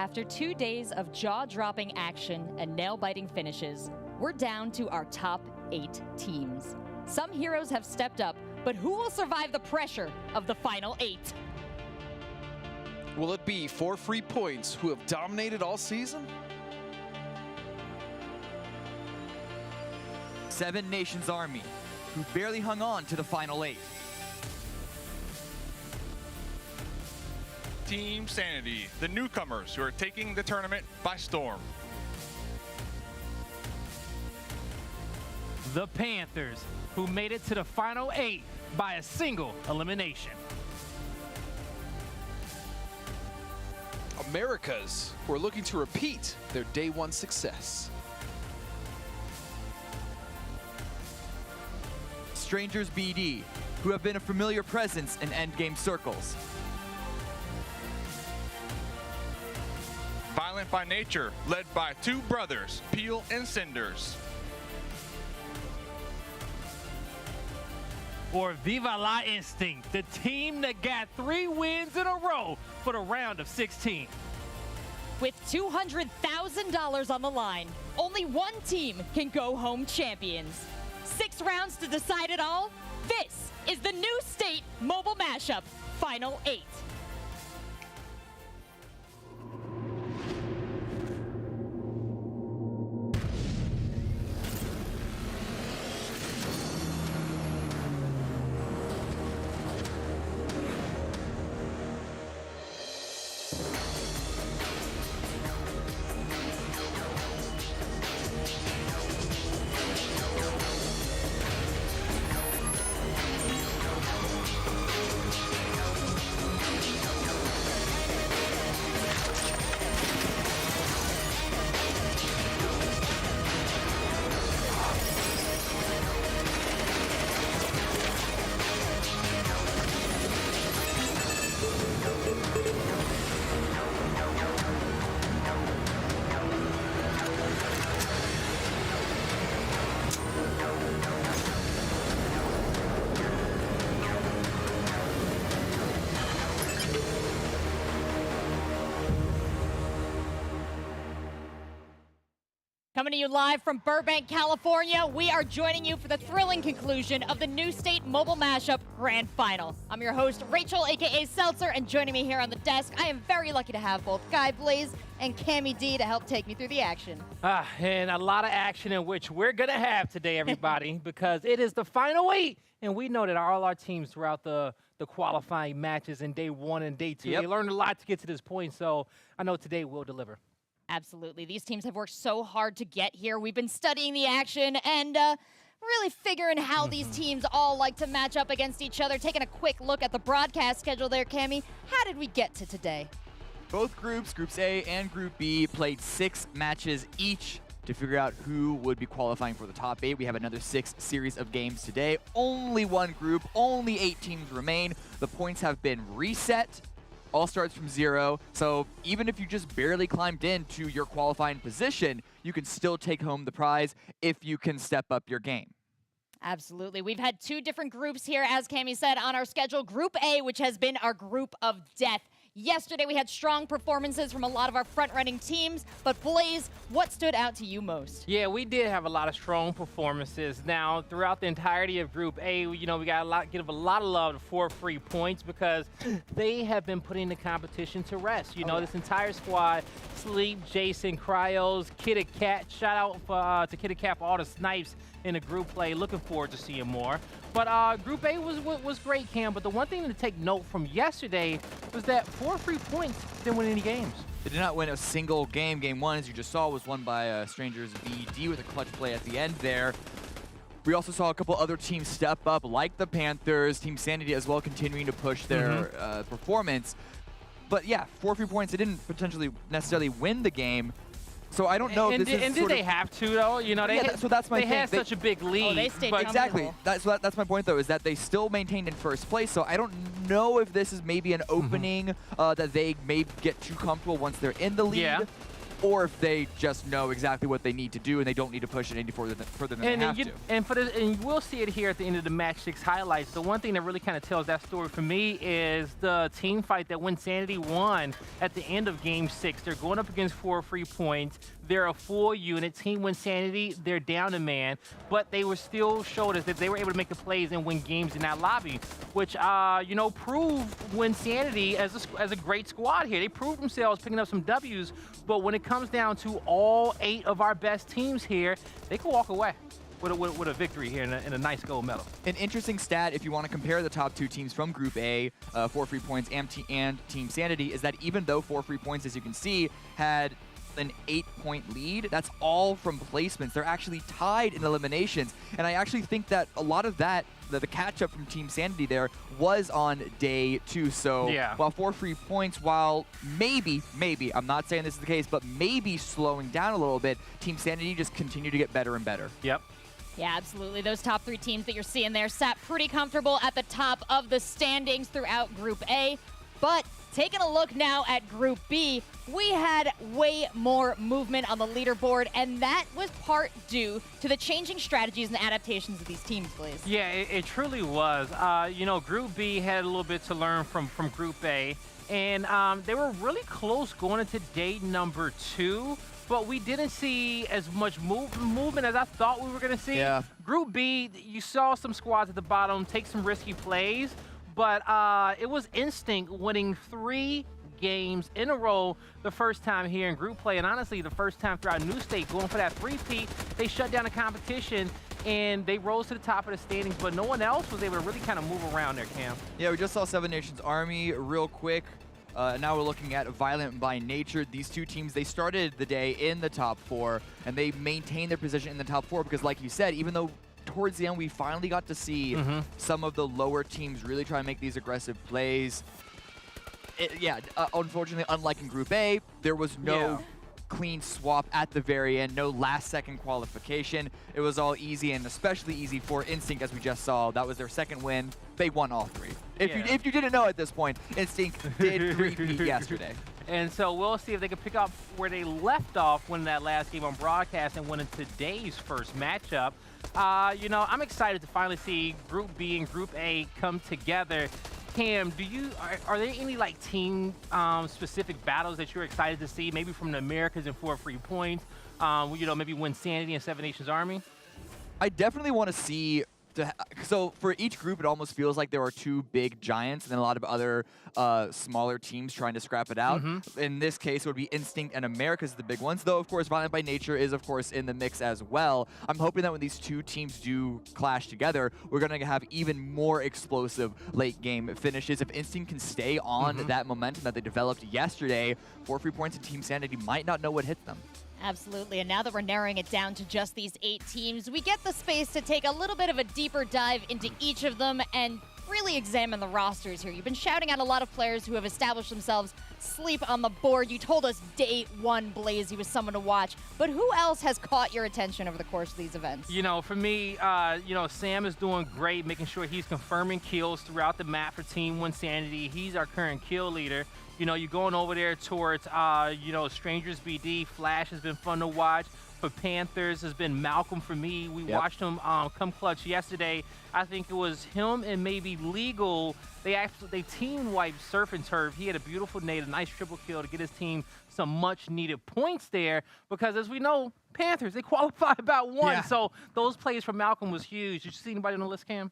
After 2 days of jaw-dropping action and nail-biting finishes, we're down to our top 8 teams. Some heroes have stepped up, but who will survive the pressure of the final 8? Will it be 4 free points who have dominated all season? 7 Nations Army, who barely hung on to the final 8. Team Sanity, the newcomers who are taking the tournament by storm. The Panthers, who made it to the final 8 by a single elimination. Americas, who are looking to repeat their day 1 success. Strangers BD, who have been a familiar presence in endgame circles. Violent by nature, led by 2 brothers, Peel and Cinders. Or Viva La Instinct, the team that got 3 wins in a row for the round of 16. With $200,000 on the line, only one team can go home champions. 6 rounds to decide it all. This is the new State Mobile Mashup Final 8. Coming to you live from Burbank, California, we are joining you for the thrilling conclusion of the new State Mobile Mashup Grand Final. I'm your host, Rachel, aka Seltzer, and joining me here on the desk, I am very lucky to have both Guy Blaze and Cammy D to help take me through the action. And a lot of action in which we're going to have today, everybody, because it is the final 8. And we know that all our teams throughout the qualifying matches in day 1 and day 2, they learned a lot to get to this point, so I know today we'll deliver. Absolutely. These teams have worked so hard to get here. We've been studying the action and really figuring how these teams all like to match up against each other. Taking a quick look at the broadcast schedule there, Cammy. How did we get to today? Both groups, Groups A and Group B, played 6 matches each to figure out who would be qualifying for the top 8. We have another 6 series of games today. Only one group, only 8 teams remain. The points have been reset. All starts from 0, so even if you just barely climbed into your qualifying position, you can still take home the prize if you can step up your game. Absolutely. We've had 2 different groups here, as Cammy said, on our schedule. Group A, which has been our group of death. Yesterday, we had strong performances from a lot of our front-running teams, but Blaze, what stood out to you most? Yeah, we did have a lot of strong performances. Now, throughout the entirety of Group A, we got give a lot of love to 4 free points because they have been putting the competition to rest. This entire squad, Sleep, Jason, Cryos, Kitty Cat. Shout out to Kitty Cat for all the snipes in the group play. Looking forward to seeing more. But Group A was great, Cam. But the one thing to take note from yesterday was that 4 free points didn't win any games. They did not win a single game. Game 1, as you just saw, was won by Strangers BD with a clutch play at the end there. We also saw a couple other teams step up, like the Panthers, Team Sanity as well, continuing to push their performance. But yeah, 4 free points. They didn't potentially necessarily win the game. So I don't know if this is and did they have to, though? So that's my thing. They had such a big lead. Oh, they stayed exactly. That's my point, though, is that they still maintained in first place. So I don't know if this is maybe an opening that they may get too comfortable once they're in the lead. Yeah. or if they just know exactly what they need to do and they don't need to push it any further than they have to. And we'll see it here at the end of the match 6 highlights. The one thing that really kind of tells that story for me is the team fight that Wynnsanity won at the end of Game 6. They're going up against 4 free points. They're a full unit. Team Wynnsanity, they're down a man, but they were still showed us that they were able to make the plays and win games in that lobby, which you know, proved Wynnsanity as a great squad here. They proved themselves picking up some W's, but when it comes down to all 8 of our best teams here, they can walk away with a victory here and a nice gold medal. An interesting stat, if you want to compare the top 2 teams from Group A, 4 free points and Team Sanity, is that even though 4 free points, as you can see, had an 8-point lead, that's all from placements. They're actually tied in eliminations, and I actually think that a lot of that, the catch-up from Team Sanity there, was on day 2. So yeah, while 4 free points, while maybe, I'm not saying this is the case, but maybe slowing down a little bit, Team Sanity just continue to get better and better. Yep. Yeah, absolutely. Those top 3 teams that you're seeing there sat pretty comfortable at the top of the standings throughout Group A. But taking a look now at Group B, we had way more movement on the leaderboard, and that was part due to the changing strategies and adaptations of these teams, Blaze. Yeah, it truly was. You know, Group B had a little bit to learn from Group A, and they were really close going into day number 2. But we didn't see as much movement as I thought we were going to see. Yeah. Group B, you saw some squads at the bottom take some risky plays, but it was Instinct winning 3 games in a row the first time here in group play, and honestly, the first time throughout New State going for that 3-peat. They shut down the competition, and they rose to the top of the standings, but no one else was able to really kind of move around there, Cam. Yeah, we just saw 7 Nations Army real quick. Now we're looking at Violent by Nature. These 2 teams, they started the day in the top 4, and they maintained their position in the top 4 because, like you said, even though towards the end we finally got to see some of the lower teams really try and make these aggressive plays. Unfortunately, unlike in Group A, there was no clean swap at the very end, no last-second qualification. It was all easy, and especially easy for Instinct, as we just saw. That was their 2nd win. They won all 3. If you didn't know at this point, Instinct did repeat yesterday. And so we'll see if they can pick up where they left off winning that last game on broadcast and winning today's first matchup. You know, I'm excited to finally see Group B and Group A come together. Cam, are there any like team specific battles that you're excited to see, maybe from the Americas and 4 free points? You know, maybe Wynnsanity and 7 Nations Army? I definitely want to see. So for each group, it almost feels like there are 2 big giants and then a lot of other smaller teams trying to scrap it out. In this case, it would be Instinct and America's the big ones, though, of course, Violent by Nature is, of course, in the mix as well. I'm hoping that when these 2 teams do clash together, we're going to have even more explosive late-game finishes. If Instinct can stay on that momentum that they developed yesterday, 4 free points and Team Sanity might not know what hit them. Absolutely, and now that we're narrowing it down to just these 8 teams, we get the space to take a little bit of a deeper dive into each of them and really examine the rosters here. You've been shouting out a lot of players who have established themselves sleep on the board. You told us day 1, Blaze, he was someone to watch, but who else has caught your attention over the course of these events? You know, for me, you know, Sam is doing great, making sure he's confirming kills throughout the map for Team Wynnsanity. He's our current kill leader. You know, you're going over there towards, you know, Strangers BD. Flash has been fun to watch. For Panthers has been Malcolm for me. We watched him come clutch yesterday. I think it was him and maybe Legal. They team wiped Surf and Turf. He had a beautiful nade, a nice triple kill to get his team some much needed points there, because as we know, Panthers, they qualify about 1. So those plays from Malcolm was huge. Did you see anybody on the list, Cam?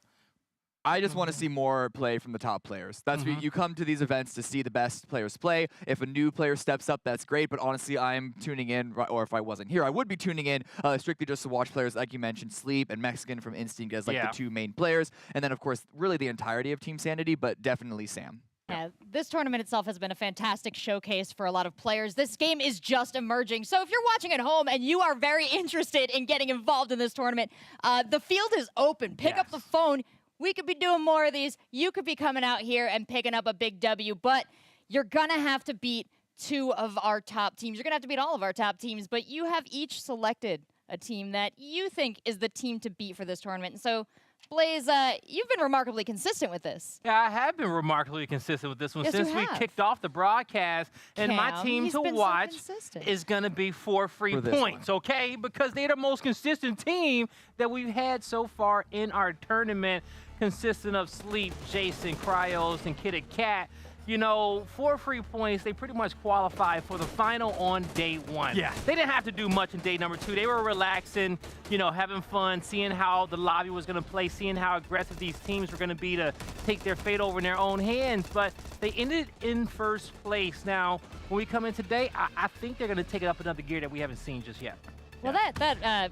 I just want to see more play from the top players. That's what you come to these events to see the best players play. If a new player steps up, that's great, but honestly, I'm tuning in, or if I wasn't here, I would be tuning in strictly just to watch players like you mentioned, Sleep and Mexican from Instinct as like the 2 main players, and then of course, really the entirety of Team Sanity, but definitely Sam. Yeah, this tournament itself has been a fantastic showcase for a lot of players. This game is just emerging, so if you're watching at home and you are very interested in getting involved in this tournament, the field is open. Pick up the phone. We could be doing more of these. You could be coming out here and picking up a big W, but you're going to have to beat 2 of our top teams. You're going to have to beat all of our top teams, but you have each selected a team that you think is the team to beat for this tournament. So Blaze, you've been remarkably consistent with this. Yeah, I have been remarkably consistent with this one Yes, since you we have. kicked off the broadcast. And my Cam, team he's to been so watch consistent. is going to be for free For this points, okay? Because they're the most consistent team that we've had so far in our tournament, consisting of Sleep, Jason, Cryos, and Kitted Cat. You know, for free points, they pretty much qualified for the final on day 1. Yeah. They didn't have to do much in day number 2. They were relaxing, you know, having fun, seeing how the lobby was going to play, seeing how aggressive these teams were going to be to take their fate over in their own hands. But they ended in first place. Now, when we come in today, I think they're going to take it up another gear that we haven't seen just yet. Well,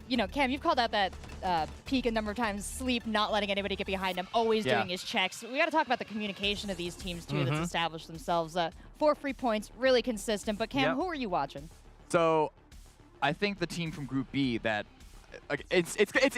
you know, Cam, you've called out that peak a number of times. Sleep, not letting anybody get behind him, always doing his checks. We got to talk about the communication of these teams too. That's established themselves. 4 free points, really consistent. But Cam, who are you watching? So, I think the team from Group B that it's instinct.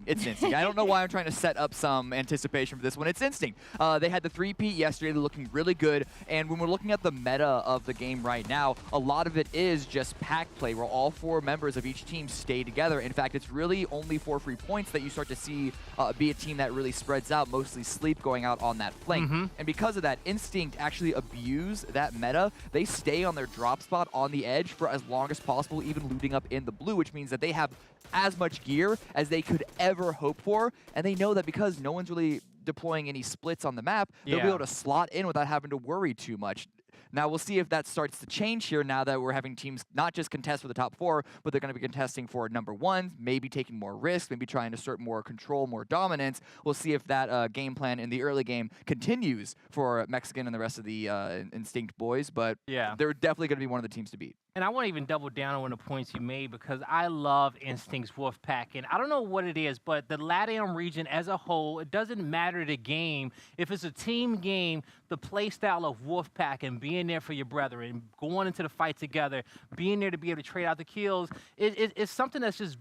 It's instinct. I don't know why I'm trying to set up some anticipation for this one. It's instinct. They had the 3-peat yesterday. They're looking really good. And when we're looking at the meta of the game right now, a lot of it is just pack play, where all 4 members of each team stay together. In fact, it's really only 4 free points that you start to see be a team that really spreads out, mostly Sleep going out on that flank. And because of that, Instinct actually abuse that meta. They stay on their drop spot on the edge for as long as possible, even looting up in the blue, which means that they have as much gear as they could ever hope for, and they know that because no one's really deploying any splits on the map, they'll be able to slot in without having to worry too much. Now, we'll see if that starts to change here now that we're having teams not just contest for the top 4, but they're going to be contesting for number 1, maybe taking more risks, maybe trying to assert more control, more dominance. We'll see if that game plan in the early game continues for Mexican and the rest of the Instinct boys, but they're definitely going to be one of the teams to beat. And I want to even double down on one of the points you made, because I love Instinct's Wolfpack. And I don't know what it is, but the LATAM region as a whole, it doesn't matter the game. If it's a team game, the play style of Wolfpack and being there for your brethren, going into the fight together, being there to be able to trade out the kills, it's something that's just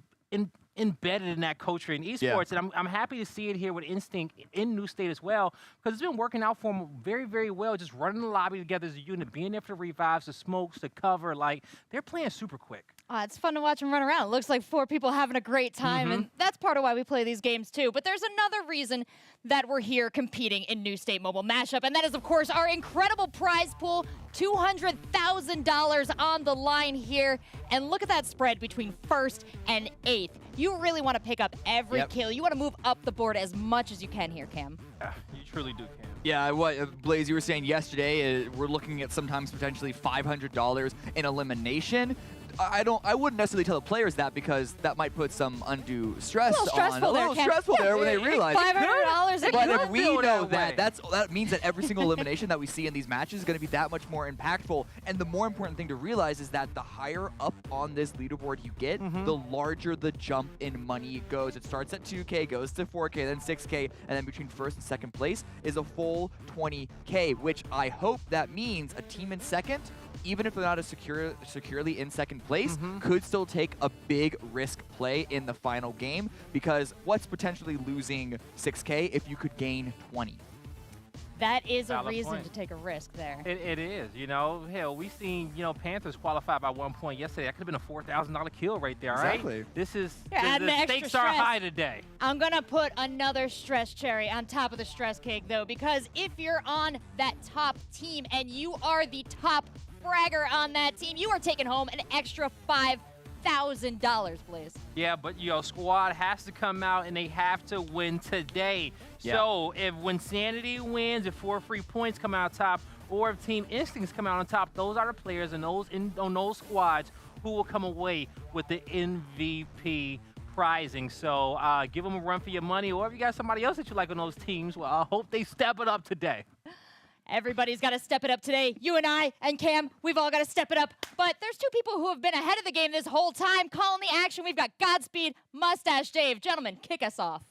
embedded in that culture in esports, and I'm happy to see it here with Instinct in New State as well, because it's been working out for them very, very well, just running the lobby together as a unit, being there for the revives, the smokes, the cover. Like, they're playing super quick. It's fun to watch them run around. It looks like 4 people having a great time, and that's part of why we play these games too. But there's another reason that we're here competing in New State Mobile Mashup, and that is, of course, our incredible prize pool. $200,000 on the line here, and look at that spread between 1st and 8th. You really want to pick up every kill. You want to move up the board as much as you can here, Cam. Yeah, you truly do, Cam. Yeah, what Blaze, you were saying yesterday, we're looking at sometimes potentially $500 in elimination. I wouldn't necessarily tell the players that, because that might put some undue stress on. A little stressful there when they realize. $500. But if we know that, that means that every single elimination that we see in these matches is going to be that much more impactful. And the more important thing to realize is that the higher up on this leaderboard you get, the larger the jump in money goes. It starts at 2K, goes to 4K, then 6K, and then between 1st and 2nd place is a full 20K, which I hope that means a team in 2nd, even if they're not as securely in 2nd place, could still take a big risk play in the final game, because what's potentially losing 6K if you could gain 20? That is Valid a reason point. to take a risk there. It is, you know. Hell, we seen, you know, Panthers qualify by 1 point yesterday. That could have been a $4,000 kill right there, Exactly. right? This is, adding the extra stakes are stress. high today. I'm going to put another stress cherry on top of the stress cake, though, because if you're on that top team and you are the top fragger on that team, you are taking home an extra $5,000, Blaze. Yeah, but, you know, squad has to come out and they have to win today. So if Wynnsanity wins, if 4 free points come out top, or if Team Instincts come out on top, those are the players and on those squads who will come away with the MVP prizing. So give them a run for your money, or if you got somebody else that you like on those teams, well, I hope they step it up today. Everybody's got to step it up today. You and I and Cam, we've all got to step it up. But there's 2 people who have been ahead of the game this whole time, calling the action. We've got Godspeed, Mustache Dave. Gentlemen, kick us off.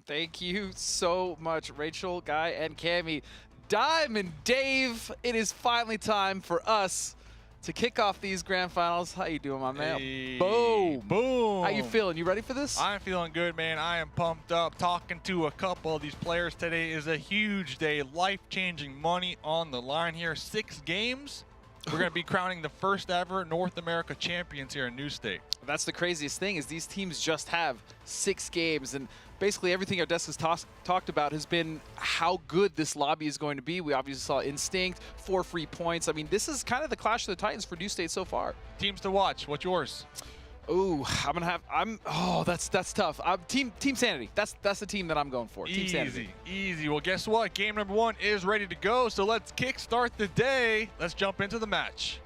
Thank you so much, Rachel, Guy, and Cammy. Diamond Dave, it is finally time for us to kick off these grand finals. How you doing, my man? Hey, Boom. boom. How you feeling? You ready for this? I'm feeling good, man. I am pumped up. Talking to a couple of these players today is a huge day. Life-changing money on the line here. 6 games. We're going to be crowning the first ever North America champions here in New State. That's the craziest thing is these teams just have 6 games, and basically everything our desk has talked about has been how good this lobby is going to be. We obviously saw Instinct, 4 free points. I mean, this is kind of the clash of the Titans for New State so far. Teams to watch. What's yours? Ooh, that's tough. Team Sanity. That's the team that I'm going for. Team Sanity. Easy. Well, guess what? Game number 1 is ready to go. So let's kickstart the day. Let's jump into the match.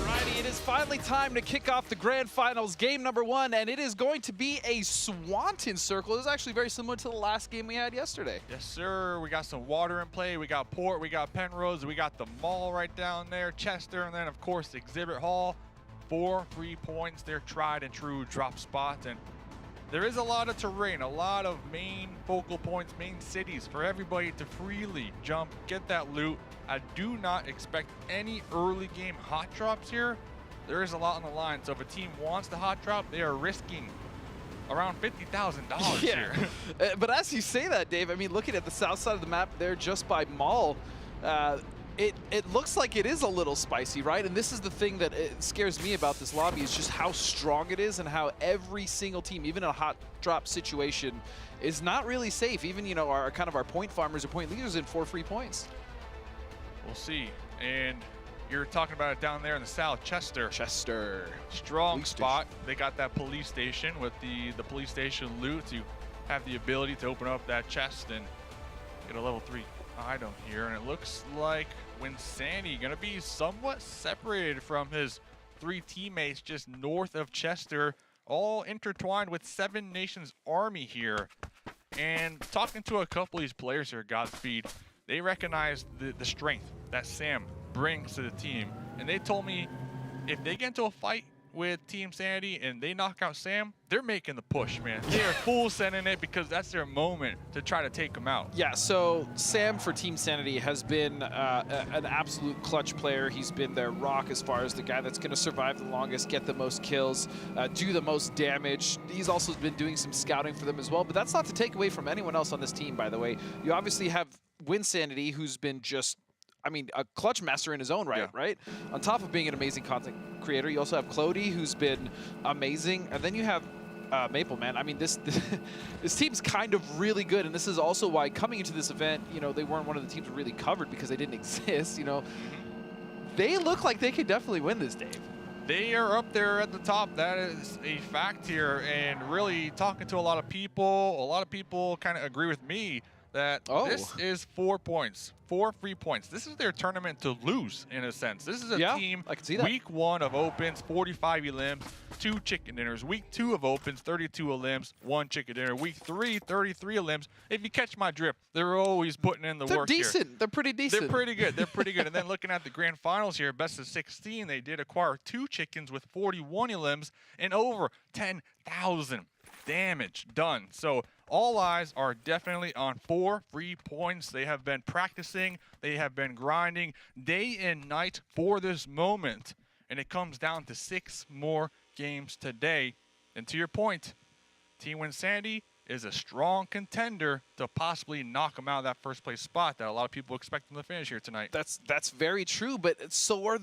Alrighty, it is finally time to kick off the grand finals, game number 1, and it is going to be a Swanton circle. It is actually very similar to the last game we had yesterday. Yes, sir. We got some water in play. We got Port. We got Penrose. We got the mall right down there, Chester, and then, of course, Exhibit Hall. 4 free points. They're tried and true drop spots, and there is a lot of terrain, a lot of main focal points, main cities for everybody to freely jump, get that loot. I do not expect any early game hot drops here. There is a lot on the line, so if a team wants the hot drop, they are risking around $50,000 here. But as you say that, Dave, I mean, looking at the south side of the map there just by Mall, it looks like it is a little spicy, right? And this is the thing that scares me about this lobby is just how strong it is and how every single team, even in a hot drop situation, is not really safe. Even, you know, our point farmers or point leaders in 4 free points. We'll see. And you're talking about it down there in the south, Chester. Strong police spot. Station. They got that police station with the police station loot to have the ability to open up that chest and get a level 3 item here. And it looks like Wynnsanity gonna be somewhat separated from his 3 teammates just north of Chester, all intertwined with 7 Nations Army here. And talking to a couple of these players here, Godspeed, they recognize the strength that Sam brings to the team. And they told me if they get into a fight with Team Sanity and they knock out Sam, they're making the push, man. They are full sending it because that's their moment to try to take him out. Yeah, so Sam for Team Sanity has been an absolute clutch player. He's been their rock as far as the guy that's going to survive the longest, get the most kills, do the most damage. He's also been doing some scouting for them as well, but that's not to take away from anyone else on this team, by the way. You obviously have Wynnsanity, who's been just, I mean, a clutch master in his own right, right? On top of being an amazing content creator, you also have Clody, who's been amazing, and then you have Maple, man. I mean, this team's kind of really good, and this is also why coming into this event, you know, they weren't one of the teams really covered because they didn't exist, you know. They look like they could definitely win this, Dave. They are up there at the top. That is a fact here, and really talking to a lot of people kind of agree with me that this is 4 points, 4 free points. This is their tournament to lose, in a sense. This is a team, I can see that. Week 1 of Opens, 45 elims, 2 chicken dinners. Week 2 of Opens, 32 elims, 1 chicken dinner. Week 3, 33 elims. If you catch my drift, they're always putting in the work here. They're decent. They're pretty decent. They're pretty good. They're pretty good. And then looking at the grand finals here, best of 16, they did acquire 2 chickens with 41 elims and over 10,000 damage done. So all eyes are definitely on 4 free points. They have been practicing. They have been grinding day and night for this moment. And it comes down to 6 more games today. And to your point, Team Wynnsanity is a strong contender to possibly knock them out of that first place spot that a lot of people expect them to finish here tonight. That's very true, but so are,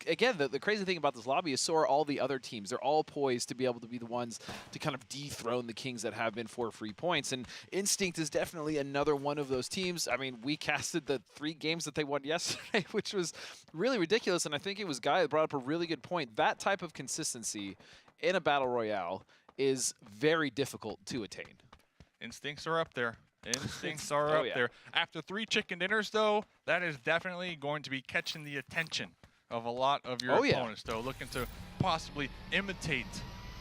again, the crazy thing about this lobby is so are all the other teams. They're all poised to be able to be the ones to kind of dethrone the Kings that have been 4 free points, and Instinct is definitely another one of those teams. I mean, we casted the 3 games that they won yesterday, which was really ridiculous, and I think it was Guy that brought up a really good point. That type of consistency in a Battle Royale is very difficult to attain. Instincts are up there. Instincts are up there. After 3 chicken dinners, though, that is definitely going to be catching the attention of a lot of your opponents, though, looking to possibly imitate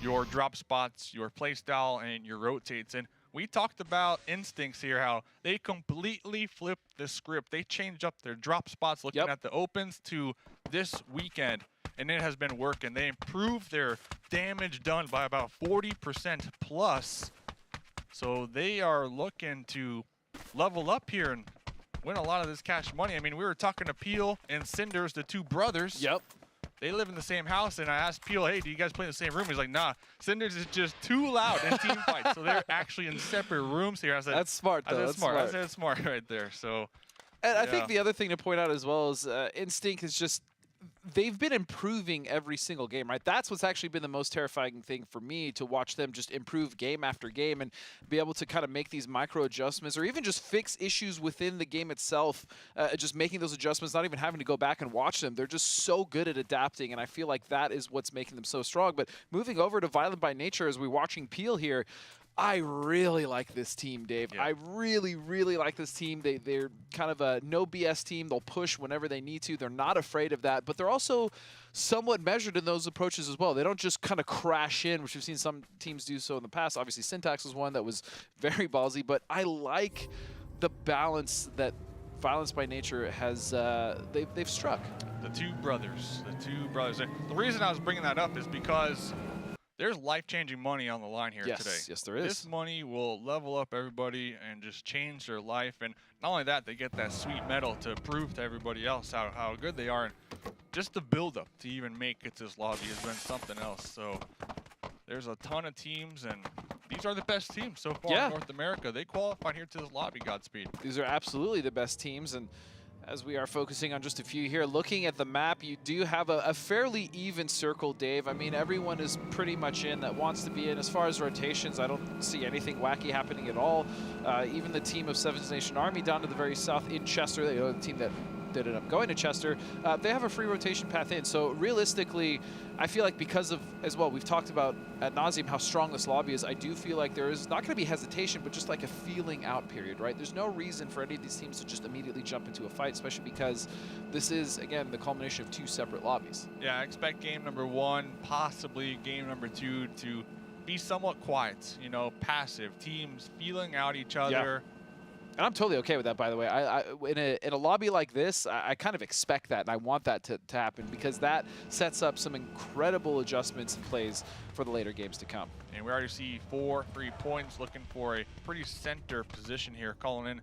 your drop spots, your play style, and your rotates. And we talked about Instincts here, how they completely flipped the script. They changed up their drop spots looking at the Opens to this weekend, and it has been working. They improved their damage done by about 40% plus. So they are looking to level up here and win a lot of this cash money. I mean, we were talking to Peel and Cinders, the 2 brothers. they live in the same house, and I asked Peel, hey, do you guys play in the same room? He's like, nah, Cinders is just too loud in team fights. So they're actually in separate rooms here. I said, that's smart, though. That's smart. I said it's smart right there. So, and I think the other thing to point out as well is Instinct is just, they've been improving every single game, right? That's what's actually been the most terrifying thing for me, to watch them just improve game after game and be able to kind of make these micro adjustments or even just fix issues within the game itself, just making those adjustments, not even having to go back and watch them. They're just so good at adapting, and I feel like that is what's making them so strong. But moving over to Violent by Nature, as we're watching Peel here, I really like this team, Dave. Yeah. I really, really like this team. They're kind of a no BS team. They'll push whenever they need to. They're not afraid of that, but they're also somewhat measured in those approaches as well. They don't just kind of crash in, which we've seen some teams do so in the past. Obviously, Syntax was one that was very ballsy, but I like the balance that Violence by Nature has, they've struck. The two brothers. The reason I was bringing that up is because there's life-changing money on the line here today. Yes, there is. This money will level up everybody and just change their life. And not only that, they get that sweet medal to prove to everybody else how good they are. And just the build-up to even make it to this lobby has been something else. So there's a ton of teams, and these are the best teams so far in North America. They qualified here to this lobby, Godspeed. These are absolutely the best teams. And as we are focusing on just a few here, looking at the map, you do have a fairly even circle, Dave. I mean, everyone is pretty much in that wants to be in. As far as rotations, I don't see anything wacky happening at all. Even the team of Seventh Nation Army down to the very south in Chester, the team that ended up going to Chester, they have a free rotation path in. So realistically, I feel like because of, as well, we've talked about ad nauseum how strong this lobby is, I do feel like there is not going to be hesitation, but just like a feeling out period, right? There's no reason for any of these teams to just immediately jump into a fight, especially because this is, again, the culmination of two separate lobbies. Yeah, I expect game number one, possibly game number two, to be somewhat quiet, you know, passive, teams feeling out each other. Yeah. And I'm totally okay with that, by the way. In a lobby like this, I kind of expect that, and I want that to happen, because that sets up some incredible adjustments and plays for the later games to come. And we already see 4 free points, looking for a pretty center position here, calling in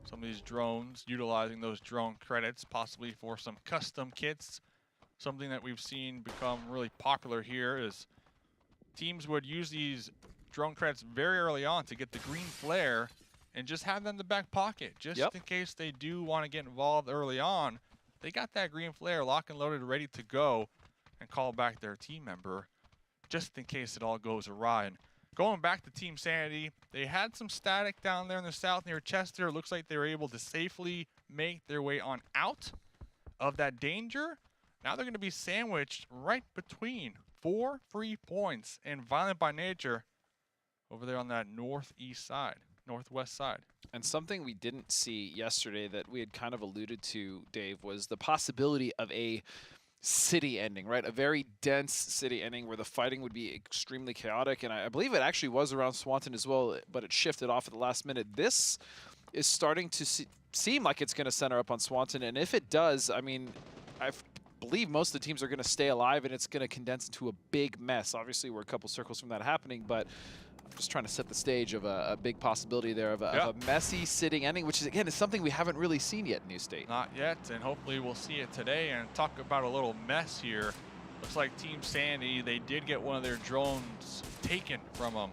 some of these drones, utilizing those drone credits, possibly for some custom kits. Something that we've seen become really popular here is teams would use these drone credits very early on to get the green flare and just have them in the back pocket, just in case they do want to get involved early on. They got that green flare locked and loaded, ready to go, and call back their team member, just in case it all goes awry. And going back to Team Sanity, they had some static down there in the south near Chester. It looks like they were able to safely make their way on out of that danger. Now they're going to be sandwiched right between 4 free points and Violent by Nature over there on that northeast side. Northwest side. And something we didn't see yesterday that we had kind of alluded to, Dave, was the possibility of a city ending, right? A very dense city ending where the fighting would be extremely chaotic. And I believe it actually was around Swanton as well, but it shifted off at the last minute. This is starting to seem like it's going to center up on Swanton. And if it does, I mean, I believe most of the teams are going to stay alive, and it's going to condense into a big mess. Obviously, we're a couple circles from that happening, but just trying to set the stage of a big possibility there of a messy sitting ending, which is, again, is something we haven't really seen yet in New State. Not yet, and hopefully we'll see it today. And talk about a little mess here. Looks like Team Sandy, they did get one of their drones taken from them.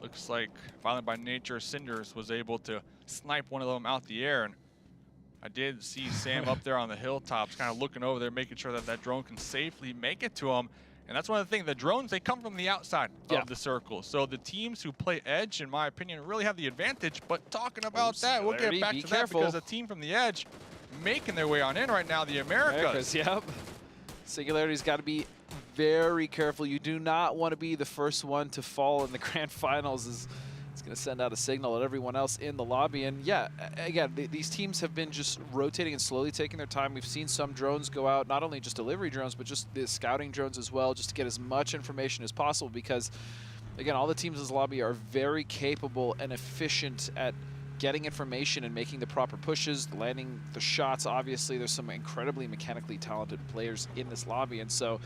Looks like Violent by Nature Cinders was able to snipe one of them out the air. And I did see Sam up there on the hilltops kind of looking over there, making sure that that drone can safely make it to him. And that's one of the things, the drones, they come from the outside of the circle. So the teams who play edge, in my opinion, really have the advantage. But talking about that, we'll get back to that, because the team from the edge making their way on in right now, the Americas. Yep. Singularity's got to be very careful. You do not want to be the first one to fall in the grand finals. It's going to send out a signal at everyone else in the lobby. And yeah, again, these teams have been just rotating and slowly taking their time. We've seen some drones go out, not only just delivery drones, but just the scouting drones as well, just to get as much information as possible, because, again, all the teams in this lobby are very capable and efficient at getting information and making the proper pushes, landing the shots. Obviously, there's some incredibly mechanically talented players in this lobby, and so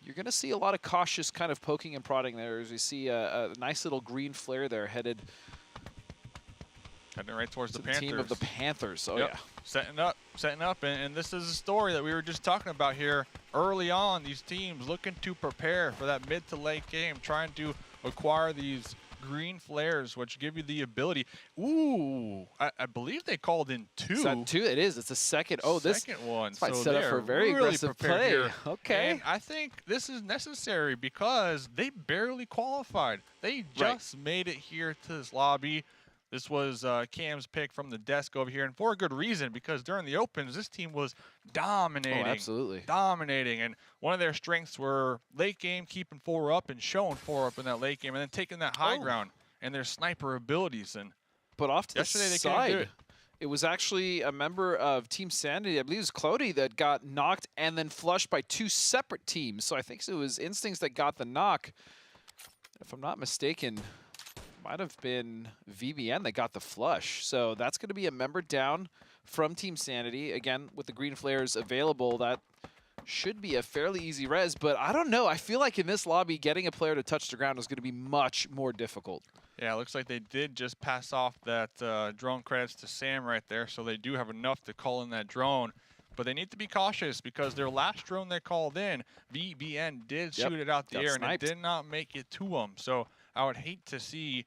you're going to see a lot of cautious kind of poking and prodding there, as we see a nice little green flare there headed right towards the Panthers. Team of the Panthers. Oh, yeah. Setting up. And this is a story that we were just talking about here. early on, these teams looking to prepare for that mid to late game, trying to acquire these green flares, which give you the ability. Ooh, I believe they called in 2. Is that 2? It is. It's a second. Oh, second one. This might so set up for a very really aggressive prepared play. here. Okay. And I think this is necessary because they barely qualified. They just made it here to this lobby. This was Cam's pick from the desk over here, and for a good reason, because during the opens, this team was dominating. Oh, absolutely. Dominating, and one of their strengths were late game, keeping 4 up and showing 4 up in that late game, and then taking that high ground and their sniper abilities. And but off to the yesterday they couldn't do side, it was actually a member of Team Sanity, I believe it was Clody, that got knocked and then flushed by 2 separate teams. So I think it was Instincts that got the knock. If I'm not mistaken, might have been VBN that got the flush. So that's going to be a member down from Team Sanity. Again, with the green flares available, that should be a fairly easy res. But I don't know. I feel like in this lobby, getting a player to touch the ground is going to be much more difficult. yeah, it looks like they did just pass off that drone credits to Sam right there, so they do have enough to call in that drone. But they need to be cautious because their last drone they called in, VBN did shoot it out the air, and it did not make it to them. So I would hate to see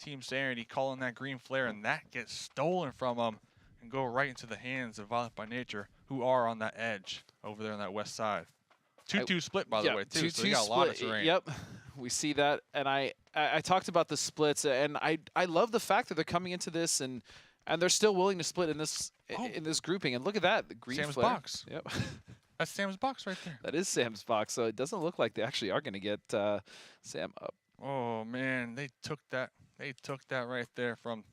Team Sanity call in that green flare and that gets stolen from them and go right into the hands of Violent by Nature, who are on that edge over there on that west side. 2-2 split, by the way, too, so they got a lot of terrain. Yep, we see that. And I talked about the splits, and I love the fact that they're coming into this and they're still willing to split in this grouping. And look at that, the green Sam's flare. box. Yep. That's Sam's box right there. That is Sam's box, so it doesn't look like they actually are going to get Sam up. Oh, man, they took that. They took that right there from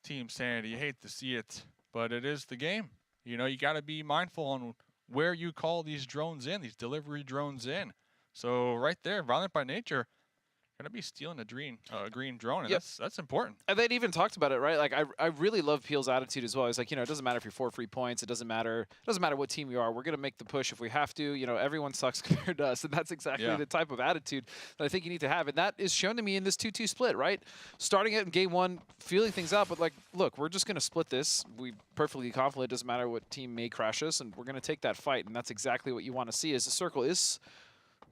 Team Sanity. You hate to see it, but it is the game. You know, you got to be mindful on where you call these drones in, these delivery drones in. So right there, Violent by Nature gonna be stealing a green drone, and that's important. And they'd even talked about it, right? Like I really love Peel's attitude as well. He's like, you know, it doesn't matter if you're 4 free points. It doesn't matter what team you are. We're gonna make the push if we have to. You know, everyone sucks compared to us, and that's exactly the type of attitude that I think you need to have. And that is shown to me in this 2-2 split, right? Starting it in game 1, feeling things out, but like, look, we're just gonna split this. We perfectly confident. It doesn't matter what team may crash us, and we're gonna take that fight. And that's exactly what you want to see. As the circle is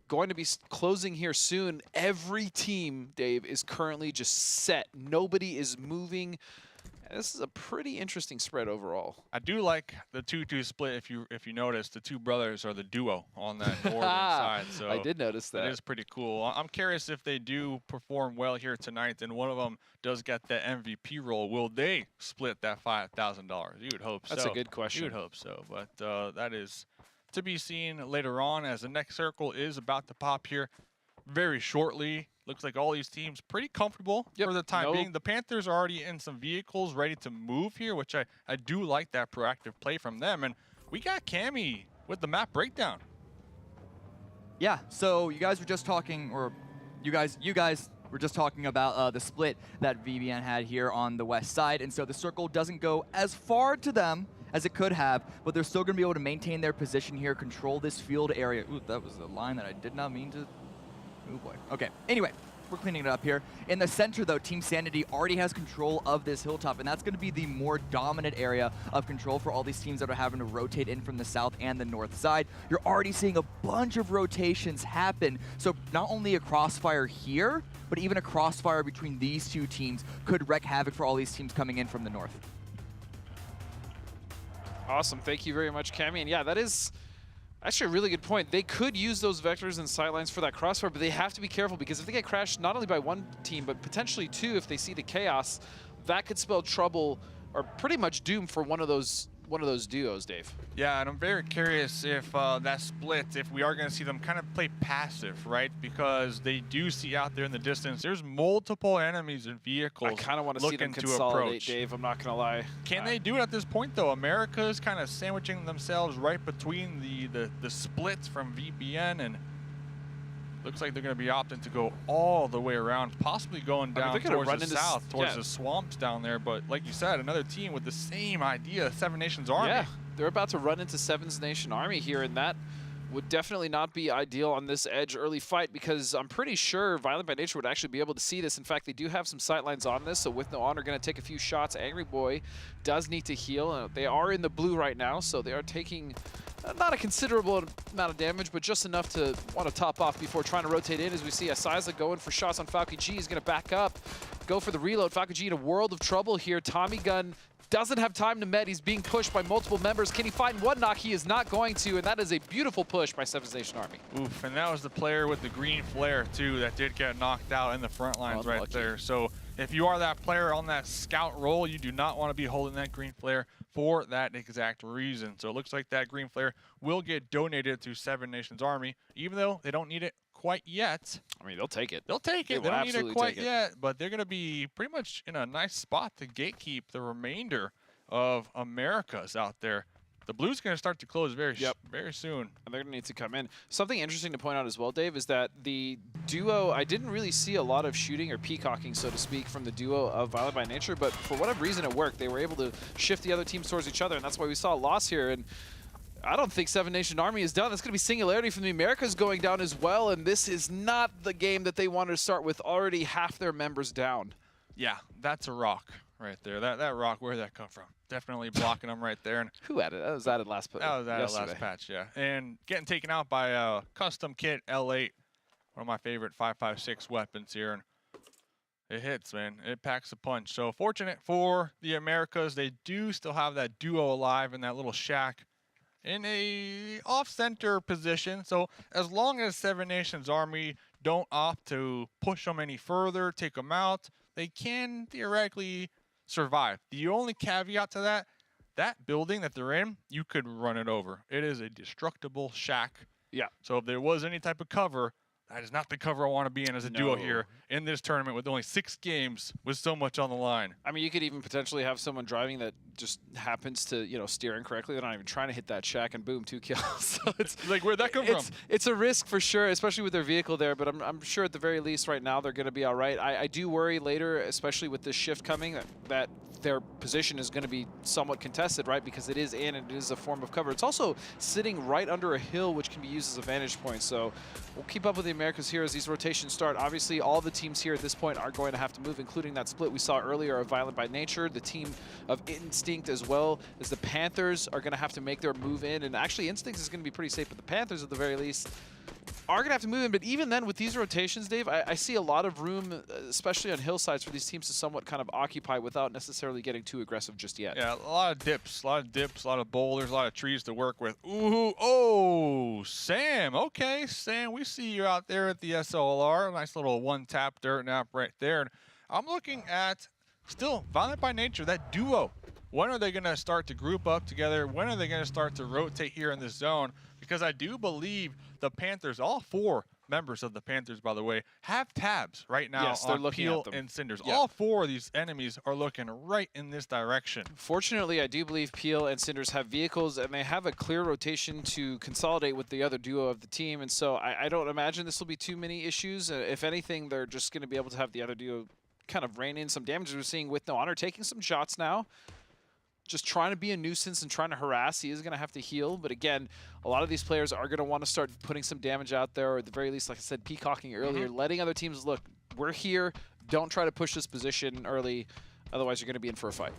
going to be closing here soon. Every team, Dave, is currently just set. Nobody is moving. This is a pretty interesting spread overall. I do like the 2-2 split. If you notice, the 2 brothers are the duo on that northern side. So I did notice that. It is pretty cool. I'm curious if they do perform well here tonight, and one of them does get that MVP role. Will they split that $5,000? You would hope so. That's a good question. You would hope so, but that is to be seen later on, as the next circle is about to pop here very shortly. Looks like all these teams pretty comfortable for the time being. The Panthers are already in some vehicles ready to move here, which I do like that proactive play from them. And we got Cammy with the map breakdown. Yeah, so you guys were just talking, or you guys were just talking about the split that VBN had here on the west side. And so the circle doesn't go as far to them as it could have, but they're still going to be able to maintain their position here, control this field area. Ooh, that was a line that I did not mean to. Oh boy. Okay, anyway, we're cleaning it up here. In the center, though, Team Sanity already has control of this hilltop, and that's going to be the more dominant area of control for all these teams that are having to rotate in from the south and the north side. You're already seeing a bunch of rotations happen, so not only a crossfire here, but even a crossfire between these 2 teams could wreak havoc for all these teams coming in from the north. Awesome. Thank you very much, Cammy. And yeah, that is actually a really good point. They could use those vectors and sightlines for that crossfire, but they have to be careful, because if they get crashed not only by 1 team, but potentially 2 if they see the chaos, that could spell trouble or pretty much doom for one of those duos, Dave. Yeah, and I'm very curious if that split, if we are going to see them kind of play passive, right? Because they do see out there in the distance, there's multiple enemies and vehicles. I kind of want to see them consolidate, Dave. I'm not going to lie. Can they do it at this point, though? America's kind of sandwiching themselves right between the splits from VPN, and looks like they're going to be opting to go all the way around, possibly going down towards the south, towards the swamps down there. But like you said, another team with the same idea, Seven Nations Army. Yeah, they're about to run into Seven's Nation Army here, and that would definitely not be ideal on this edge early fight, because I'm pretty sure Violent by Nature would actually be able to see this. In fact, they do have some sightlines on this, so with no honor, going to take a few shots. Angry Boy does need to heal. They are in the blue right now, so they are taking Not a considerable amount of damage, but just enough to want to top off before trying to rotate in. As we see Asiza going for shots on FAU-G. He's going to back up, go for the reload. FAU-G in a world of trouble here. Tommy Gun doesn't have time to med. He's being pushed by multiple members. Can he find one knock? He is not going to, and that is a beautiful push by Seven Nation Army. Oof, and that was the player with the green flare, too, that did get knocked out in the front lines right there. So if you are that player on that scout role, you do not want to be holding that green flare for that exact reason. So it looks like that green flare will get donated to Seven Nations Army, even though they don't need it quite yet. I mean, they'll take it. They'll take it. They don't need it quite yet, but they're going to be pretty much in a nice spot to gatekeep the remainder of Americas out there. The Blues going to start to close very soon. And they're going to need to come in. Something interesting to point out as well, Dave, is that the duo, I didn't really see a lot of shooting or peacocking, so to speak, from the duo of Violent by Nature, but for whatever reason it worked. They were able to shift the other teams towards each other, and that's why we saw a loss here. And I don't think Seven Nation Army is done. That's going to be Singularity from the Americas going down as well, and this is not the game that they wanted to start with already half their members down. Yeah, that's a rock right there. That rock, where did that come from? Definitely blocking them right there. And who added? That was added last patch. That was added last patch, yeah. And getting taken out by a custom kit L8, one of my favorite 5.56 weapons here. And it hits, man. It packs a punch. So fortunate for the Americas, they do still have that duo alive in that little shack in a off-center position. So as long as Seven Nations Army don't opt to push them any further, take them out, they can theoretically survive. The only caveat to that building that they're in, you could run it over. It is a destructible shack. Yeah. So if there was any type of cover, that is not the cover I want to be in as a duo here in this tournament with only 6 games with so much on the line. I mean, you could even potentially have someone driving that just happens to, you know, steer incorrectly. They're not even trying to hit that shack, and boom, 2 kills. So it's like, where'd that come from? It's a risk for sure, especially with their vehicle there, but I'm sure at the very least right now they're going to be all right. I do worry later, especially with this shift coming, that their position is going to be somewhat contested, right? Because it is in and it is a form of cover. It's also sitting right under a hill, which can be used as a vantage point. So we'll keep up with the Americas here as these rotations start. Obviously, all the teams here at this point are going to have to move, including that split we saw earlier of Violent by Nature, the team of Instinct, as well as the Panthers are going to have to make their move in. And actually, Instinct is going to be pretty safe, but the Panthers, at the very least, are going to have to move in. But even then, with these rotations, Dave, I see a lot of room, especially on hillsides, for these teams to somewhat kind of occupy without necessarily getting too aggressive just yet. Yeah, a lot of dips, a lot of boulders, a lot of trees to work with. Ooh, oh, Sam. Okay, Sam, we see you out there at the SLR. Nice little one-tap dirt nap right there. And I'm looking at still Violent by Nature, that duo. When are they going to start to group up together? When are they going to start to rotate here in this zone? Because I do believe the Panthers, all 4 members of the Panthers, by the way, have tabs right now on Peel and Cinders. Yep. All 4 of these enemies are looking right in this direction. Fortunately, I do believe Peel and Cinders have vehicles, and they have a clear rotation to consolidate with the other duo of the team. And so I don't imagine this will be too many issues. If anything, they're just going to be able to have the other duo kind of rein in some damage. We're seeing with No Honor taking some shots now. Just trying to be a nuisance and trying to harass. He is going to have to heal. But again, a lot of these players are going to want to start putting some damage out there, or at the very least, like I said, peacocking earlier, letting other teams, look, we're here. Don't try to push this position early. Otherwise, you're going to be in for a fight.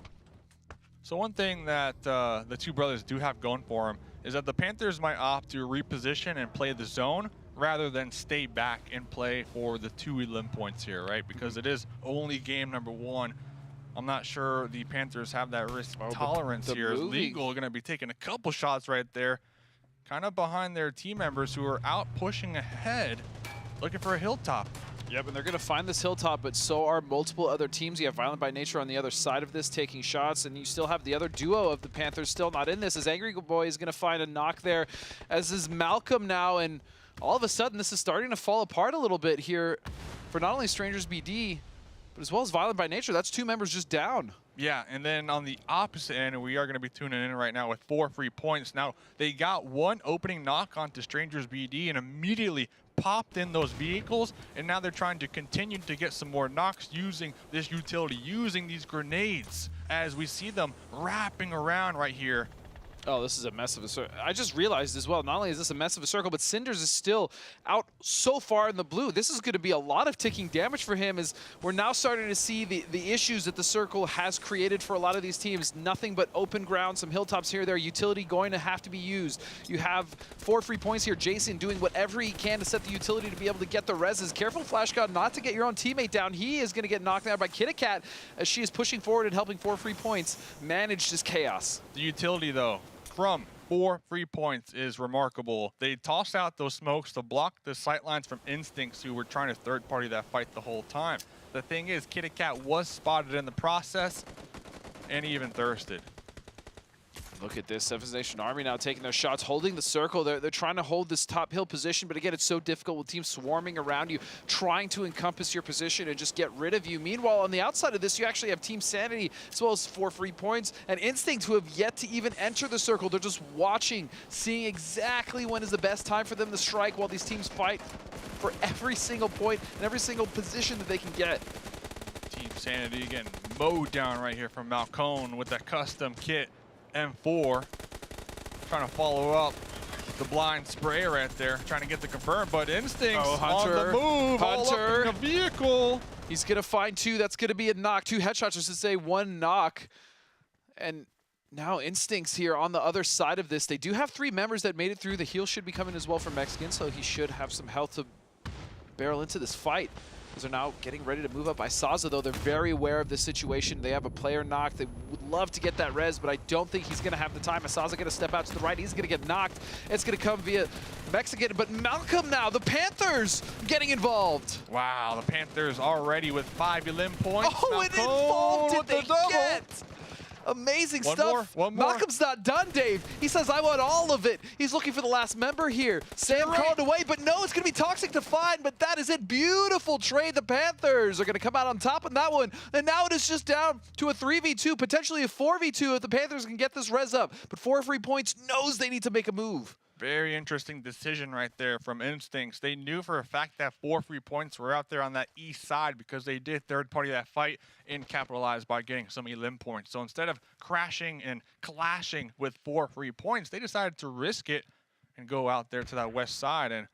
So one thing that the 2 brothers do have going for them is that the Panthers might opt to reposition and play the zone rather than stay back and play for the 2 elim points here, right? Because it is only game number 1. I'm not sure the Panthers have that risk tolerance here. Legal going to be taking a couple shots right there, kind of behind their team members who are out pushing ahead, looking for a hilltop. Yep, and they're going to find this hilltop, but so are multiple other teams. You have Violent by Nature on the other side of this taking shots, and you still have the other duo of the Panthers still not in this, as Angry Boy is going to find a knock there, as is Malcolm now, and all of a sudden this is starting to fall apart a little bit here for not only Strangers BD, but as well as Violent by Nature. That's 2 members just down. Yeah, and then on the opposite end, we are going to be tuning in right now with 4 free points. Now, they got 1 opening knock onto Strangers BD and immediately popped in those vehicles, and now they're trying to continue to get some more knocks using this utility, using these grenades, as we see them wrapping around right here. Oh, this is a mess of a circle. I just realized as well, not only is this a mess of a circle, but Cinders is still out so far in the blue. This is going to be a lot of ticking damage for him, as we're now starting to see the issues that the circle has created for a lot of these teams. Nothing but open ground, some hilltops here, there, utility going to have to be used. You have 4 free points here. Jason doing whatever he can to set the utility to be able to get the reses. Careful, Flash God, not to get your own teammate down. He is going to get knocked down by KittyCat as she is pushing forward and helping 4 free points. Managed as chaos. The utility, though, from 4 free points is remarkable. They tossed out those smokes to block the sightlines from Instincts, who were trying to third-party that fight the whole time. The thing is, KittyCat was spotted in the process, and he even thirsted. Look at this, Seventh Nation Army now taking their shots, holding the circle. They're trying to hold this top hill position, but again, it's so difficult with teams swarming around you, trying to encompass your position and just get rid of you. Meanwhile, on the outside of this, you actually have Team Sanity, as well as 4 free points, and Instinct, who have yet to even enter the circle. They're just watching, seeing exactly when is the best time for them to strike while these teams fight for every single point and every single position that they can get. Team Sanity getting mowed down right here from Malcone with that custom kit. M4 trying to follow up the blind spray right there, trying to get the confirm, but Instincts on the move, all up in the vehicle. He's gonna find 2. That's gonna be a knock. 2 headshots, just to say 1 knock. And now Instincts here on the other side of this. They do have 3 members that made it through. The heal should be coming as well from Mexican, so he should have some health to barrel into this fight. They're now getting ready to move up by Saza, though. They're very aware of the situation. They have a player knocked. They would love to get that res, but I don't think he's going to have the time. Saza going to step out to the right. He's going to get knocked. It's going to come via Mexican, but Malcolm now, the Panthers, getting involved. Wow, the Panthers already with 5 elim points. Oh, and involved did they get? Amazing stuff. One more. Malcolm's not done, Dave. He says, I want all of it. He's looking for the last member here. Sam called away, but no, it's going to be Toxic to find, but that is it. Beautiful trade. The Panthers are going to come out on top on that one. And now it is just down to a 3v2, potentially a 4v2 if the Panthers can get this res up. But 4 free points, knows they need to make a move. Very interesting decision right there from Instincts. They knew for a fact that 4 free points were out there on that east side because they did third-party that fight and capitalized by getting some elim points. So instead of crashing and clashing with 4 free points, they decided to risk it and go out there to that west side. And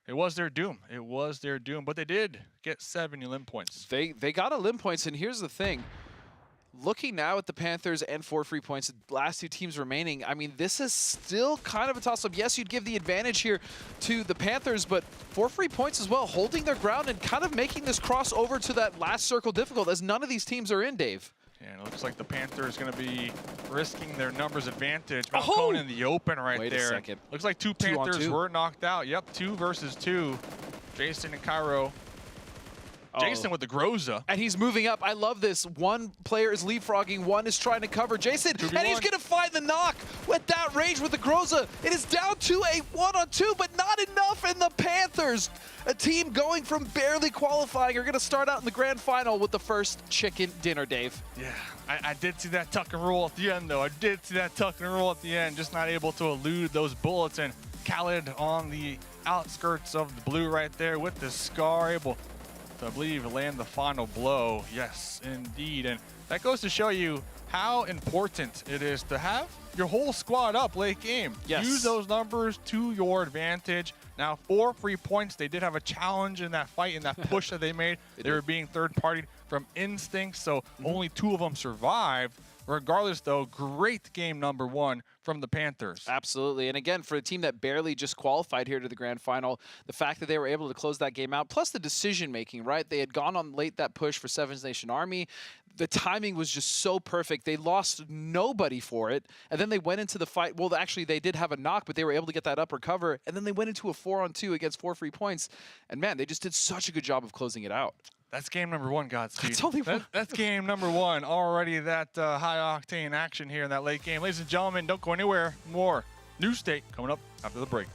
it was their doom. It was their doom. But they did get 7 elim points. They got elim points, and here's the thing. Looking now at the Panthers and 4 free points, the last 2 teams remaining, I mean, this is still kind of a toss-up. Yes, you'd give the advantage here to the Panthers, but 4 free points as well, holding their ground and kind of making this crossover to that last circle difficult, as none of these teams are in, Dave. Yeah, it looks like the Panthers going to be risking their numbers advantage. Malcone in the open right there. Wait a second. Looks like 2 Panthers were knocked out. Yep, 2 versus 2. Jason and Cairo. Jason with the Groza. And he's moving up. I love this. 1 player is leapfrogging, 1 is trying to cover Jason, and he's going to find the knock with that range with the Groza. It is down to a 1-on-2, but not enough. And the Panthers, a team going from barely qualifying, are going to start out in the grand final with the first chicken dinner, Dave. Yeah, I did see that tuck and roll at the end, though. I did see that tuck and roll at the end, just not able to elude those bullets. And Khaled on the outskirts of the blue right there with the scar, able to, I believe, land the final blow. Yes, indeed. And that goes to show you how important it is to have your whole squad up late game. Yes. Use those numbers to your advantage. Now, 4 free points. They did have a challenge in that fight, in that push that they made. They were being third-partied from Instinct, so only 2 of them survived. Regardless, though, great game number 1 from the Panthers. Absolutely. And again, for a team that barely just qualified here to the grand final, the fact that they were able to close that game out, plus the decision-making, right? They had gone on late that push for Seventh Nation Army. The timing was just so perfect. They lost nobody for it. And then they went into the fight. Well, actually, they did have a knock, but they were able to get that up recover. And then they went into a 4-on-2 against 4 free points. And, man, they just did such a good job of closing it out. That's game number 1, Godspeed. That's only one. That's game number 1. Already that high-octane action here in that late game. Ladies and gentlemen, don't go anywhere. More New State coming up after the break.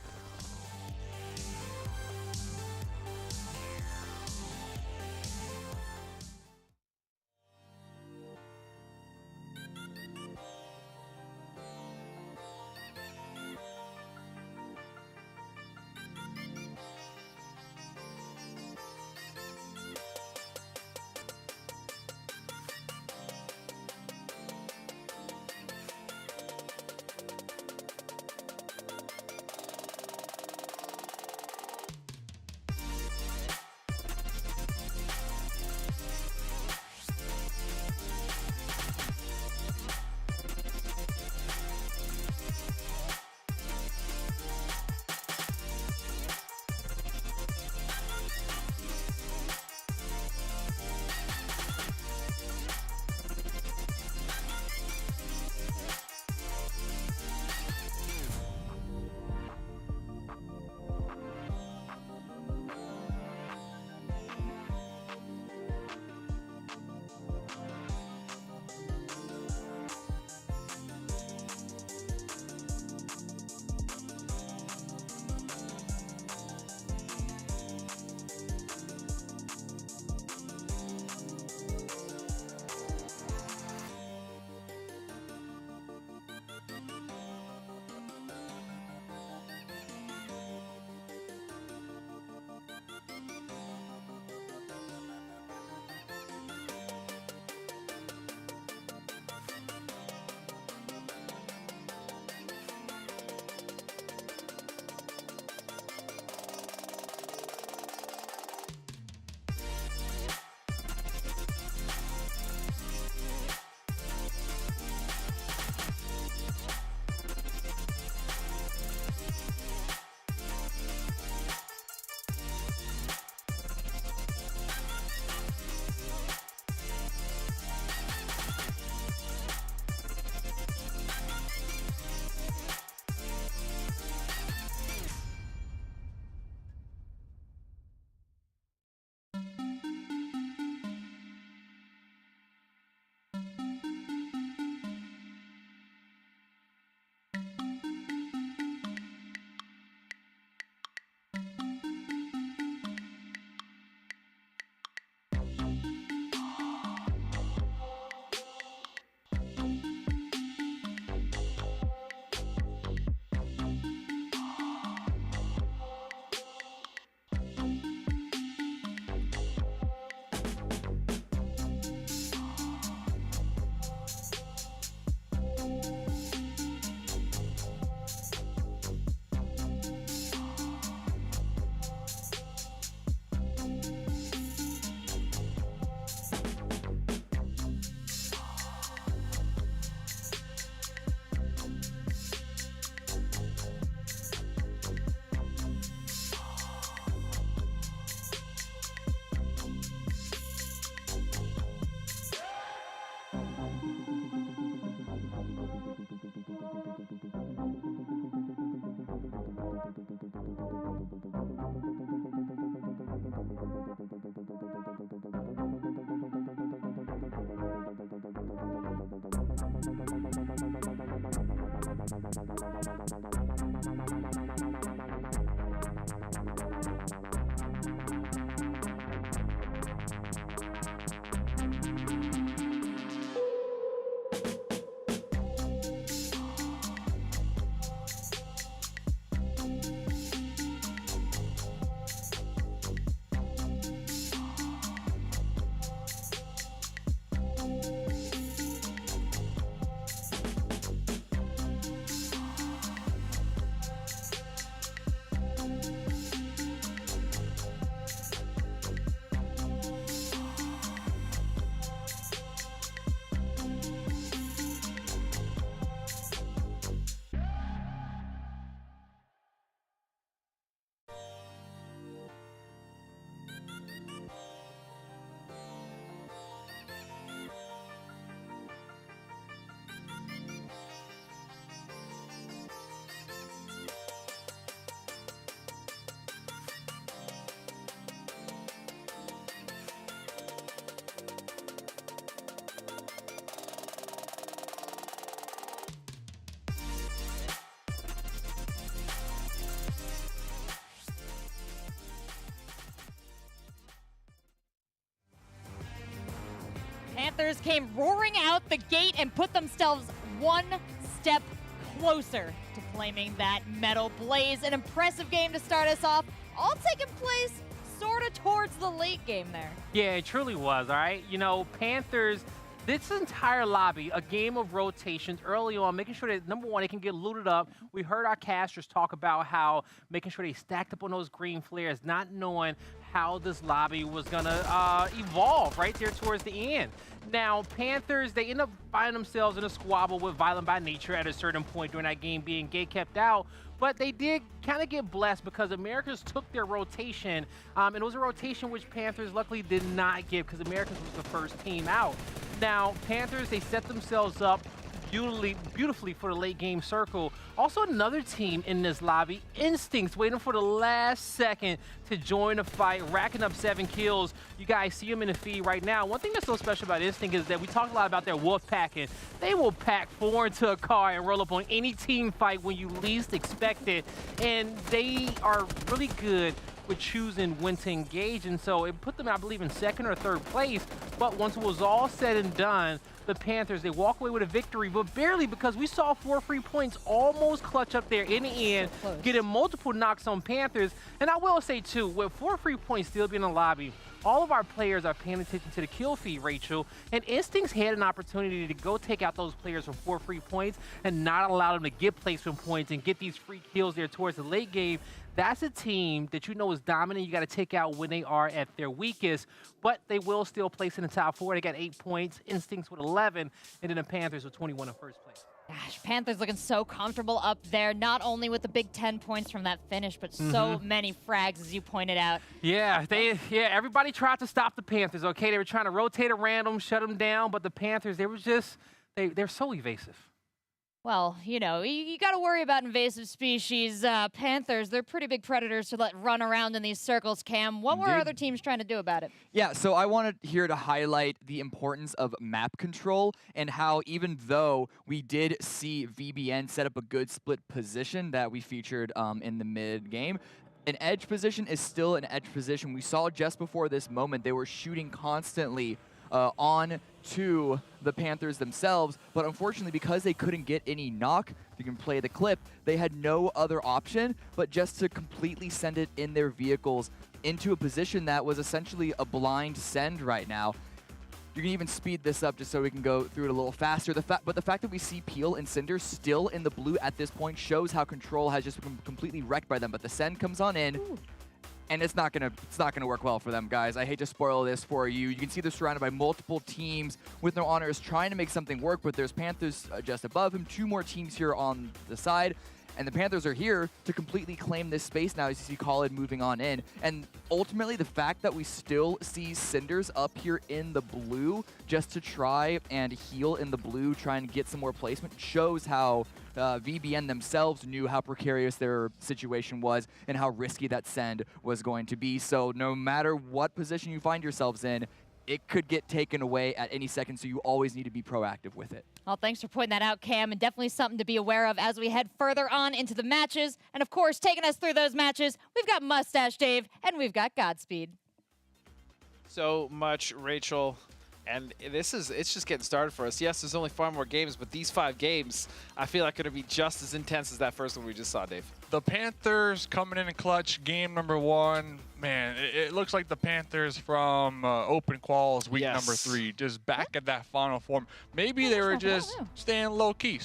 Panthers came roaring out the gate and put themselves one step closer to claiming that Metal Blaze. An impressive game to start us off, all taking place sort of towards the late game there. Yeah, it truly was, all right? You know, Panthers, this entire lobby, a game of rotations early on, making sure that, number one, they can get looted up. We heard our casters talk about how making sure they stacked up on those green flares, not knowing how this lobby was going to evolve right there towards the end. Now, Panthers, they end up finding themselves in a squabble with Violent by Nature at a certain point during that game, being gate kept out. But they did kind of get blessed because Americans took their rotation, and it was a rotation which Panthers luckily did not give because Americans was the first team out. Now, Panthers, they set themselves up beautifully for the late game circle. Also, another team in this lobby, Instincts, waiting for the last second to join the fight, racking up 7 kills. You guys see them in the feed right now. One thing that's so special about Instinct is that we talked a lot about their wolf packing. They will pack 4 into a car and roll up on any team fight when you least expect it. And they are really good with choosing when to engage, and so it put them, I believe, in 2nd or 3rd place. But once it was all said and done, the Panthers, they walk away with a victory, but barely, because we saw 4 free points almost clutch up there in the end, getting multiple knocks on Panthers. And I will say, too, with 4 free points still being in the lobby, all of our players are paying attention to the kill feed, Rachel, and Instincts had an opportunity to go take out those players for 4 free points and not allow them to get placement points and get these free kills there towards the late game. That's a team that you know is dominant. You got to take out when they are at their weakest, but they will still place in the top 4. They got 8 points, Instincts with 11, and then the Panthers with 21 in first place. Gosh, Panthers looking so comfortable up there, not only with the big 10 points from that finish, but so many frags, as you pointed out. Yeah, everybody tried to stop the Panthers, okay? They were trying to rotate around them, shut them down, but the Panthers, they were just, they're so evasive. Well, you know, you got to worry about invasive species. Panthers, they're pretty big predators to let run around in these circles, Cam. What were other teams trying to do about it? Yeah, so I wanted here to highlight the importance of map control and how even though we did see VBN set up a good split position that we featured in the mid game, an edge position is still an edge position. We saw just before this moment they were shooting constantly on to the Panthers themselves, but unfortunately because they couldn't get any knock, you can play the clip, they had no other option but just to completely send it in their vehicles into a position that was essentially a blind send right now. You can even speed this up just so we can go through it a little faster. But the fact that we see Peel and Cinder still in the blue at this point shows how Control has just been completely wrecked by them. But the send comes on in. Ooh. And it's not gonna work well for them, guys. I hate to spoil this for you. You can see they're surrounded by multiple teams with no honors trying to make something work, but there's Panthers just above him, 2 more teams here on the side. And the Panthers are here to completely claim this space now as you see Khalid moving on in. And ultimately, the fact that we still see Cinders up here in the blue just to try and heal in the blue, try and get some more placement, shows how VBN themselves knew how precarious their situation was and how risky that send was going to be. So no matter what position you find yourselves in, it could get taken away at any second, so you always need to be proactive with it. Well, thanks for pointing that out, Cam, and definitely something to be aware of as we head further on into the matches. And of course, taking us through those matches, we've got Mustache Dave, and we've got Godspeed. So much, Rachel. And it's just getting started for us. Yes, there's only 5 more games, but these 5 games, I feel like are going to be just as intense as that first one we just saw, Dave. The Panthers coming in clutch, game number 1. Man, it looks like the Panthers from Open Quals week number 3, just back at that final form. Maybe they were just staying low-key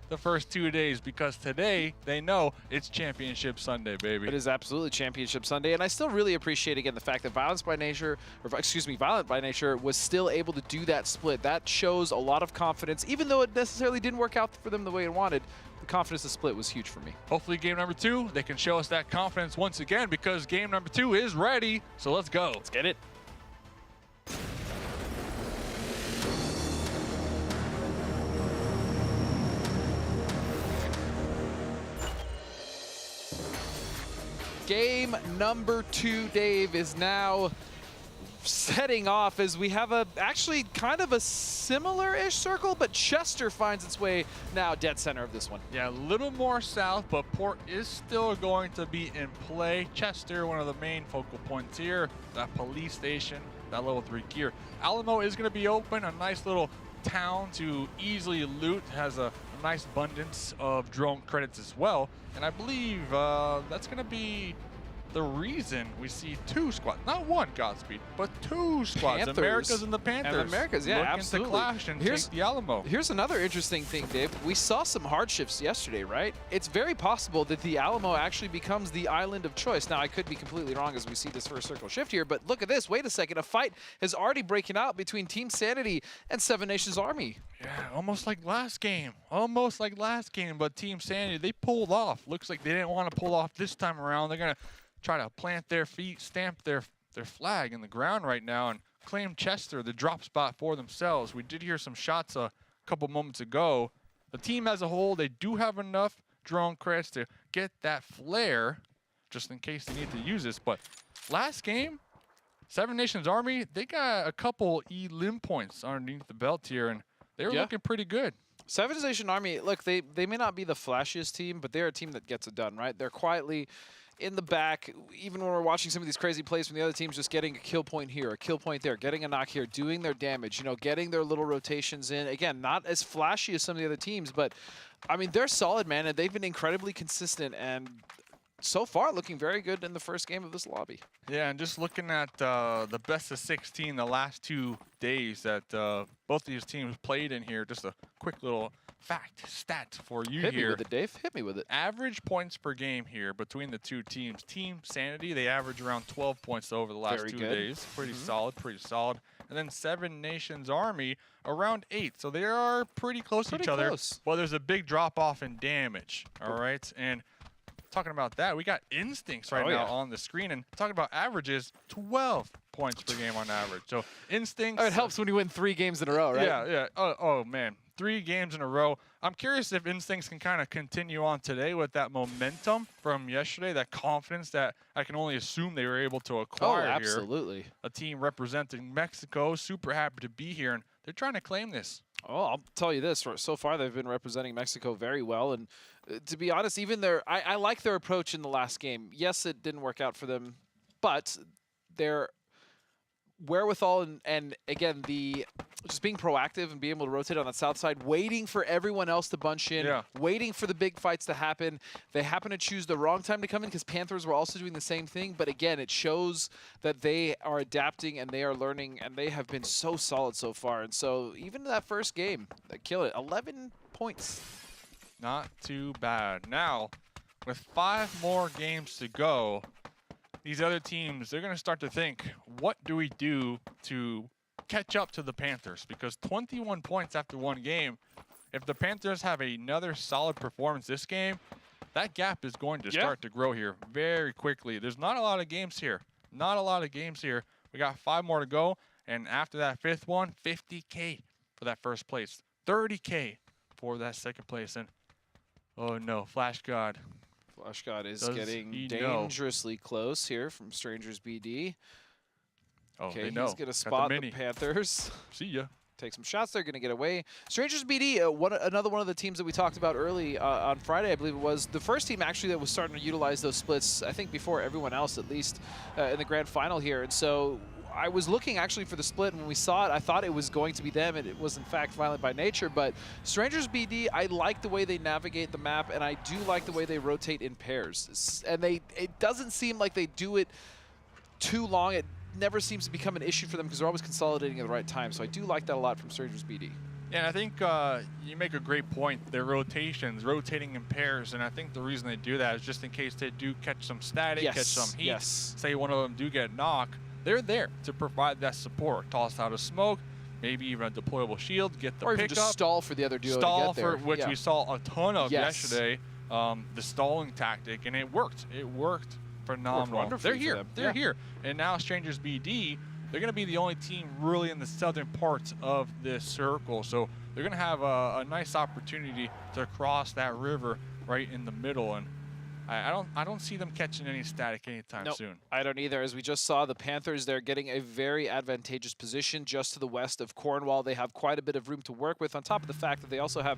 the first 2 days, because today they know it's Championship Sunday, baby. It is absolutely Championship Sunday, and I still really appreciate, again, the fact that Violent by Nature was still able to do that split. That shows a lot of confidence, even though it necessarily didn't work out for them the way it wanted. The confidence of split was huge for me. Hopefully game number 2, they can show us that confidence once again, because game number 2 is ready. So let's go. Let's get it. Game number 2, Dave, is now setting off as we have actually kind of a similar-ish circle, but Chester finds its way now dead center of this one. Yeah, a little more south, but Port is still going to be in play. Chester, one of the main focal points here, that police station that level 3 gear. Alamo is going to be open, a nice little town to easily loot, has a nice abundance of drone credits as well. And I believe that's going to be the reason we see 2 squads, not 1 Godspeed, but 2 squads. Panthers. Americas and the Panthers. And Americas, yeah, looking absolutely. to clash and take the Alamo. Here's another interesting thing, Dave. We saw some hardships yesterday, right? It's very possible that the Alamo actually becomes the island of choice. Now, I could be completely wrong as we see this first circle shift here, but look at this. Wait a second. A fight is already breaking out between Team Sanity and Seven Nations Army. Yeah, almost like last game. Almost like last game, but Team Sanity, they pulled off. Looks like they didn't want to pull off this time around. They're going to try to plant their feet, stamp their flag in the ground right now, and claim Chester, the drop spot for themselves. We did hear some shots a couple moments ago. The team as a whole, they do have enough drone credits to get that flare, just in case they need to use this. But last game, Seven Nations Army, they got a couple limb points underneath the belt here, and they were looking pretty good. Seven Nation Army, look, they may not be the flashiest team, but they're a team that gets it done, right? They're quietly in the back, even when we're watching some of these crazy plays from the other teams, just getting a kill point here, a kill point there, getting a knock here, doing their damage, you know, getting their little rotations in. Again, not as flashy as some of the other teams, but, I mean, they're solid, man, and they've been incredibly consistent, and so far looking very good in the first game of this lobby. Yeah, and just looking at the best of 16 the last 2 days that both these teams played in here, just a quick little stat for you here. Hit me with it, Dave. Hit me with it. Average points per game here between the 2 teams. Team Sanity, they average around 12 points over the last Very 2 good. days. Pretty solid, pretty solid. And then Seven Nations Army around 8. So they are pretty close to each other. Close. Well, there's a big drop off in damage. All right. And talking about that, we got Instincts right now on the screen. And talking about averages, 12 points per game on average. So Instincts. Oh, it helps when you win 3 games in a row, right? Yeah, yeah. Oh man. 3 games in a row. I'm curious if Instincts can kind of continue on today with that momentum from yesterday, that confidence that I can only assume they were able to acquire here. Absolutely. A team representing Mexico, super happy to be here, and they're trying to claim this. Oh, I'll tell you this. So far, they've been representing Mexico very well. And to be honest, even I like their approach in the last game. Yes, it didn't work out for them, but their wherewithal and again, just being proactive and being able to rotate on that south side, waiting for everyone else to bunch in, waiting for the big fights to happen. They happen to choose the wrong time to come in because Panthers were also doing the same thing. But again, it shows that they are adapting and they are learning, and they have been so solid so far. And so even in that first game, they killed it. 11 points. Not too bad. Now, with 5 more games to go, these other teams, they're going to start to think, what do we do to catch up to the Panthers? Because 21 points after 1 game, if the Panthers have another solid performance this game, that gap is going to start to grow here very quickly. There's not a lot of games here. Not a lot of games here. We got 5 more to go, and after that 5th one, 50K for that first place, 30K for that second place, and oh no, Flash God. Flash God is Does getting he know? dangerously close here from Strangers BD. Oh, Okay, they he's know. going to Got spot the mini. Panthers. See ya. Take some shots. They're going to get away. Strangers BD, another one of the teams that we talked about early on Friday, I believe it was. The first team actually that was starting to utilize those splits, I think before everyone else at least, in the grand final here. And so I was looking actually for the split, and when we saw it, I thought it was going to be them, and it was in fact Violent by Nature. But Strangers BD, I like the way they navigate the map, and I do like the way they rotate in pairs. And it doesn't seem like they do it too long. It never seems to become an issue for them because they're always consolidating at the right time. So I do like that a lot from Strangers BD. Yeah, and I think you make a great point. Their rotations, rotating in pairs, and I think the reason they do that is just in case they do catch some static, catch some heat, say one of them do get knocked, they're there to provide that support. Toss out a smoke, maybe even a deployable shield, get the or pickup. even just stall for the other duo stall to get there. for which we saw a ton of Yes. yesterday, the stalling tactic, and it worked. It worked phenomenal. wonderfully They're for here. them. They're here. And now Strangers BD, they're going to be the only team really in the southern parts of this circle. So they're going to have a nice opportunity to cross that river right in the middle. And I don't see them catching any static anytime soon. I don't either. As we just saw, the Panthers, they're getting a very advantageous position just to the west of Cornwall. They have quite a bit of room to work with, on top of the fact that they also have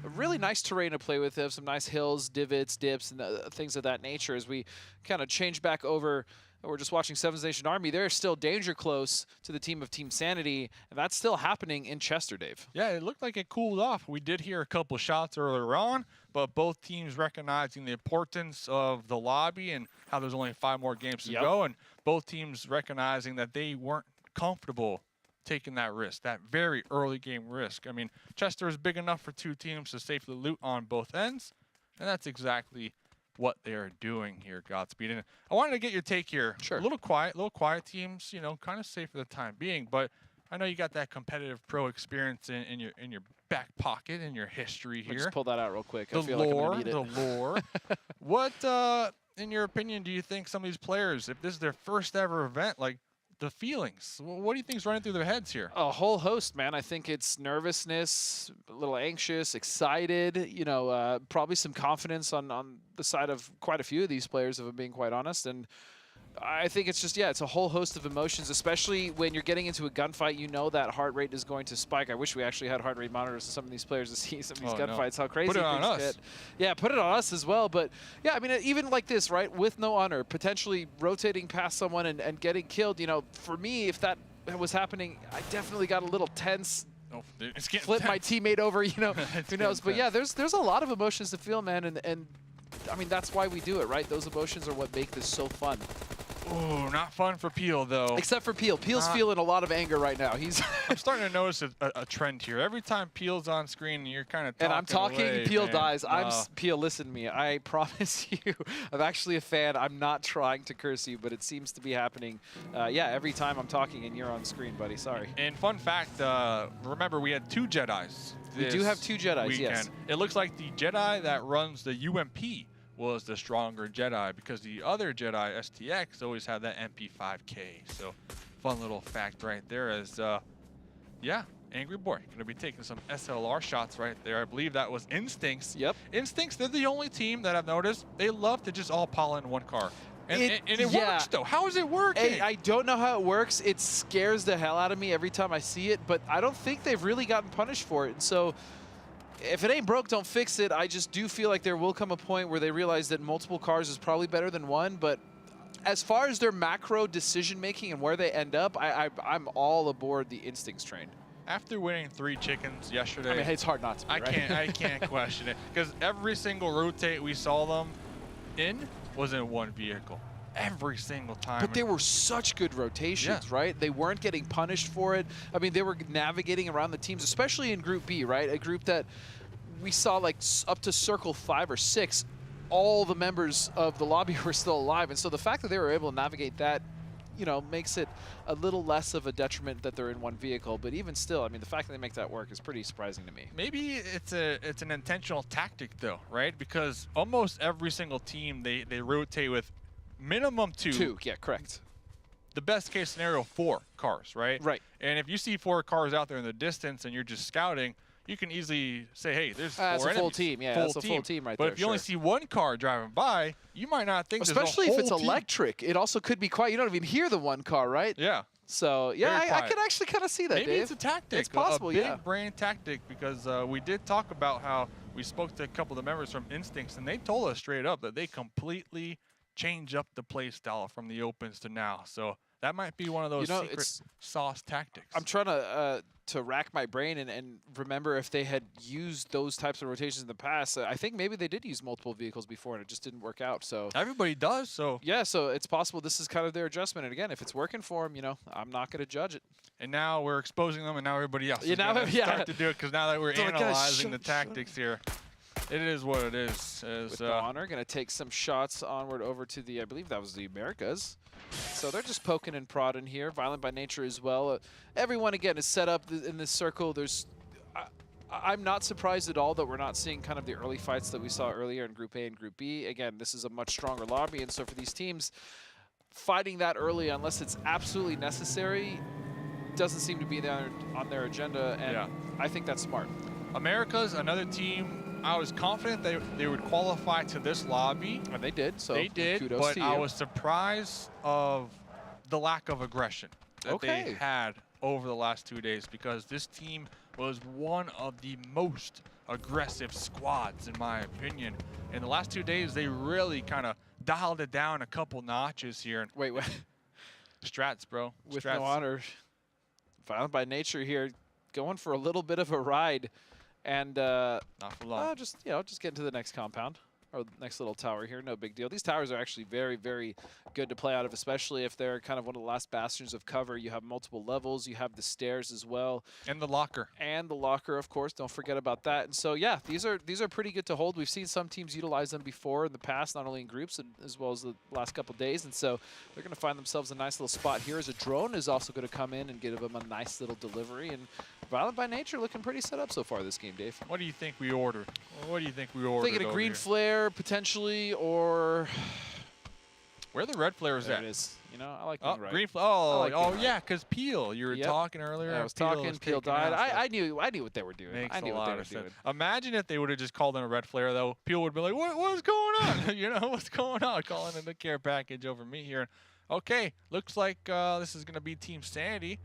a really nice terrain to play with. They have some nice hills, divots, dips, and things of that nature. As we kind of change back over we're just watching Seventh Nation Army. They're still danger close to the team of Team Sanity, and that's still happening in Chester, Dave. Yeah, it looked like it cooled off. We did hear a couple shots earlier on, but both teams recognizing the importance of the lobby and how there's only 5 more games to go, and both teams recognizing that they weren't comfortable taking that risk, that very early game risk. I mean, Chester is big enough for 2 teams to safely loot on both ends, and that's exactly what they are doing here, Godspeed. And I wanted to get your take here. Sure. A little quiet teams, you know, kind of safe for the time being, but I know you got that competitive pro experience in your back pocket, in your history here. Just pull that out real quick. The I feel like I'm gonna need it. The lore. What, in your opinion, do you think some of these players, if this is their first ever event, like the feelings, what do you think is running through their heads here? A whole host, man. I think it's nervousness, a little anxious, excited, you know, probably some confidence on the side of quite a few of these players, if I'm being quite honest. And I think it's just, yeah, it's a whole host of emotions, especially when you're getting into a gunfight. You know that heart rate is going to spike. I wish we actually had heart rate monitors to some of these players to see some of these gunfights, how crazy put it on things us. get. Yeah, put it on us as well. But, yeah, I mean, even like this, right, with no honor, potentially rotating past someone and getting killed, you know, for me, if that was happening, I definitely got a little tense. Oh, it's getting Flip my teammate over, you know, who knows. But, yeah, tense. there's a lot of emotions to feel, man, and I mean, that's why we do it, right? Those emotions are what make this so fun. Oh, not fun for Peel, though. Except for Peel. Peel's feeling a lot of anger right now. He's I'm starting to notice a trend here. Every time Peel's on screen, you're kind of talking and I'm talking, away, Peel man. dies. Peel, listen to me. I promise you, I'm actually a fan. I'm not trying to curse you, but it seems to be happening. Yeah, every time I'm talking and you're on screen, buddy. Sorry. And fun fact, remember we had 2 Jedis. We do have 2 Jedis, weekend. yes. It looks like the Jedi that runs the UMP was the stronger Jedi because the other Jedi, STX, always had that MP5K. So fun little fact right there is, yeah, Angry Boy going to be taking some SLR shots right there. I believe that was Instincts. Yep. Instincts, they're the only team that I've noticed, they love to just all pile in one car. And it works, though. How is it working? Hey, I don't know how it works. It scares the hell out of me every time I see it, but I don't think they've really gotten punished for it. And so if it ain't broke, don't fix it. I just do feel like there will come a point where they realize that multiple cars is probably better than one. But as far as their macro decision-making and where they end up, I'm all aboard the Instincts train. After winning 3 chickens yesterday, I mean, it's hard not to be, right? I can't question it, because every single rotate we saw them in was in one vehicle. Every single time. But they were such good rotations, right? They weren't getting punished for it. I mean, they were navigating around the teams, especially in Group B, right? A group that we saw like up to Circle 5 or 6, all the members of the lobby were still alive. And so the fact that they were able to navigate that, you know, makes it a little less of a detriment that they're in one vehicle. But even still, I mean, the fact that they make that work is pretty surprising to me. Maybe it's an intentional tactic, though, right? Because almost every single team, they rotate with minimum 2. 2, yeah, correct. The best case scenario, 4 cars, right? Right. And if you see 4 cars out there in the distance and you're just scouting, you can easily say, hey, there's 4 that's a enemies. full team, yeah, that's a full team right but there. But if you only see 1 car driving by, you might not think especially there's a if it's whole team. electric, it also could be quiet. You don't even hear the 1 car, right? Yeah. So, yeah, Very I quiet. could actually kind of see that, Maybe Dave. it's a tactic. It's possible, a big yeah. brain tactic, because we did talk about how we spoke to a couple of the members from Instincts, and they told us straight up that they completely change up the play style from the opens to now. So that might be one of those secret sauce tactics. I'm trying to rack my brain and remember if they had used those types of rotations in the past. I think maybe they did use multiple vehicles before and it just didn't work out. So everybody does. So yeah, so it's possible this is kind of their adjustment. And again, if it's working for them, you know, I'm not going to judge it. And now we're exposing them, and now everybody else is now, going to start to do it, because now that we're So analyzing the tactics here, it is what it is. With the honor, going to take some shots onward over to the, I believe that was the Americas. So they're just poking and prodding here, violent by nature as well. Everyone, again, is set up in this circle. There's, I'm not surprised at all that we're not seeing kind of the early fights that we saw earlier in Group A and Group B. Again, this is a much stronger lobby, and so for these teams, fighting that early, unless it's absolutely necessary, doesn't seem to be on their agenda, and I think that's smart. America's another team. I was confident they would qualify to this lobby. And they did, so they did, kudos but to you. I was surprised of the lack of aggression that they had over the last 2 days, because this team was one of the most aggressive squads, in my opinion. In the last 2 days, they really kind of dialed it down a couple notches here. Wait, what? Strats, bro. With Strats. no honor. Violent by nature here, going for a little bit of a ride. And Not for long. just get into the next compound. Or next little tower here, no big deal. These towers are actually very, very good to play out of, especially if they're kind of one of the last bastions of cover. You have multiple levels, you have the stairs as well. And the locker. And the locker, of course, don't forget about that. And so, yeah, these are pretty good to hold. We've seen some teams utilize them before in the past, not only in groups as well as the last couple days. And so they're going to find themselves a nice little spot here as a drone is also going to come in and give them a nice little delivery. And Violent by nature looking pretty set up so far this game, Dave. What do you think we ordered? What do you think we ordered? Thinking a over green here? flare potentially, or Where are the red flares there at? it is. You know, I like Oh, being right. green flare. Oh, like being right. yeah, because Peel. You were Yep. talking earlier. Yeah, I was Peel talking. was Peel kicking died. out stuff. I knew what they were doing. Makes I knew a what lot they of were doing. sense. Imagine if they would have just called in a red flare, though. Peel would be like, what's going on? You know, what's going on? Calling in the care package over me here. Okay, looks like this is going to be Team Sanity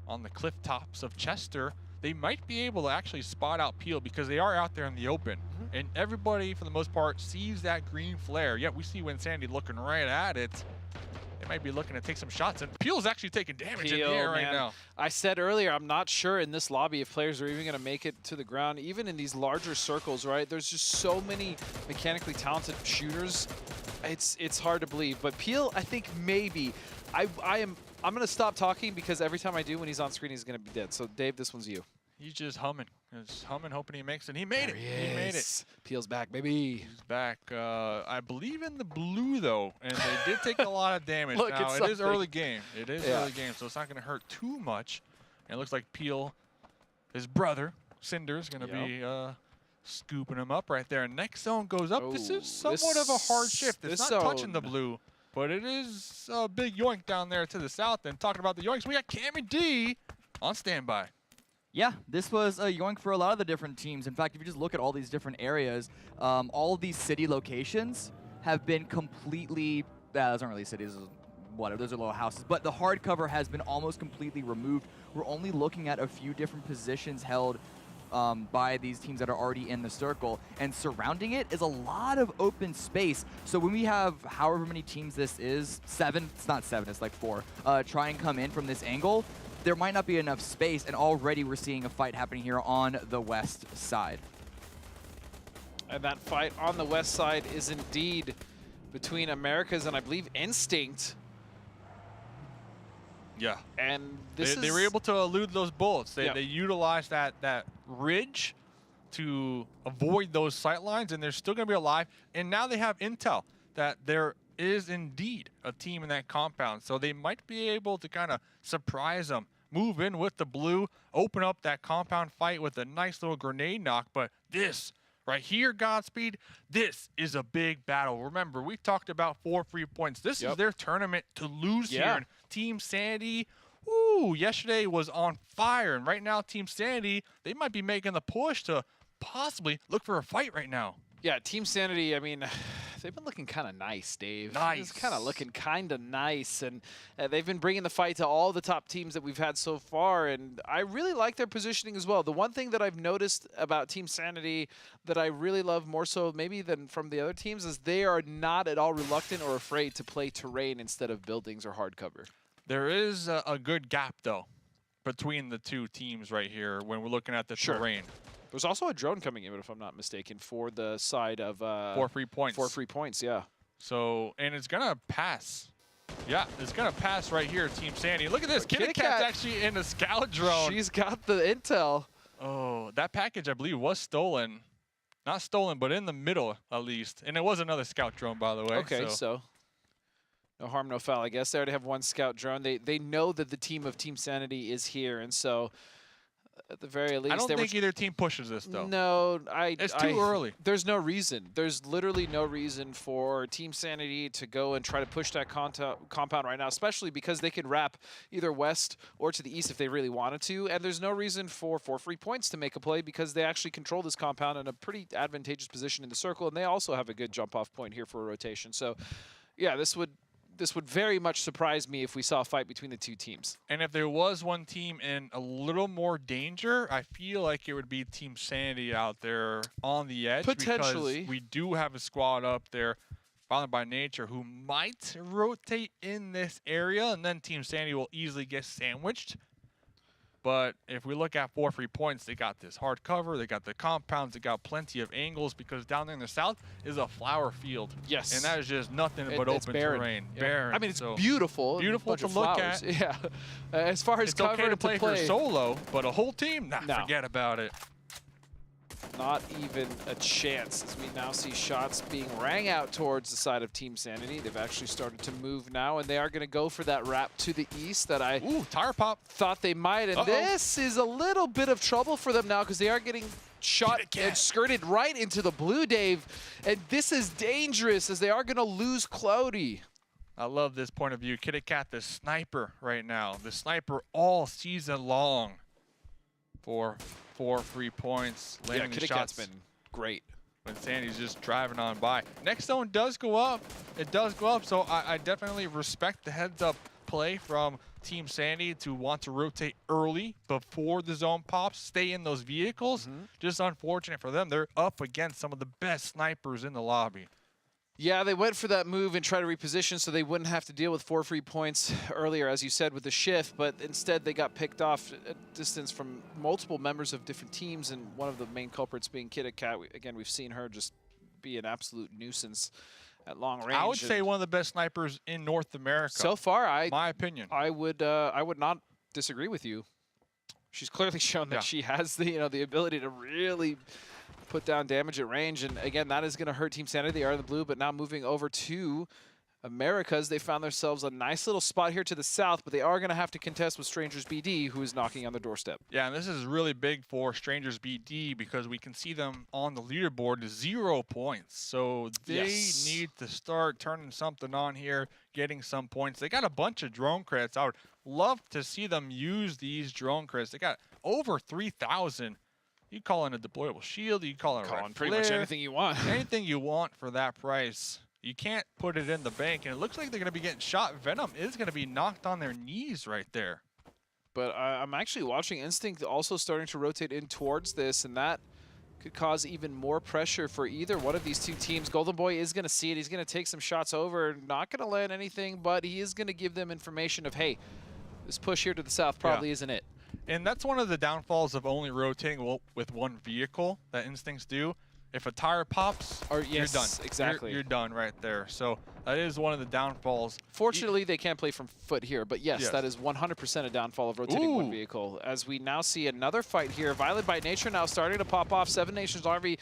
on the cliff tops of Chester. They might be able to actually spot out Peel because they are out there in the open. And everybody, for the most part, sees that green flare. Yet we see Wynnsanity looking right at it. They might be looking to take some shots. And Peel's actually taking damage in the air right now. I said earlier, I'm not sure in this lobby if players are even going to make it to the ground, even in these larger circles, right? There's just so many mechanically talented shooters. It's hard to believe. But Peel, I think maybe. I'm going to stop talking because every time I do, when he's on screen, he's going to be dead. So, Dave, this one's you. He's just humming. He's humming, hoping he makes it. He made it. He made it. Peel's back, baby. He's back. I believe in the blue, though, and they did take a lot of damage. Look, now, it's it is something. early game. It is early game, so it's not going to hurt too much. And it looks like Peel, his brother, Cinder, is going to be scooping him up right there. Next zone goes up. This is somewhat of a hard shift. It's not touching the blue, but it is a big yoink down there to the south. And talking about the yoinks, we got Cammy D on standby. Yeah, this was a yoink for a lot of the different teams. In fact, if you just look at all these different areas, all of these city locations have been completely, those aren't really cities, whatever, those are little houses, but the hard cover has been almost completely removed. We're only looking at a few different positions held by these teams that are already in the circle, and surrounding it is a lot of open space. So when we have however many teams this is, 7, it's not 7, it's like 4, try and come in from this angle, there might not be enough space, and already we're seeing a fight happening here on the west side. And that fight on the west side is indeed between Americas and I believe Instinct. Yeah. And they were able to elude those bullets. They utilized that ridge to avoid those sight lines, and they're still going to be alive. And now they have intel that there is indeed a team in that compound. So they might be able to kind of surprise them, move in with the blue, open up that compound fight with a nice little grenade knock. But this right here, Godspeed, this is a big battle. Remember, we talked about 4 free points. This is their tournament to lose here. And Team Sanity, yesterday was on fire. And right now, Team Sanity, they might be making the push to possibly look for a fight right now. Yeah, Team Sanity, I mean, they've been looking kind of nice, Dave. Nice. It's kind of looking kind of nice. And they've been bringing the fight to all the top teams that we've had so far. And I really like their positioning as well. The one thing that I've noticed about Team Sanity that I really love more so maybe than from the other teams is they are not at all reluctant or afraid to play terrain instead of buildings or hardcover. There is a good gap, though, between the two teams right here when we're looking at the terrain. There's also a drone coming in, if I'm not mistaken, for the side of 4 free points. 4 free points, yeah. So, and it's gonna pass. Yeah, it's gonna pass right here, Team Sandy. Look at this, Kitty Cat's actually in a scout drone. She's got the intel. Oh, that package I believe was stolen. Not stolen, but in the middle at least. And it was another scout drone, by the way. Okay, so no harm, no foul. I guess they already have one scout drone. They know that the team of Team Sanity is here, and so at the very least, I don't think either team pushes this, though. No, it's too early. There's no reason. There's literally no reason for Team Sanity to go and try to push that compound right now, especially because they could wrap either west or to the east if they really wanted to. And there's no reason for 4 free points to make a play because they actually control this compound in a pretty advantageous position in the circle, and they also have a good jump-off point here for a rotation. So, yeah, this would very much surprise me if we saw a fight between the two teams. And if there was one team in a little more danger, I feel like it would be Team Sanity out there on the edge. Potentially. Because we do have a squad up there Violent by Nature, who might rotate in this area, and then Team Sanity will easily get sandwiched. But if we look at 4 free points, they got this hard cover, they got the compounds, they got plenty of angles, because down there in the south is a flower field. Yes. And that is just nothing but open terrain. Yeah. Barren. I mean, it's so beautiful. beautiful bunch to of look flowers. at. Yeah. As far as it's okay cover to play for play, solo, but a whole team, nah, No. forget about it. not even a chance, as we now see shots being rang out towards the side of Team Sanity. They've actually started to move now, and they are going to go for that wrap to the east that I Tire pop. thought they might. And this is a little bit of trouble for them now, because they are getting shot and skirted right into the blue, Dave. And this is dangerous, as they are going to lose Cloudy. I love this point of view. Kitty Cat, the sniper right now. The sniper all season long for 4 free points. Landing Kitty shots. Cat's been great. When Sandy's just driving on by. Next zone does go up. It does go up, so I definitely respect the heads-up play from Team Sandy to want to rotate early before the zone pops, stay in those vehicles. Just unfortunate for them. They're up against some of the best snipers in the lobby. Yeah, they went for that move and try to reposition so they wouldn't have to deal with 4 free points earlier, as you said, with the shift, but instead they got picked off at distance from multiple members of different teams, and one of the main culprits being Kitty Cat. Again, we've seen her just be an absolute nuisance at long range. I would say one of the best snipers in North America. So far, my opinion. I would not disagree with you. She's clearly shown that she has the the ability to really put down damage at range, and again, that is going to hurt Team Sanity. They are in the blue, but now moving over to Americas, they found themselves a nice little spot here to the south, but they are going to have to contest with Strangers BD, who is knocking on their doorstep. Yeah, and this is really big for Strangers BD, because we can see them on the leaderboard 0 points. So they need to start turning something on here, getting some points. They got a bunch of drone credits. I would love to see them use these drone credits. They got over 3,000. You call in a deployable shield, you call in a red pretty much anything you want. Anything you want for that price. You can't put it in the bank, and it looks like they're going to be getting shot. Venom is going to be knocked on their knees right there. But I'm actually watching Instinct also starting to rotate in towards this, and that could cause even more pressure for either one of these two teams. Golden Boy is going to see it. He's going to take some shots over. Not going to land anything, but he is going to give them information of, hey, this push here to the south probably isn't it. And that's one of the downfalls of only rotating with one vehicle that Instincts do. If a tire pops, you're done. Exactly. You're done right there. So that is one of the downfalls. Fortunately, they can't play from foot here, but yes, that is 100% a downfall of rotating one vehicle. As we now see another fight here. Violent by Nature now starting to pop off. Seven Nations Army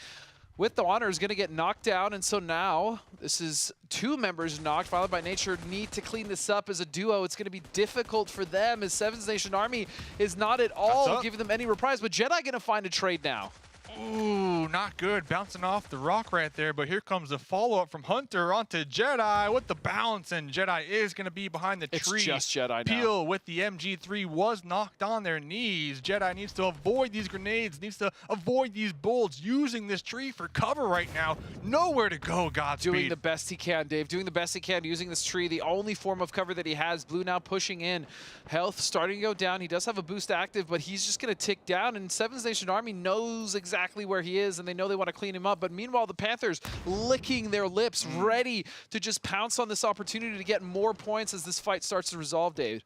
with the honor is going to get knocked down, and so now this is 2 members knocked. Violent by Nature need to clean this up as a duo. It's going to be difficult for them, as Seven's Nation Army is not at all giving them any reprise, but Jedi going to find a trade now. Ooh, not good. Bouncing off the rock right there, but here comes the follow-up from Hunter onto Jedi with the bounce, and Jedi is going to be behind the tree. It's just Jedi now. Peel with the MG3 was knocked on their knees. Jedi needs to avoid these grenades, needs to avoid these bullets, using this tree for cover right now. Nowhere to go, Godspeed. Doing the best he can, Dave. Doing the best he can, using this tree, the only form of cover that he has. Blue now pushing in. Health starting to go down. He does have a boost active, but he's just going to tick down, and Seven's Nation Army knows exactly where he is, and they know they want to clean him up. But meanwhile, the Panthers licking their lips, ready to just pounce on this opportunity to get more points as this fight starts to resolve, Dave.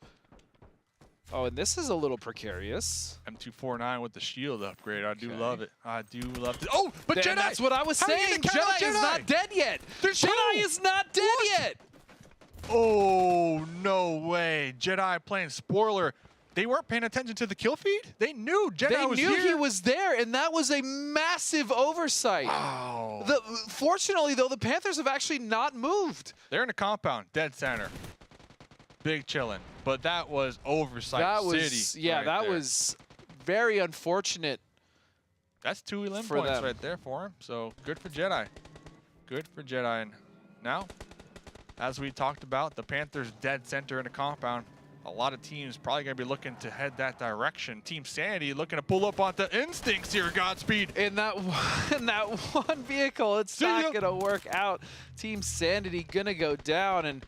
Oh, and this is a little precarious. M249 with the shield upgrade. I do love it. I do love it. Oh, but Jedi! That's what I was saying. Jedi is not dead yet. Jedi is not dead yet. Oh, no way. Jedi playing spoiler. They weren't paying attention to the kill feed? They knew Jedi was here. They knew he was there, and that was a massive oversight. Wow. Fortunately, though, the Panthers have actually not moved. They're in a compound, dead center. Big chillin'. But that was oversight city. Yeah, that was very unfortunate. That's 2 elim points right there for him. So good for Jedi. Good for Jedi. And now, as we talked about, the Panthers dead center in a compound. A lot of teams probably going to be looking to head that direction. Team Sanity looking to pull up onto Instincts here, Godspeed. In that one vehicle, it's not going to work out. Team Sanity going to go down, and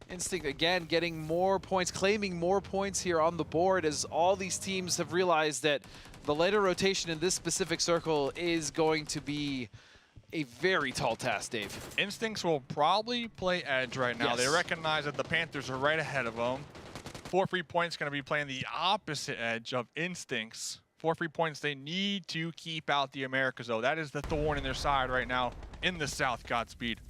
Instinct again getting more points, claiming more points here on the board, as all these teams have realized that the later rotation in this specific circle is going to be a very tall task, Dave. Instincts will probably play edge right now. Yes. They recognize that the Panthers are right ahead of them. 4 free points going to be playing the opposite edge of Instincts. 4 free points, they need to keep out the Americas, though. That is the thorn in their side right now in the South, Godspeed.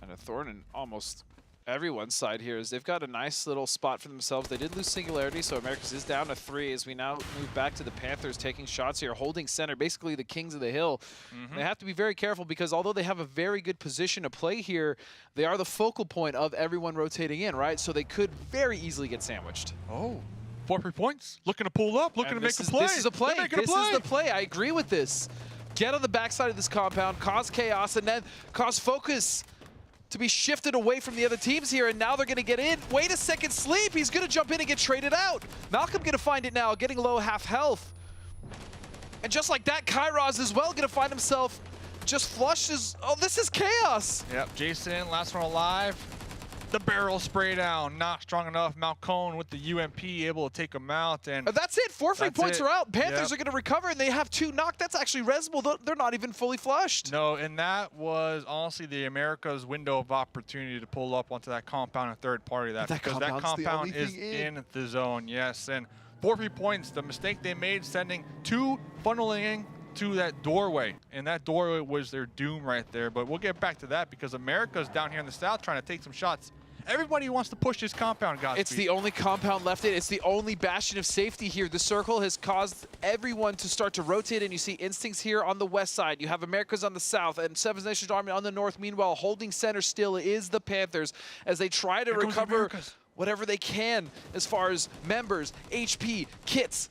And a thorn in almost everyone's side here is they've got a nice little spot for themselves. They did lose Singularity, so Americas is down to 3 as we now move back to the Panthers taking shots here, holding center, basically the kings of the hill. They have to be very careful because although they have a very good position to play here, they are the focal point of everyone rotating in, right? So they could very easily get sandwiched. Oh, 4 free points. Looking to pull up, looking to make a play. This is a play. This is the play. I agree with this. Get on the backside of this compound, cause chaos, and then cause focus to be shifted away from the other teams here, and now they're going to get in. Wait a second, Sleep. He's going to jump in and get traded out. Malcolm going to find it now, getting low half health. And just like that, Kairos as well going to find himself just flushed as... Oh, this is chaos. Yep, Jason, last one alive. The barrel spray down, not strong enough. Malcone with the UMP able to take him out. And that's it. 4 free points are out. Panthers Yep. are going to recover, and they have 2 knocked. That's actually Resable. They're not even fully flushed. No, and that was honestly the America's window of opportunity to pull up onto that compound and third party that because that compound is in the zone. Yes, and 4 free points. The mistake they made sending 2 funneling to that doorway, and that doorway was their doom right there. But we'll get back to that because America's down here in the south trying to take some shots. Everybody wants to push this compound, Godspeed. It's the only compound left in. It's the only bastion of safety here. The circle has caused everyone to start to rotate, and you see Instincts here on the west side. You have Americas on the south and Seven Nations Army on the north. Meanwhile, holding center still is the Panthers as they try to recover whatever they can as far as members, HP, kits.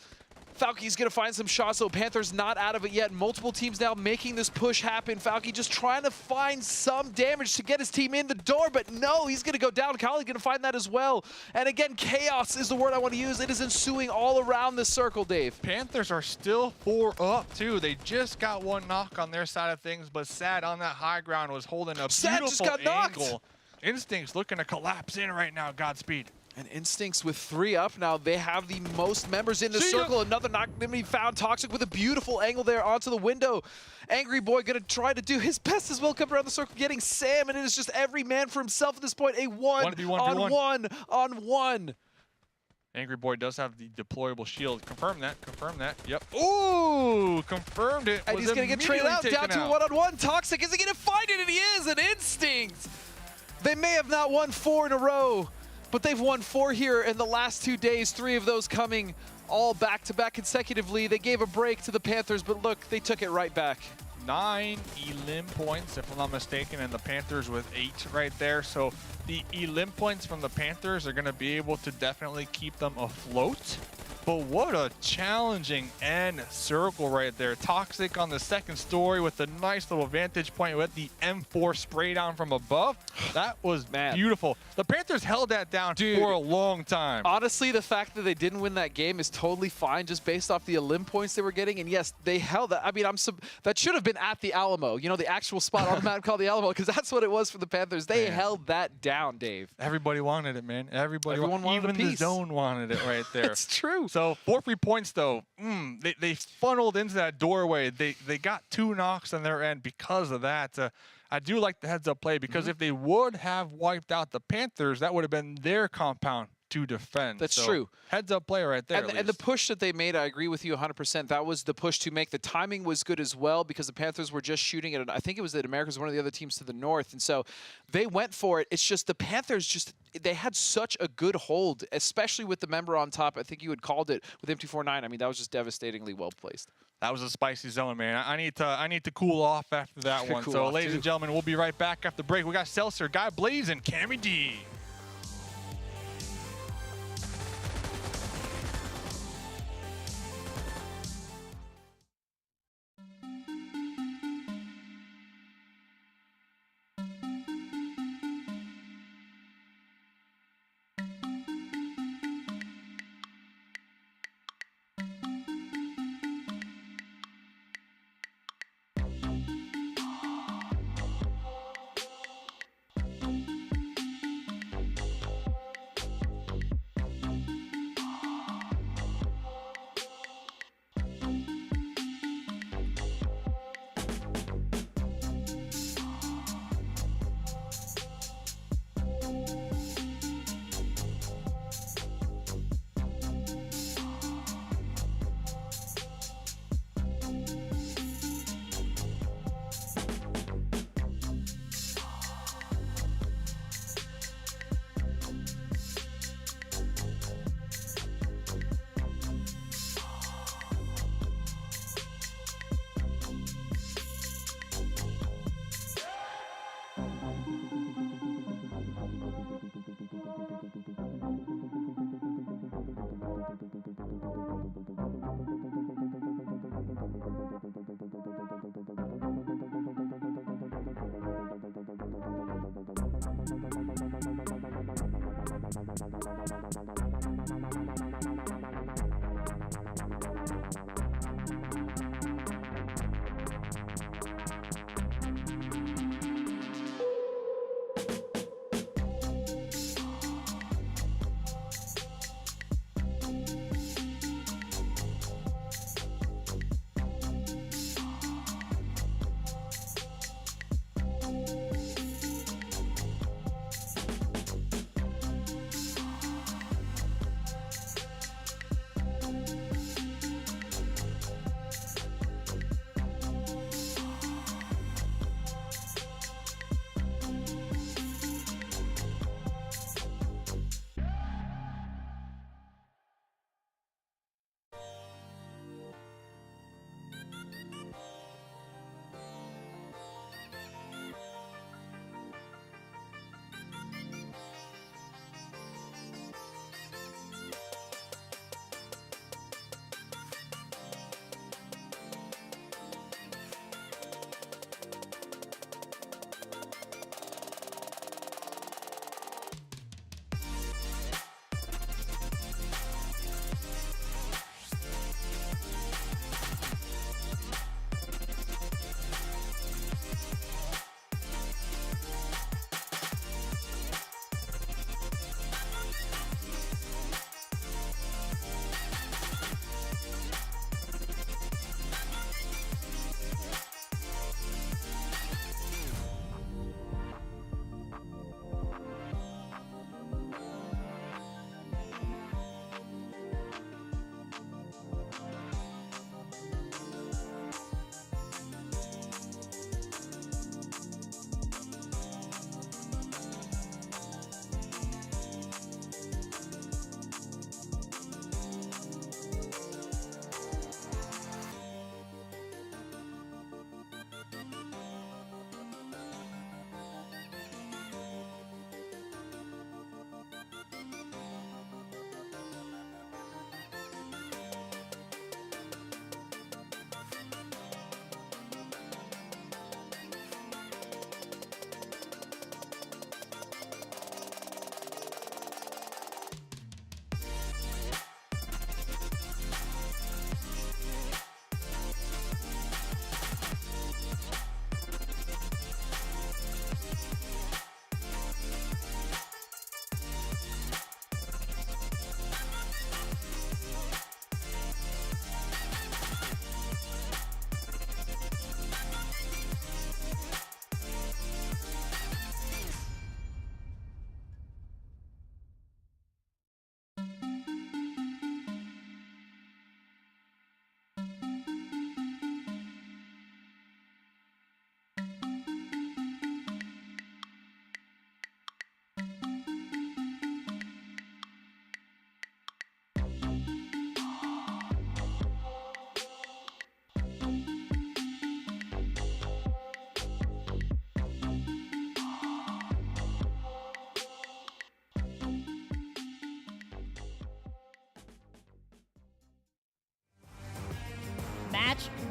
Falky's going to find some shots, so Panthers not out of it yet. Multiple teams now making this push happen. Falky just trying to find some damage to get his team in the door, but no, he's going to go down. Kali's going to find that as well. And again, chaos is the word I want to use. It is ensuing all around this circle, Dave. Panthers are still 4 up, too. They just got 1 knock on their side of things, but Sad on that high ground was holding a beautiful angle. Instincts looking to collapse in right now, Godspeed. And Instincts with 3 up now. They have the most members in the circle. Another knock to be found. Toxic with a beautiful angle there onto the window. Angry Boy going to try to do his best as well. Come around the circle, getting Sam, and it is just every man for himself at this point. A 1-on-1. Angry Boy does have the deployable shield. Confirm that. Confirm that. Yep. Ooh, confirmed it. And he's going to get traded out down to a 1-on-1. Toxic, is he going to find it? And he is. An Instinct. They may have not won 4 in a row, but they've won 4 here in the last 2 days, 3 of those coming all back-to-back consecutively. They gave a break to the Panthers, but look, they took it right back. 9 elim points, if I'm not mistaken, and the Panthers with 8 right there. So the elim points from the Panthers are going to be able to definitely keep them afloat. But what a challenging end circle right there. Toxic on the second story with a nice little vantage point with the M4 spray down from above. That was beautiful. The Panthers held that down for a long time. Honestly, the fact that they didn't win that game is totally fine just based off the elim points they were getting. And yes, they held that. I mean, that should have been at the Alamo, you know, the actual spot on the map called the Alamo, because that's what it was for the Panthers. They held that down, Dave. Everybody wanted it, man. Everyone wanted it. Even the zone wanted it right there. It's true. So 4 free points, though. They funneled into that doorway. They got 2 knocks on their end because of that. I do like the heads-up play because if they would have wiped out the Panthers, that would have been their compound to defend. That's true. Heads-up play right there. And the push that they made, I agree with you 100%. That was the push to make. The timing was good as well because the Panthers were just shooting at, I think it was that America's one of the other teams to the north. And so they went for it. It's just the Panthers they had such a good hold, especially with the member on top. I think you had called it with MT49. I mean, that was just devastatingly well placed. That was a spicy zone, man. I need to cool off after that one. So, ladies and gentlemen, we'll be right back after the break. We got Seltzer, Guy Blaze, and Cammy D.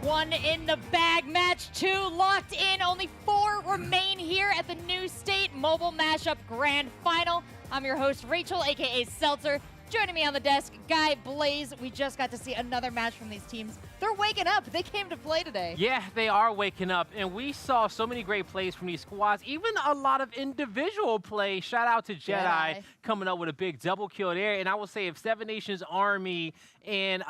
one in the bag. Match 2 locked in. Only 4 remain here at the New State Mobile Mashup Grand Final. I'm your host, Rachel, aka Seltzer. Joining me on the desk, Guy, Blaze. We just got to see another match from these teams. They're waking up. They came to play today. Yeah, they are waking up, and we saw so many great plays from these squads, even a lot of individual play. Shout out to Jedi coming up with a big double kill there. And I will say, if Seven Nations Army and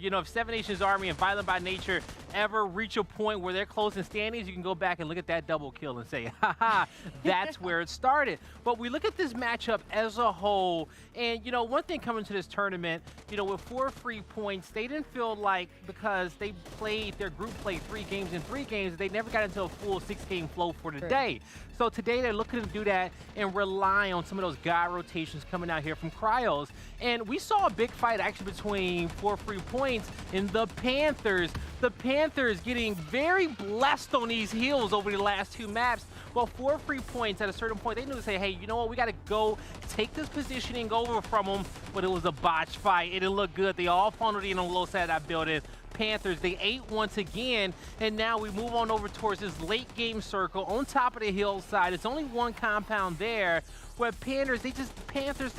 if Seven Nations Army and Violent by Nature ever reach a point where they're close in standings, you can go back and look at that double kill and say, haha, that's where it started. But we look at this matchup as a whole, and one thing coming to this tournament, with 4 free points, they didn't feel like, because their group played 3 games in 3 games, they never got into a full 6-game flow for the day. So today they're looking to do that and rely on some of those guy rotations coming out here from Cryos. And we saw a big fight actually between 4 free points and the Panthers. The Panthers getting very blessed on these heals over the last 2 maps. Well, 4 free points at a certain point, they knew to say, hey, you know what, we got to go take this positioning over from them. But it was a botch fight. It didn't look good. They all funneled in on the low side of that building. Panthers, they ate once again, and now we move on over towards this late game circle on top of the hillside. It's only 1 compound there, where Panthers, they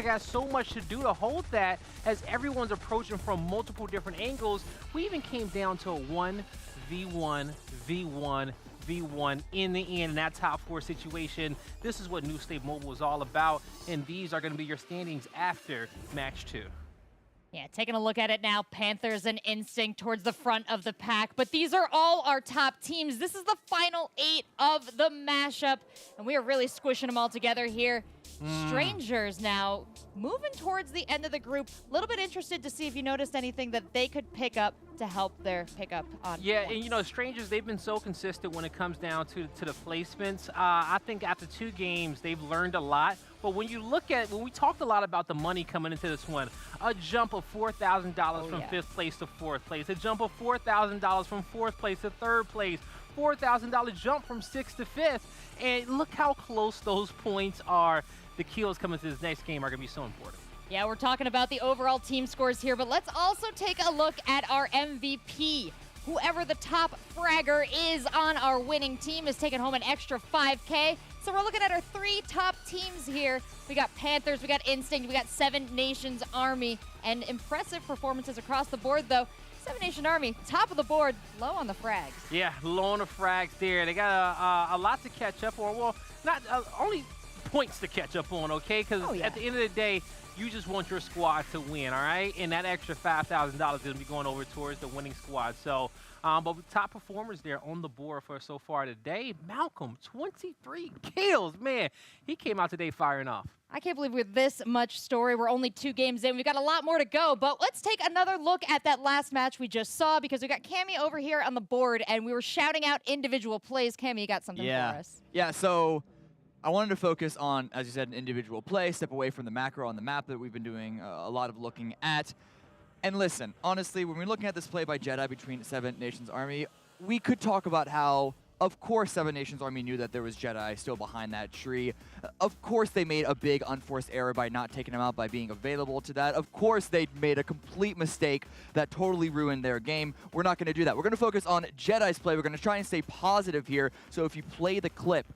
got so much to do to hold that as everyone's approaching from multiple different angles. We even came down to a 1v1, v1 in the end in that top 4 situation. This is what New State Mobile is all about, and these are going to be your standings after match 2. Yeah, taking a look at it now, Panthers and Instinct towards the front of the pack, but these are all our top teams. This is the final 8 of the mashup, and we are really squishing them all together here. Strangers now moving towards the end of the group. A little bit interested to see if you noticed anything that they could pick up to help their pickup on Yeah, points. and Strangers, they've been so consistent when it comes down to the placements. I think after 2 games, they've learned a lot. But when you look at, when we talked a lot about the money coming into this one, a jump of $4,000 from 5th place to 4th place, a jump of $4,000 from 4th place to 3rd place, $4,000 jump from 6th to 5th, and look how close those points are. The kills coming to this next game are going to be so important. Yeah, we're talking about the overall team scores here, but let's also take a look at our MVP. Whoever the top fragger is on our winning team is taking home an extra 5K. So we're looking at our 3 top teams here. We got Panthers, we got Instinct, we got Seven Nations Army, and impressive performances across the board, though. Seven Nation Army, top of the board, low on the frags. Yeah, low on the frags there. They got a lot to catch up on. Well, not only points to catch up on, okay? Because at the end of the day, you just want your squad to win, all right? And that extra $5,000 is going to be going over towards the winning squad. So, but with top performers there on the board for so far today, Malcolm, 23 kills. Man, he came out today firing off. I can't believe with this much story, we're only 2 games in. We've got a lot more to go, but let's take another look at that last match we just saw, because we got Cammy over here on the board, and we were shouting out individual plays. Cammy, you got something for us? Yeah, so I wanted to focus on, as you said, an individual play, step away from the macro on the map that we've been doing a lot of looking at. And listen, honestly, when we're looking at this play by Jedi between Seven Nations Army, we could talk about how, of course, Seven Nations Army knew that there was Jedi still behind that tree. Of course, they made a big unforced error by not taking him out, by being available to that. Of course, they made a complete mistake that totally ruined their game. We're not going to do that. We're going to focus on Jedi's play. We're going to try and stay positive here. So if you play the clip,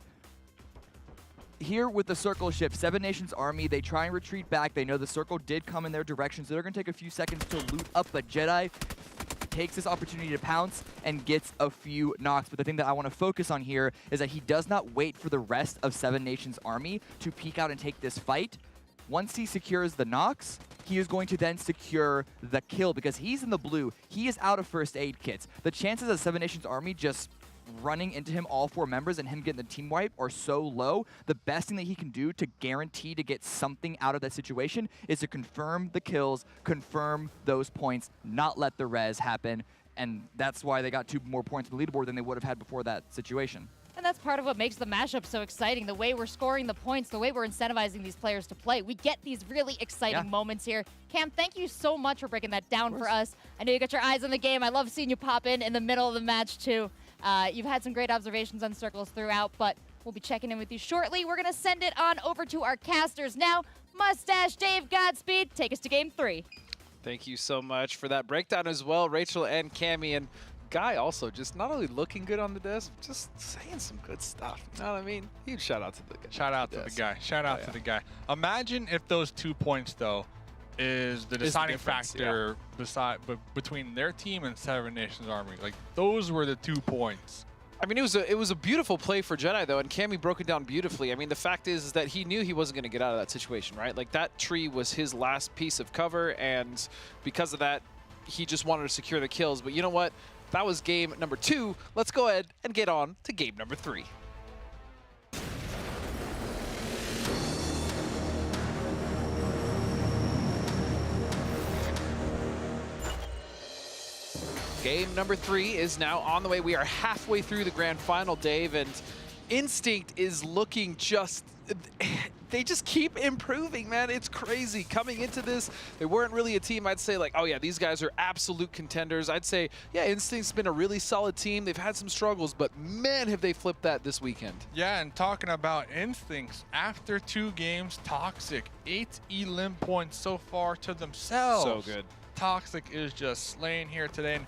here with the circle shift, Seven Nations Army, they try and retreat back. They know the circle did come in their direction, so they're going to take a few seconds to loot up, but Jedi takes this opportunity to pounce and gets a few knocks. But the thing that I want to focus on here is that he does not wait for the rest of Seven Nations Army to peek out and take this fight. Once he secures the knocks, he is going to then secure the kill, because he's in the blue. He is out of first aid kits. The chances of Seven Nations Army just running into him, all 4 members, and him getting the team wipe are so low. The best thing that he can do to guarantee to get something out of that situation is to confirm the kills, confirm those points, not let the res happen. And that's why they got 2 more points on the leaderboard than they would have had before that situation. And that's part of what makes the mashup so exciting, the way we're scoring the points, the way we're incentivizing these players to play. We get these really exciting moments here. Cam, thank you so much for breaking that down for us. I know you got your eyes on the game. I love seeing you pop in the middle of the match, too. You've had some great observations on circles throughout, but we'll be checking in with you shortly. We're going to send it on over to our casters now. Mustache Dave, Godspeed, take us to game 3. Thank you so much for that breakdown as well, Rachel and Cammy. And Guy also just not only looking good on the desk, just saying some good stuff. You know what I mean? Huge shout out to the guy. Shout out to the guy. Shout out to the guy. Imagine if those 2 points, though, is the deciding factor between their team and Seven Nations Army. Like, those were the 2 points. I mean, it was a beautiful play for Jedi, though, and Cammy broke it down beautifully. I mean, the fact is that he knew he wasn't going to get out of that situation, right? Like, that tree was his last piece of cover, and because of that, he just wanted to secure the kills. But you know what? That was game number 2. Let's go ahead and get on to game number 3. Game number 3 is now on the way. We are halfway through the grand final, Dave, and Instinct is looking just... They just keep improving, man. It's crazy. Coming into this, they weren't really a team I'd say like, oh yeah, these guys are absolute contenders. I'd say, yeah, Instinct's been a really solid team. They've had some struggles, but man, have they flipped that this weekend. Yeah, and talking about Instincts, after 2 games, Toxic, 8 elim points so far to themselves. So good. Toxic is just slaying here today. And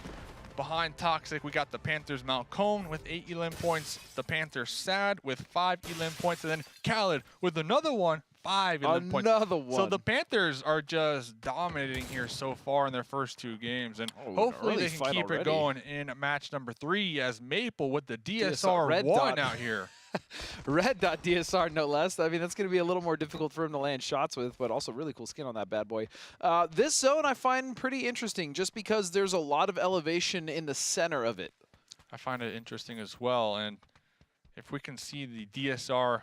behind Toxic, we got the Panthers Mount Cone with 8 elim points, the Panthers Sad with 5 elim points, and then Khaled with another one, 5 elim points. Another one. So the Panthers are just dominating here so far in their first 2 games, and hopefully they can keep it going in match number 3 as Maple with the DSR one out here. Red dot DSR, no less. I mean, that's going to be a little more difficult for him to land shots with, but also really cool skin on that bad boy. This zone I find pretty interesting just because there's a lot of elevation in the center of it. I find it interesting as well, and if we can see the DSR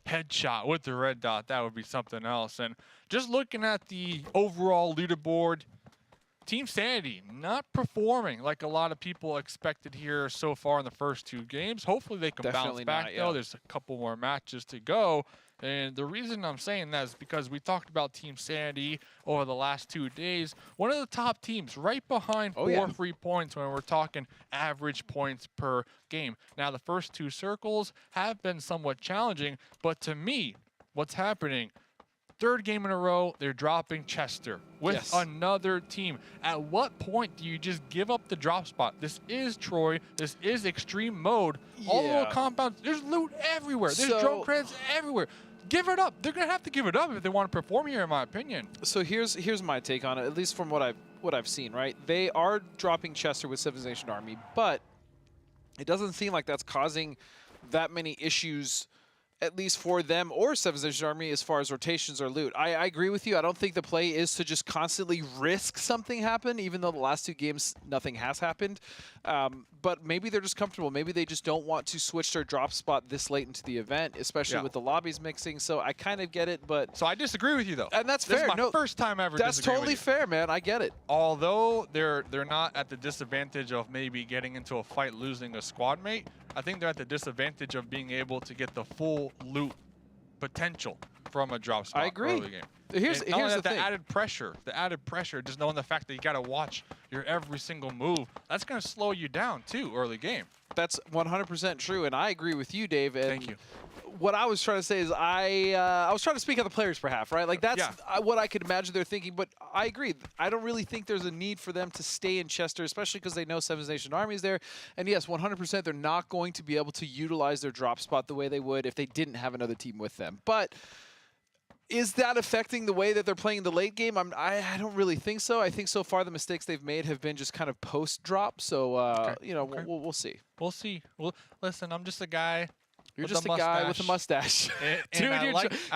headshot with the red dot, that would be something else. And just looking at the overall leaderboard, Team Sanity not performing like a lot of people expected here so far in the first 2 games. Hopefully they can bounce back, though. There's a couple more matches to go. And the reason I'm saying that is because we talked about Team Sanity over the last 2 days. One of the top teams right behind 4 free points when we're talking average points per game. Now, the first 2 circles have been somewhat challenging, but to me, what's happening, 3rd game in a row, they're dropping Chester with another team. At what point do you just give up the drop spot? This is Troy. This is extreme mode. All the little compounds, there's loot everywhere. There's drone credits everywhere. Give it up. They're going to have to give it up if they want to perform here, in my opinion. So here's my take on it, at least from what I've seen, right? They are dropping Chester with Seven Nation Army, but it doesn't seem like that's causing that many issues, at least for them or Seven Nation Army, as far as rotations or loot. I agree with you. I don't think the play is to just constantly risk something happen, even though the last 2 games nothing has happened. But maybe they're just comfortable. Maybe they just don't want to switch their drop spot this late into the event, especially with the lobbies mixing. So I kind of get it, but... So I disagree with you, though. And that's fair. fair. This is my first time ever That's totally fair, man. I get it. Although they're not at the disadvantage of maybe getting into a fight losing a squad mate, I think they're at the disadvantage of being able to get the full loot potential from a drop spot. I agree. Early game. Here's the thing. added pressure, just knowing the fact that you got to watch your every single move, that's going to slow you down too early game. That's 100% true, and I agree with you, Dave. And thank you. What I was trying to say is I was trying to speak on the players' behalf, right? Like that's what I could imagine they're thinking. But I agree. I don't really think there's a need for them to stay in Chester, especially because they know Seven Nation Army is there. And yes, 100%, they're not going to be able to utilize their drop spot the way they would if they didn't have another team with them. But is that affecting the way that they're playing the late game? I don't really think so. I think so far the mistakes they've made have been just kind of post-drop. So, you know, we'll see. We'll see. Well, listen, I'm just a guy. You're just a guy with a mustache. Dude, you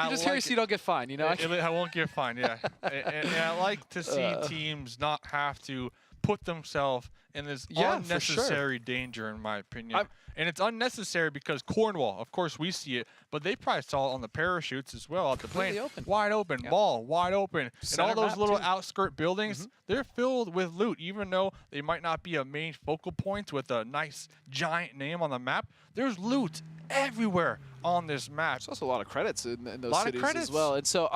just here so you don't get fined, you know? I won't get fined, yeah. and I like to see teams not have to put themselves in this unnecessary danger, in my opinion. And it's unnecessary because Cornwall, of course, we see it, but they probably saw it on the parachutes as well at the plane. Wide open, ball, wide open. Center and all those little outskirt buildings, they're filled with loot, even though they might not be a main focal point with a nice giant name on the map. There's loot everywhere on this map. There's also a lot of credits in those cities as well. And so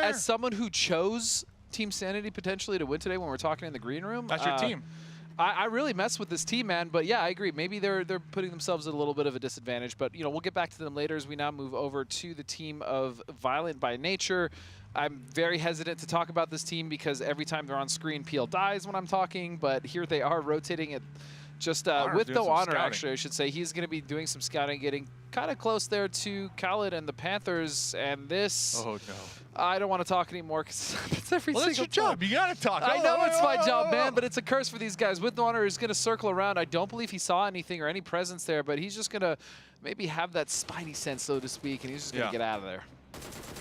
as someone who chose Team Sanity potentially to win today when we're talking in the green room. That's your team. I really mess with this team, man. But yeah, I agree. Maybe they're putting themselves at a little bit of a disadvantage. But, you know, we'll get back to them later as we now move over to the team of Violent by Nature. I'm very hesitant to talk about this team because every time they're on screen, PL dies when I'm talking. But here they are rotating at Just Honor's with doing no some honor, scouting. actually, I should say, he's going to be doing some scouting, getting kind of close there to Khaled and the Panthers. And this, Oh, no. I don't want to talk anymore because it's every Well, that's single your time. job. You got to talk. I Oh, know oh, it's oh, my oh, job, oh, man, oh. but it's a curse for these guys. With no honor, he's going to circle around. I don't believe he saw anything or any presence there, but he's just going to maybe have that spidey sense, so to speak, and he's just going to get out of there.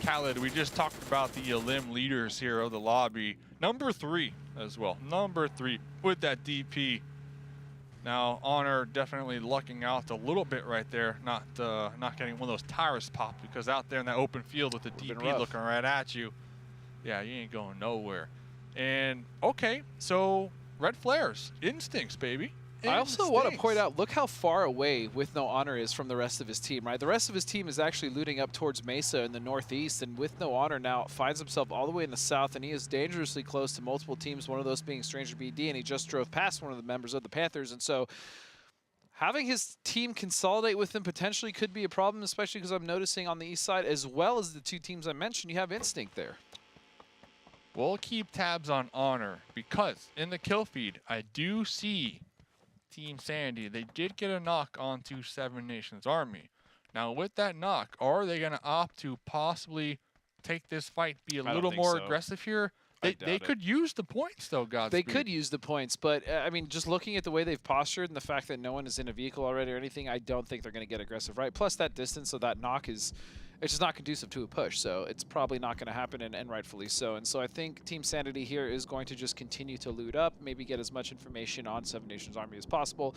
Khaled, we just talked about the limb leaders here of the lobby. Number 3 as well. Number 3 with that DP. Now, Honor definitely lucking out a little bit right there, not getting one of those tires popped, because out there in that open field with the DP looking right at you, yeah, you ain't going nowhere. And, okay, so red flares, instincts, baby. I also want to point out, look how far away With No Honor is from the rest of his team, right? The rest of his team is actually looting up towards Mesa in the northeast, and With No Honor now finds himself all the way in the south, and he is dangerously close to multiple teams, one of those being Stranger BD, and he just drove past one of the members of the Panthers, and so having his team consolidate with him potentially could be a problem, especially because I'm noticing on the east side, as well as the 2 teams I mentioned, you have Instinct there. We'll keep tabs on Honor, because in the kill feed, I do see Team Sanity, they did get a knock onto 7 Nations Army. Now, with that knock, are they going to opt to possibly take this fight, be a little more aggressive here? They could use the points, though, Godspeed. They could use the points, but, I mean, just looking at the way they've postured and the fact that no one is in a vehicle already or anything, I don't think they're going to get aggressive, right? Plus, that distance of that knock is... it's just not conducive to a push, so it's probably not going to happen, and rightfully so. And so I think Team Sanity here is going to just continue to loot up, maybe get as much information on 7 Nations Army as possible,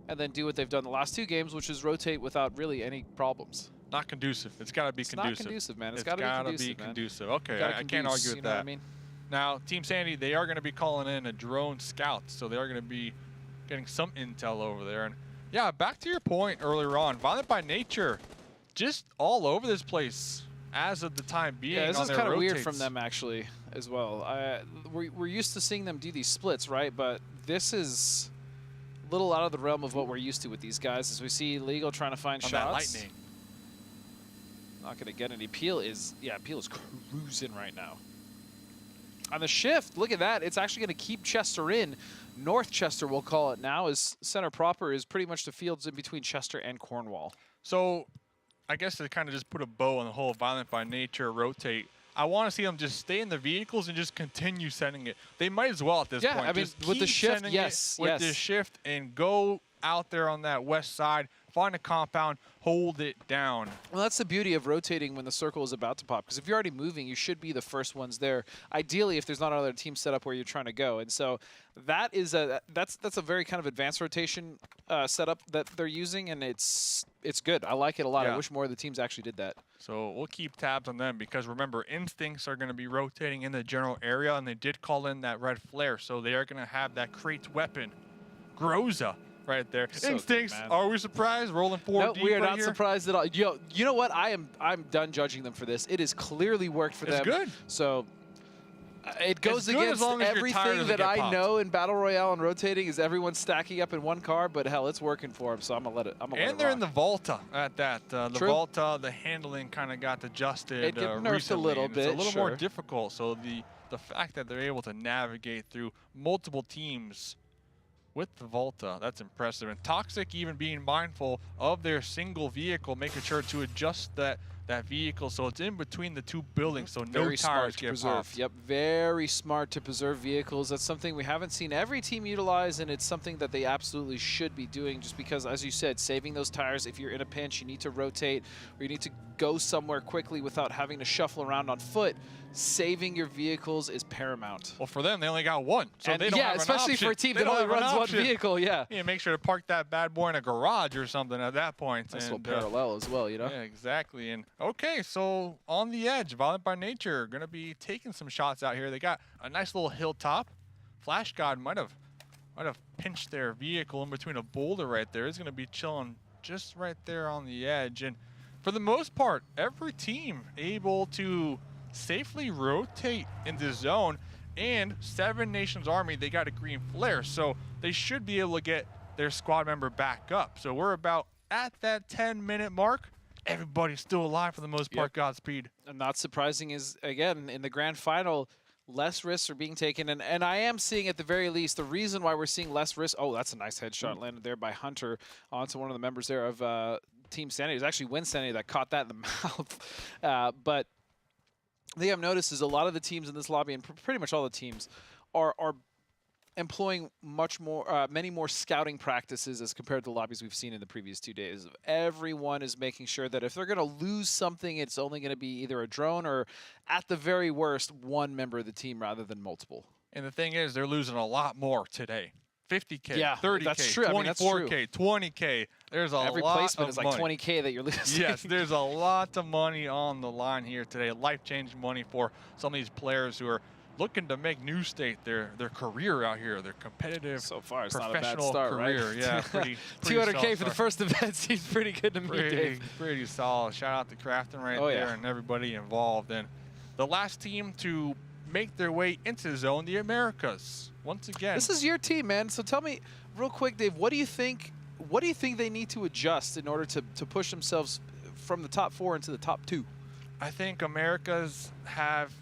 and then do what they've done the last 2 games, which is rotate without really any problems. Not conducive. It's got to be conducive. It's not conducive, man. It's got to be conducive. Okay, I can't argue with that. I mean? Now, Team Sanity, they are going to be calling in a drone scout, so they are going to be getting some intel over there. And yeah, back to your point earlier on, Violent by Nature, just all over this place as of the time being. Yeah, this on is their kind of weird rotates. from them, actually, as well. We're used to seeing them do these splits, right? But this is a little out of the realm of what we're used to with these guys, as we see Legal trying to find on shots. that lightning. Not going to get any. Peel is cruising right now. On the shift, look at that. It's actually going to keep Chester in. North Chester, we'll call it now, as center proper is pretty much the fields in between Chester and Cornwall. So I guess to kind of just put a bow on the whole Violent by Nature rotate, I want to see them just stay in the vehicles and just continue sending it. They might as well at this point. Yeah, I mean, just with the keep shift, sending yes. it with the shift and go out there on that west side, find a compound, hold it down. Well, that's the beauty of rotating when the circle is about to pop, because if you're already moving, you should be the first ones there. Ideally, if there's not another team set up where you're trying to go. And so that is that's a very kind of advanced rotation setup that they're using, and it's good. I like it a lot. Yeah. I wish more of the teams actually did that. So we'll keep tabs on them, because remember, Instincts are going to be rotating in the general area, and they did call in that red flare, so they are going to have that crate weapon, Groza, right there. So Instincts, good, man. are we surprised? Rolling 4 No, deep we are right not here? surprised at all. You know what? I'm done judging them for this. It has clearly worked for them. It's good. So it goes good as against long as your tire everything doesn't that get I popped. know in Battle Royale and rotating is everyone stacking up in one car, but hell, it's working for them, so I'm gonna let it. And they're in the Volta at that. The True. Volta, the handling kind of got adjusted It got nerfed recently, a little and bit, it's a little more sure. difficult. So the fact that they're able to navigate through multiple teams with the Volta, that's impressive. And Toxic even being mindful of their single vehicle, making sure to adjust that vehicle so it's in between the 2 buildings, so no very smart tires to get preserve. popped. Yep, very smart to preserve vehicles. That's something we haven't seen every team utilize, and it's something that they absolutely should be doing, just because, as you said, saving those tires. If you're in a pinch, you need to rotate, or you need to go somewhere quickly without having to shuffle around on foot. Saving your vehicles is paramount. Well, for them, they only got 1, so And they don't yeah, have an especially option. for a team They that don't only have an runs one option. vehicle. Yeah, Yeah, make sure to park that bad boy in a garage or something at that point. nice and, little parallel as well, you know. Yeah, exactly. And okay, so on the edge, Violent by Nature going to be taking some shots out here. They got a nice little hilltop. Flash God might have pinched their vehicle in between a boulder right there. It's going to be chilling just right there on the edge. And for the most part, every team able to safely rotate in the zone. And 7 Nations Army, they got a green flare, so they should be able to get their squad member back up. So we're about at that 10-minute mark. Everybody's still alive for the most part. Godspeed. And not surprising is, again, in the grand final, less risks are being taken, and I am seeing at the very least the reason why we're seeing less risk. Oh, that's a nice headshot landed there by Hunter onto one of the members there of Team Sanity. It was actually Wynnsanity that caught that in the mouth. But the thing I've noticed is a lot of the teams in this lobby, and pretty much all the teams, are employing many more scouting practices as compared to the lobbies we've seen in the previous 2 days. Everyone is making sure that if they're going to lose something, it's only going to be either a drone or, at the very worst, one member of the team rather than multiple. And the thing is, they're losing a lot more today. 50K, yeah, 30K, that's true. 24K, I mean, that's true. 20K. There's a Every lot placement of is like money. 20K that you're losing. Yes, there's a lot of money on the line here today. Life-changing money for some of these players who are looking to make New State their career out here, their competitive, so far, it's not a bad professional start, career. right? Yeah, pretty 200K for the first event seems pretty good to me, Dave. Pretty solid. Shout out to KRAFTON right there and everybody involved. And the last team to make their way into the zone, the Americas. Once again, this is your team, man. So tell me real quick, Dave, what do you think they need to adjust in order to push themselves from the top 4 into the top 2? I think Americas have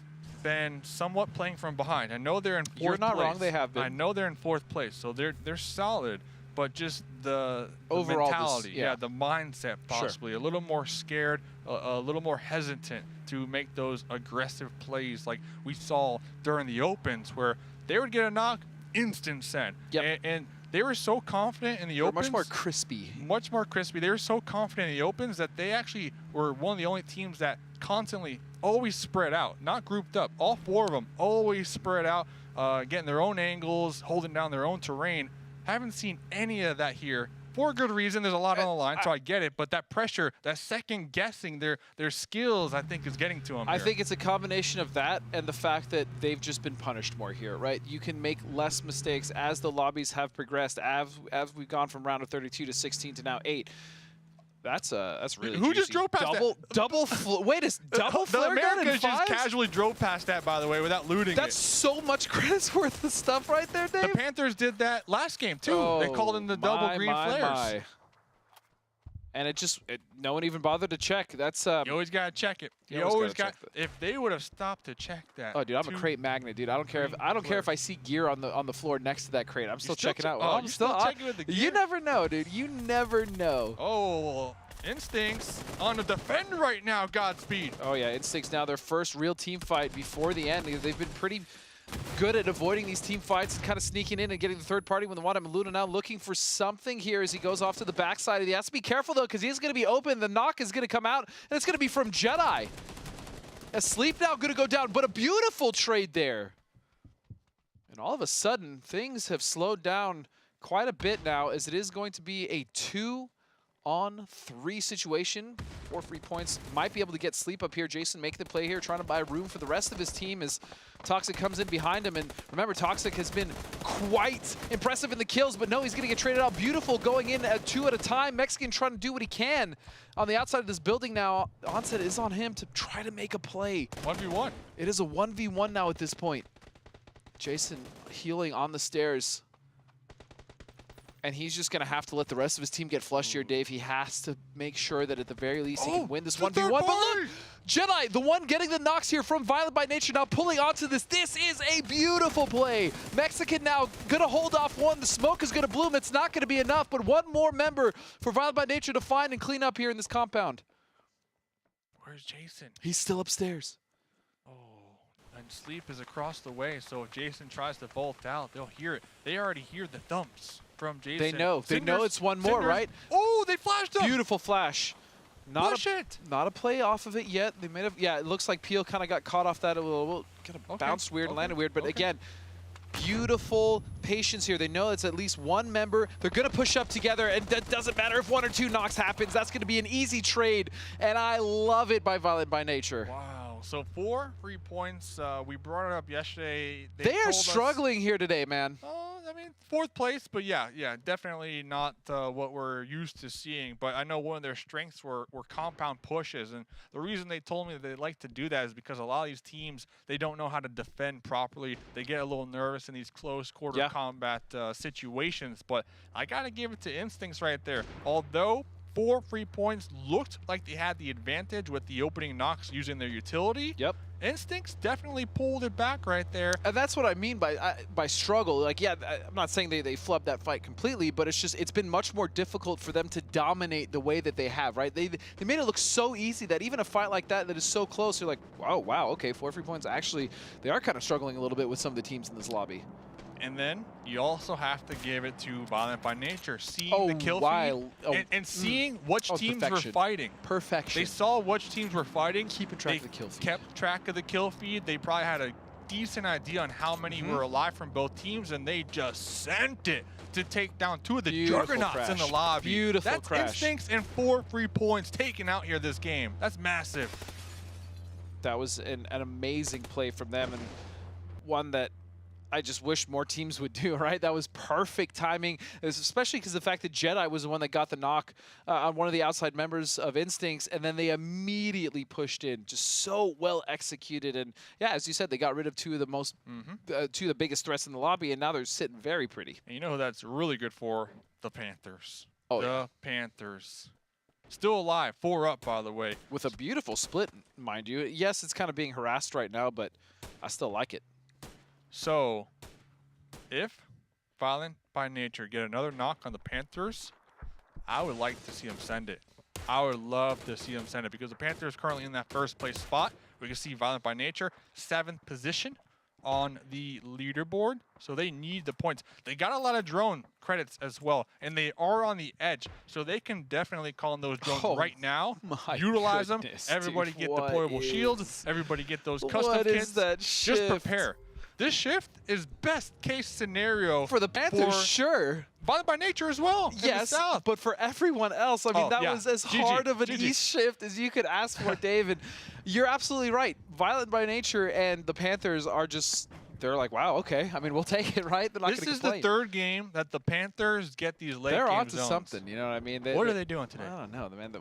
been somewhat playing from behind. I know they're in 4th place. You're not wrong, they have been. I know they're in 4th place, so they're solid, but just the overall mentality, the mindset possibly. A little more scared, a little more hesitant to make those aggressive plays like we saw during the opens where they would get a knock, instant send. And they were so confident in the opens. Much more crispy. Much more crispy. They were so confident in the opens that they actually were one of the only teams that constantly always spread out, not grouped up. All 4 of them always spread out, getting their own angles, holding down their own terrain. Haven't seen any of that here. For a good reason, there's a lot on the line, so I get it. But that pressure, that second guessing their skills, I think is getting to them. I think it's a combination of that and the fact that they've just been punished more here, right? You can make less mistakes as the lobbies have progressed, as we've gone from round of 32 to 16 to now 8. That's really Who juicy. just drove past that? Double flare gun Americans and just fives? casually drove past that, by the way, without looting That's it. so much credit's worth of stuff right there, Dave. The Panthers did that last game, too. They called in the double green flares. And no one even bothered to check. That's You always got to check it. You always gotta check if they would have stopped to check that. Oh, dude, I'm a crate magnet, dude. I don't care if I see gear on the floor next to that crate. I'm still checking out. I'm still checking with the gear? You never know, dude. You never know. Oh, Instincts on the defend right now, Godspeed. Oh, yeah, Instincts now their first real team fight before the end. They've been pretty good at avoiding these team fights and kind of sneaking in and getting the third party when they want him. Luna now looking for something here as he goes off to the backside. He has to be careful, though, because he is going to be open. The knock is going to come out, and it's going to be from Jedi. As Sleep now going to go down, but a beautiful trade there. And all of a sudden, things have slowed down quite a bit now, as it is going to be a 2-on-3 situation. 4 free points. Might be able to get Sleep up here. Jason making the play here, trying to buy room for the rest of his team as Toxic comes in behind him. And remember, Toxic has been quite impressive in the kills, but no, he's going to get traded out. Beautiful going in at 2 at a time. Mexican trying to do what he can on the outside of this building now. Onset is on him to try to make a play. 1v1. It is a 1v1 now at this point. Jason healing on the stairs. And he's just going to have to let the rest of his team get flushed here, Dave. He has to make sure that at the very least he can win this 1v1. But look, Jedi, the one getting the knocks here from Violent by Nature, now pulling onto this. This is a beautiful play. Mexican now going to hold off one. The smoke is going to bloom. It's not going to be enough, but one more member for Violent by Nature to find and clean up here in this compound. Where's Jason? He's still upstairs. Oh, and Sleep is across the way, so if Jason tries to bolt out, they'll hear it. They already hear the thumps from Jason. They know. They know it's one more, right? Oh, they flashed up. Beautiful flash. Push it. Not a play off of it yet. They may have. Yeah, it looks like Peel kind of got caught off that a little. Kind of bounced weird, landed weird. But again, beautiful patience here. They know it's at least one member. They're going to push up together, and that doesn't matter if 1 or 2 knocks happens. That's going to be an easy trade, and I love it by Violent by Nature. Wow. So 4 free points. We brought it up yesterday. They are struggling here today, man. I mean, 4th place, but yeah, definitely not what we're used to seeing. But I know one of their strengths were compound pushes, and the reason they told me that they like to do that is because a lot of these teams, they don't know how to defend properly. They get a little nervous in these close quarter combat situations. But I gotta give it to Instincts right there. Although 4 free points. Looked like they had the advantage with the opening knocks using their utility. Yep. Instincts definitely pulled it back right there. And that's what I mean by struggle. Like, yeah, I'm not saying they flubbed that fight completely, but it's been much more difficult for them to dominate the way that they have, right? They made it look so easy that even a fight like that is so close, you're like, oh, wow, okay, 4 free points. Actually, they are kind of struggling a little bit with some of the teams in this lobby. And then you also have to give it to Violent by Nature, seeing the kill feed and seeing which teams were fighting. Perfection. They saw which teams were fighting. Keeping track of the kill feed. Kept track of the kill feed. They probably had a decent idea on how many were alive from both teams, and they just sent it to take down 2 of the juggernauts in the lobby. Beautiful crash. That's Instincts and 4 free points taken out here this game. That's massive. That was an amazing play from them, and one that I just wish more teams would do, right? That was perfect timing, especially because the fact that Jedi was the one that got the knock on one of the outside members of Instincts, and then they immediately pushed in. Just so well executed. And yeah, as you said, they got rid of 2 of the most, 2 of the biggest threats in the lobby, and now they're sitting very pretty. And you know who that's really good for? The Panthers. Oh, the Panthers. Still alive, 4 up, by the way. With a beautiful split, mind you. Yes, it's kind of being harassed right now, but I still like it. So, if Violent by Nature get another knock on the Panthers, I would like to see them send it. I would love to see them send it because the Panthers currently in that first place spot. We can see Violent by Nature, 7th position on the leaderboard. So they need the points. They got a lot of drone credits as well, and they are on the edge. So they can definitely call in those drones right now. Utilize them. Everybody get deployable shields. Everybody get those custom kits. What is that shift? Just prepare. This shift is best case scenario for the Panthers, sure. Violent by Nature as well. Yes, but for everyone else, I mean, that was as hard of an East shift as you could ask for, David. You're absolutely right. Violent by Nature and the Panthers are just, they're like, wow, okay. I mean, we'll take it, right? They're not going to complain. This is the 3rd game that the Panthers get these late They're game onto zones. something, you know what I mean? What are they doing today? I don't know, man.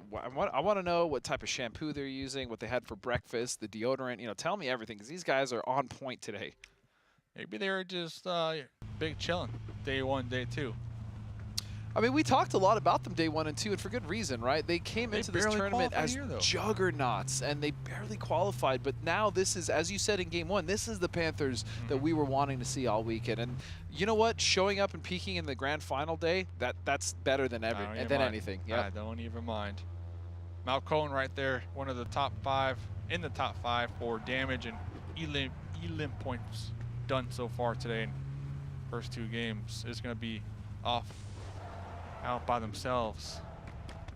I want to know what type of shampoo they're using, what they had for breakfast, the deodorant. You know, tell me everything, because these guys are on point today. Maybe they were just big chilling day 1, day 2. I mean, we talked a lot about them day 1 and 2, and for good reason, right? They came into this tournament as juggernauts, and they barely qualified. But now this is, as you said in game 1, this is the Panthers that we were wanting to see all weekend. And you know what? Showing up and peaking in the grand final day, that's better than anything. Yeah, I don't even mind. Malcone right there, one of the top 5, in the top 5 for damage and elim points done so far today in first 2 games. Is going to be out by themselves.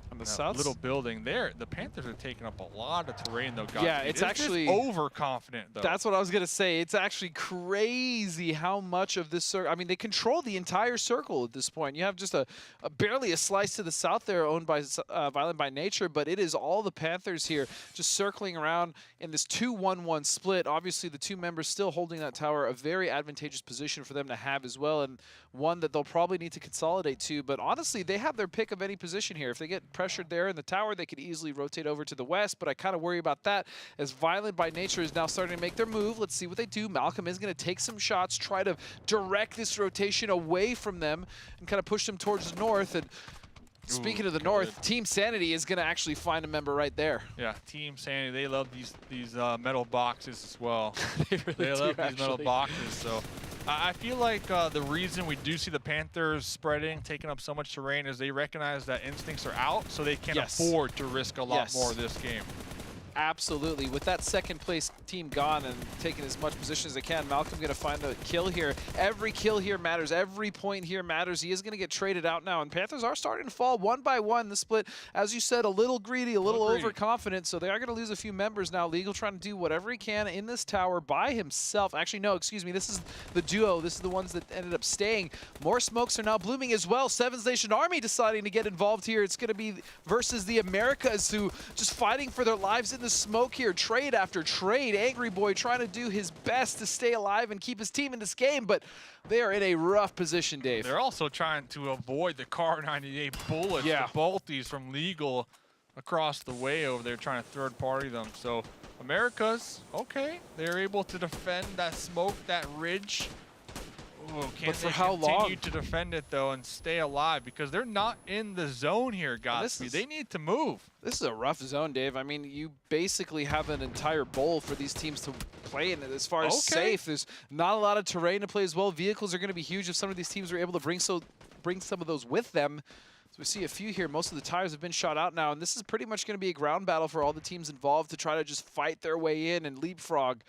On the south little building there, the Panthers are taking up a lot of terrain though, guys. Yeah, it's actually overconfident though. That's what I was gonna say. It's actually crazy how much of this circle. I mean, they control the entire circle at this point. You have just a barely a slice to the south there, owned by Violent by Nature, but it is all the Panthers here, just circling around in this 2-1-1 split. Obviously, the 2 members still holding that tower, a very advantageous position for them to have as well, and one that they'll probably need to consolidate to. But honestly, they have their pick of any position here. If they get pressured there in the tower, they could easily rotate over to the west, but I kind of worry about that as Violent by Nature is now starting to make their move. Let's see what they do. Malcolm is going to take some shots, try to direct this rotation away from them and kind of push them towards the north. And speaking of the north, Team Sanity is going to actually find a member right there. Yeah, Team Sanity, they love these metal boxes as well. They love these metal boxes, so I feel like the reason we do see the Panthers spreading, taking up so much terrain, is they recognize that Instincts are out, so they can't afford to risk a lot more this game. Absolutely. With that second place team gone and taking as much position as they can, Malcolm going to find a kill here. Every kill here matters. Every point here matters. He is going to get traded out now, and Panthers are starting to fall one by one. The split, as you said, a little greedy, a little overconfident, so they are going to lose a few members now. Legal trying to do whatever he can in this tower by himself. Actually, no, excuse me. This is the duo. This is the ones that ended up staying. More smokes are now blooming as well. Sevens Nation Army deciding to get involved here. It's going to be versus the Americas, who just fighting for their lives in the smoke here, trade after trade. Angry Boy trying to do his best to stay alive and keep his team in this game, but they are in a rough position, Dave. They're also trying to avoid the Car 98 bullets, the Balties from Legal across the way over there, trying to third party them. So Americas, okay, they're able to defend that smoke, that ridge. Ooh, can But for they how continue long? to defend it, though, and stay alive? Because they're not in the zone here, Godspeed. They need to move. This is a rough zone, Dave. I mean, you basically have an entire bowl for these teams to play in. As far as safe, there's not a lot of terrain to play as well. Vehicles are going to be huge if some of these teams are able to bring some of those with them. So we see a few here. Most of the tires have been shot out now, and this is pretty much going to be a ground battle for all the teams involved to try to just fight their way in and leapfrog.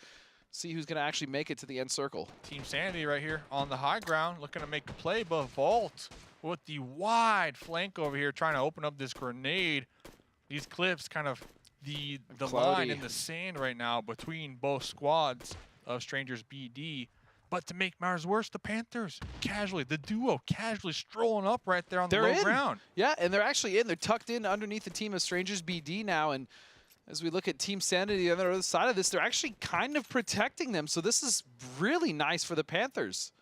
See who's going to actually make it to the end circle. Team Sanity right here on the high ground, looking to make a play, but Vault with the wide flank over here, trying to open up this grenade. These cliffs kind of the line in the sand right now between both squads of Strangers BD. But to make matters worse, the Panthers the duo casually strolling up right there on the low ground. Yeah, and they're actually in. They're tucked in underneath the team of Strangers BD now, and as we look at Team Sanity on the other side of this, they're actually kind of protecting them. So this is really nice for the Panthers.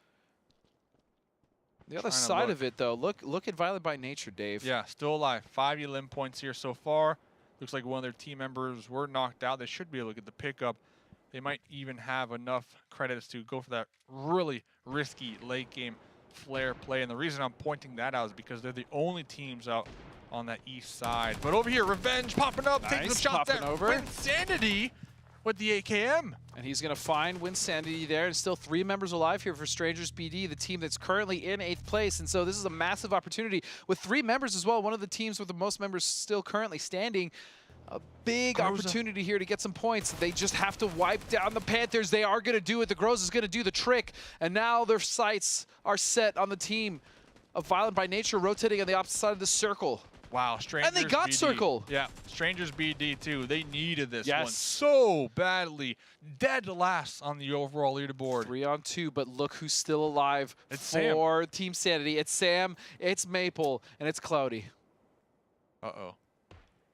The other side of it, though, look at Violent by Nature, Dave. Yeah, still alive. 5 limb points here so far. Looks like one of their team members were knocked out. They should be able to get the pickup. They might even have enough credits to go for that really risky late game flare play. And the reason I'm pointing that out is because they're the only teams out on that east side. But over here, Revenge popping up, taking some shots at Wynnsanity with the AKM. And he's going to find Wynnsanity there, and still 3 members alive here for Strangers BD, the team that's currently in 8th place. And so this is a massive opportunity with 3 members as well. One of the teams with the most members still currently standing. A big opportunity here to get some points. They just have to wipe down the Panthers. They are going to do it. The Grows is going to do the trick. And now their sights are set on the team of Violent by Nature, rotating on the opposite side of the circle. Wow, Strangers And they got BD. circle. Yeah, Strangers BD too. They needed this Yes. one so badly. Dead last on the overall leaderboard. 3 on 2, but look who's still alive for Team Sanity. It's Sam, it's Maple, and it's Cloudy. Uh-oh.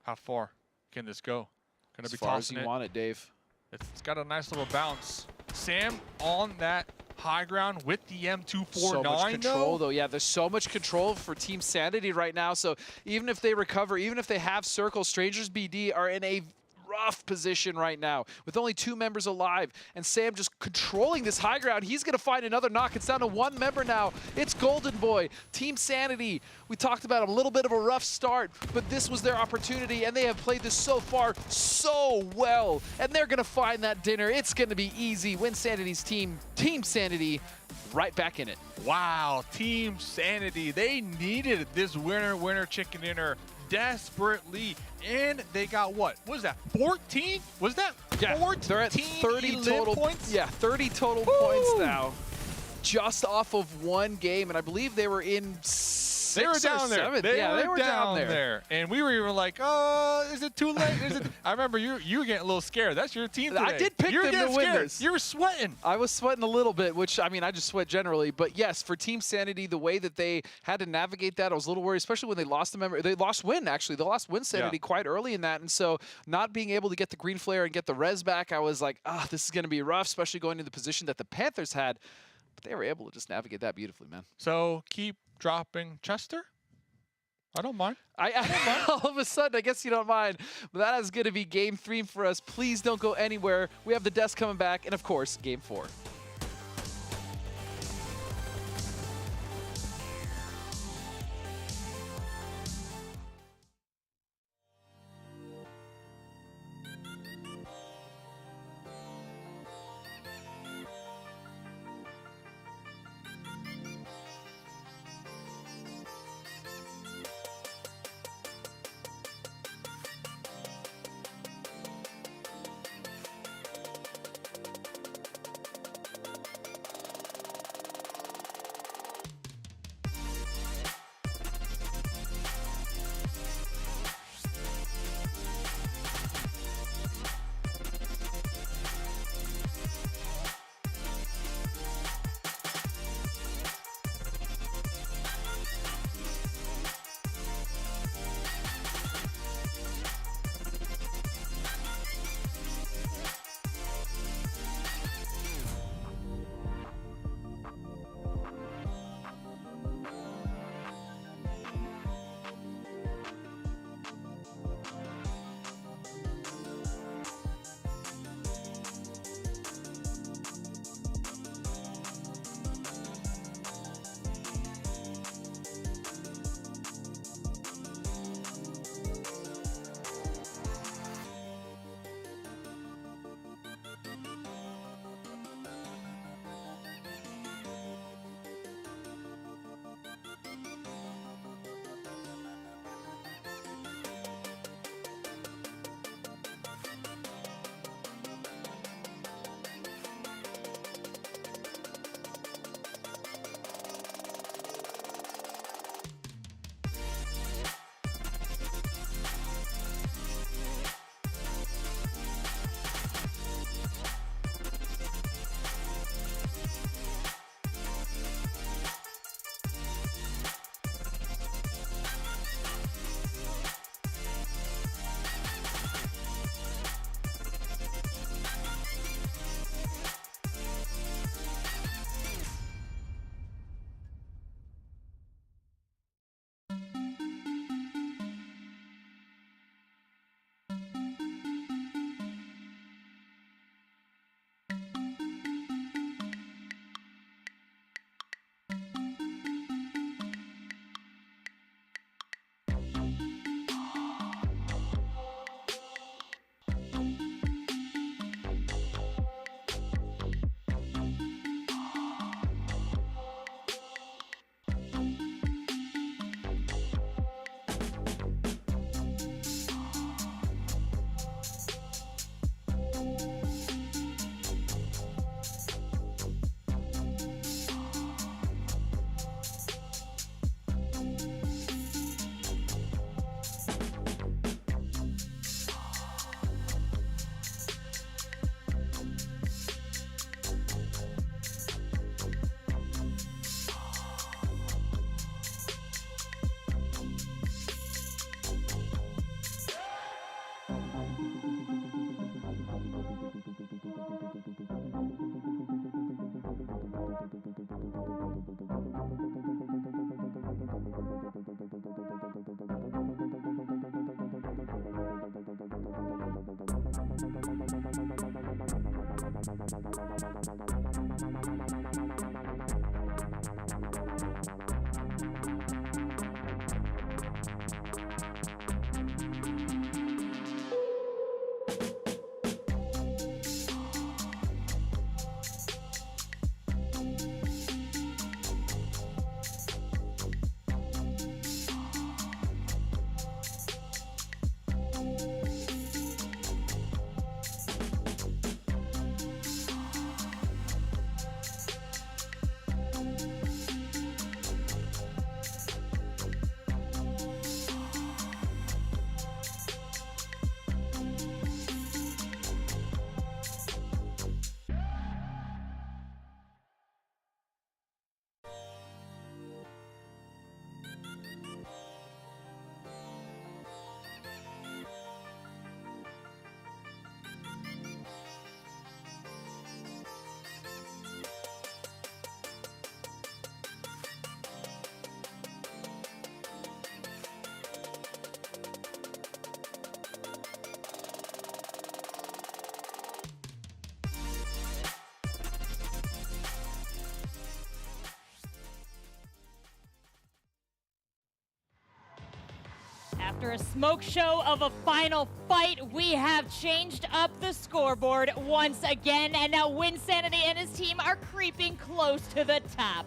How far can this go? Gonna be As far as tossing you it. want it, Dave. It's got a nice little bounce. Sam on that high ground with the M249. So much control, though. Yeah, there's so much control for Team Sanity right now. So even if they recover, even if they have circle, Strangers BD are in a rough position right now with only 2 members alive, and Sam just controlling this high ground. He's going to find another knock. It's down to 1 member now. It's Golden Boy. Team Sanity, we talked about a little bit of a rough start, but this was their opportunity, and they have played this so far so well, and they're going to find that dinner. It's going to be easy. Wynnssanity's team, Team Sanity, right back in it. Wow, Team Sanity. They needed this winner chicken dinner desperately, and they got what was that, 14? Was that 14? They're at 30 total points. Yeah, 30 total points now, just off of 1 game, and I believe they were in 6th They were down there. 7th. They were down there. And we were even like, oh, is it too late? I remember you were getting a little scared. That's your team today. I did pick them to win this. You were sweating. I was sweating a little bit, which, I mean, I just sweat generally. But yes, for Team Sanity, the way that they had to navigate that, I was a little worried, especially when they lost a member. They lost Wynn, actually. They lost Wynnsanity quite early in that. And so not being able to get the green flare and get the res back, I was like, this is going to be rough, especially going into the position that the Panthers had. But they were able to just navigate that beautifully, man. So keep dropping Chester? I don't mind. All of a sudden, I guess you don't mind. But that is going to be Game 3 for us. Please don't go anywhere. We have the desk coming back. And, of course, Game 4. After a smoke show of a final fight, we have changed up the scoreboard once again, and now Wynnsanity and his team are creeping close to the top.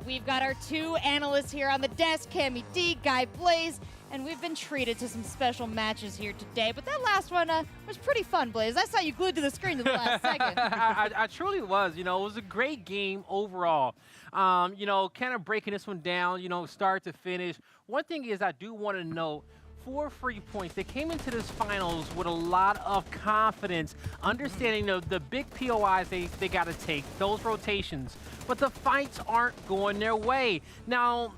We've got our two analysts here on the desk, Cammy D, Guy Blaze, and we've been treated to some special matches here today. But that last one was pretty fun, Blaze. I saw you glued to the screen to the last second. I truly was. You know, it was a great game overall. You know, kind of breaking this one down, you know, start to finish. One thing is I do want to note, 4 free points. They came into this finals with a lot of confidence, understanding the big POIs they got to take, those rotations. But the fights aren't going their way. Now,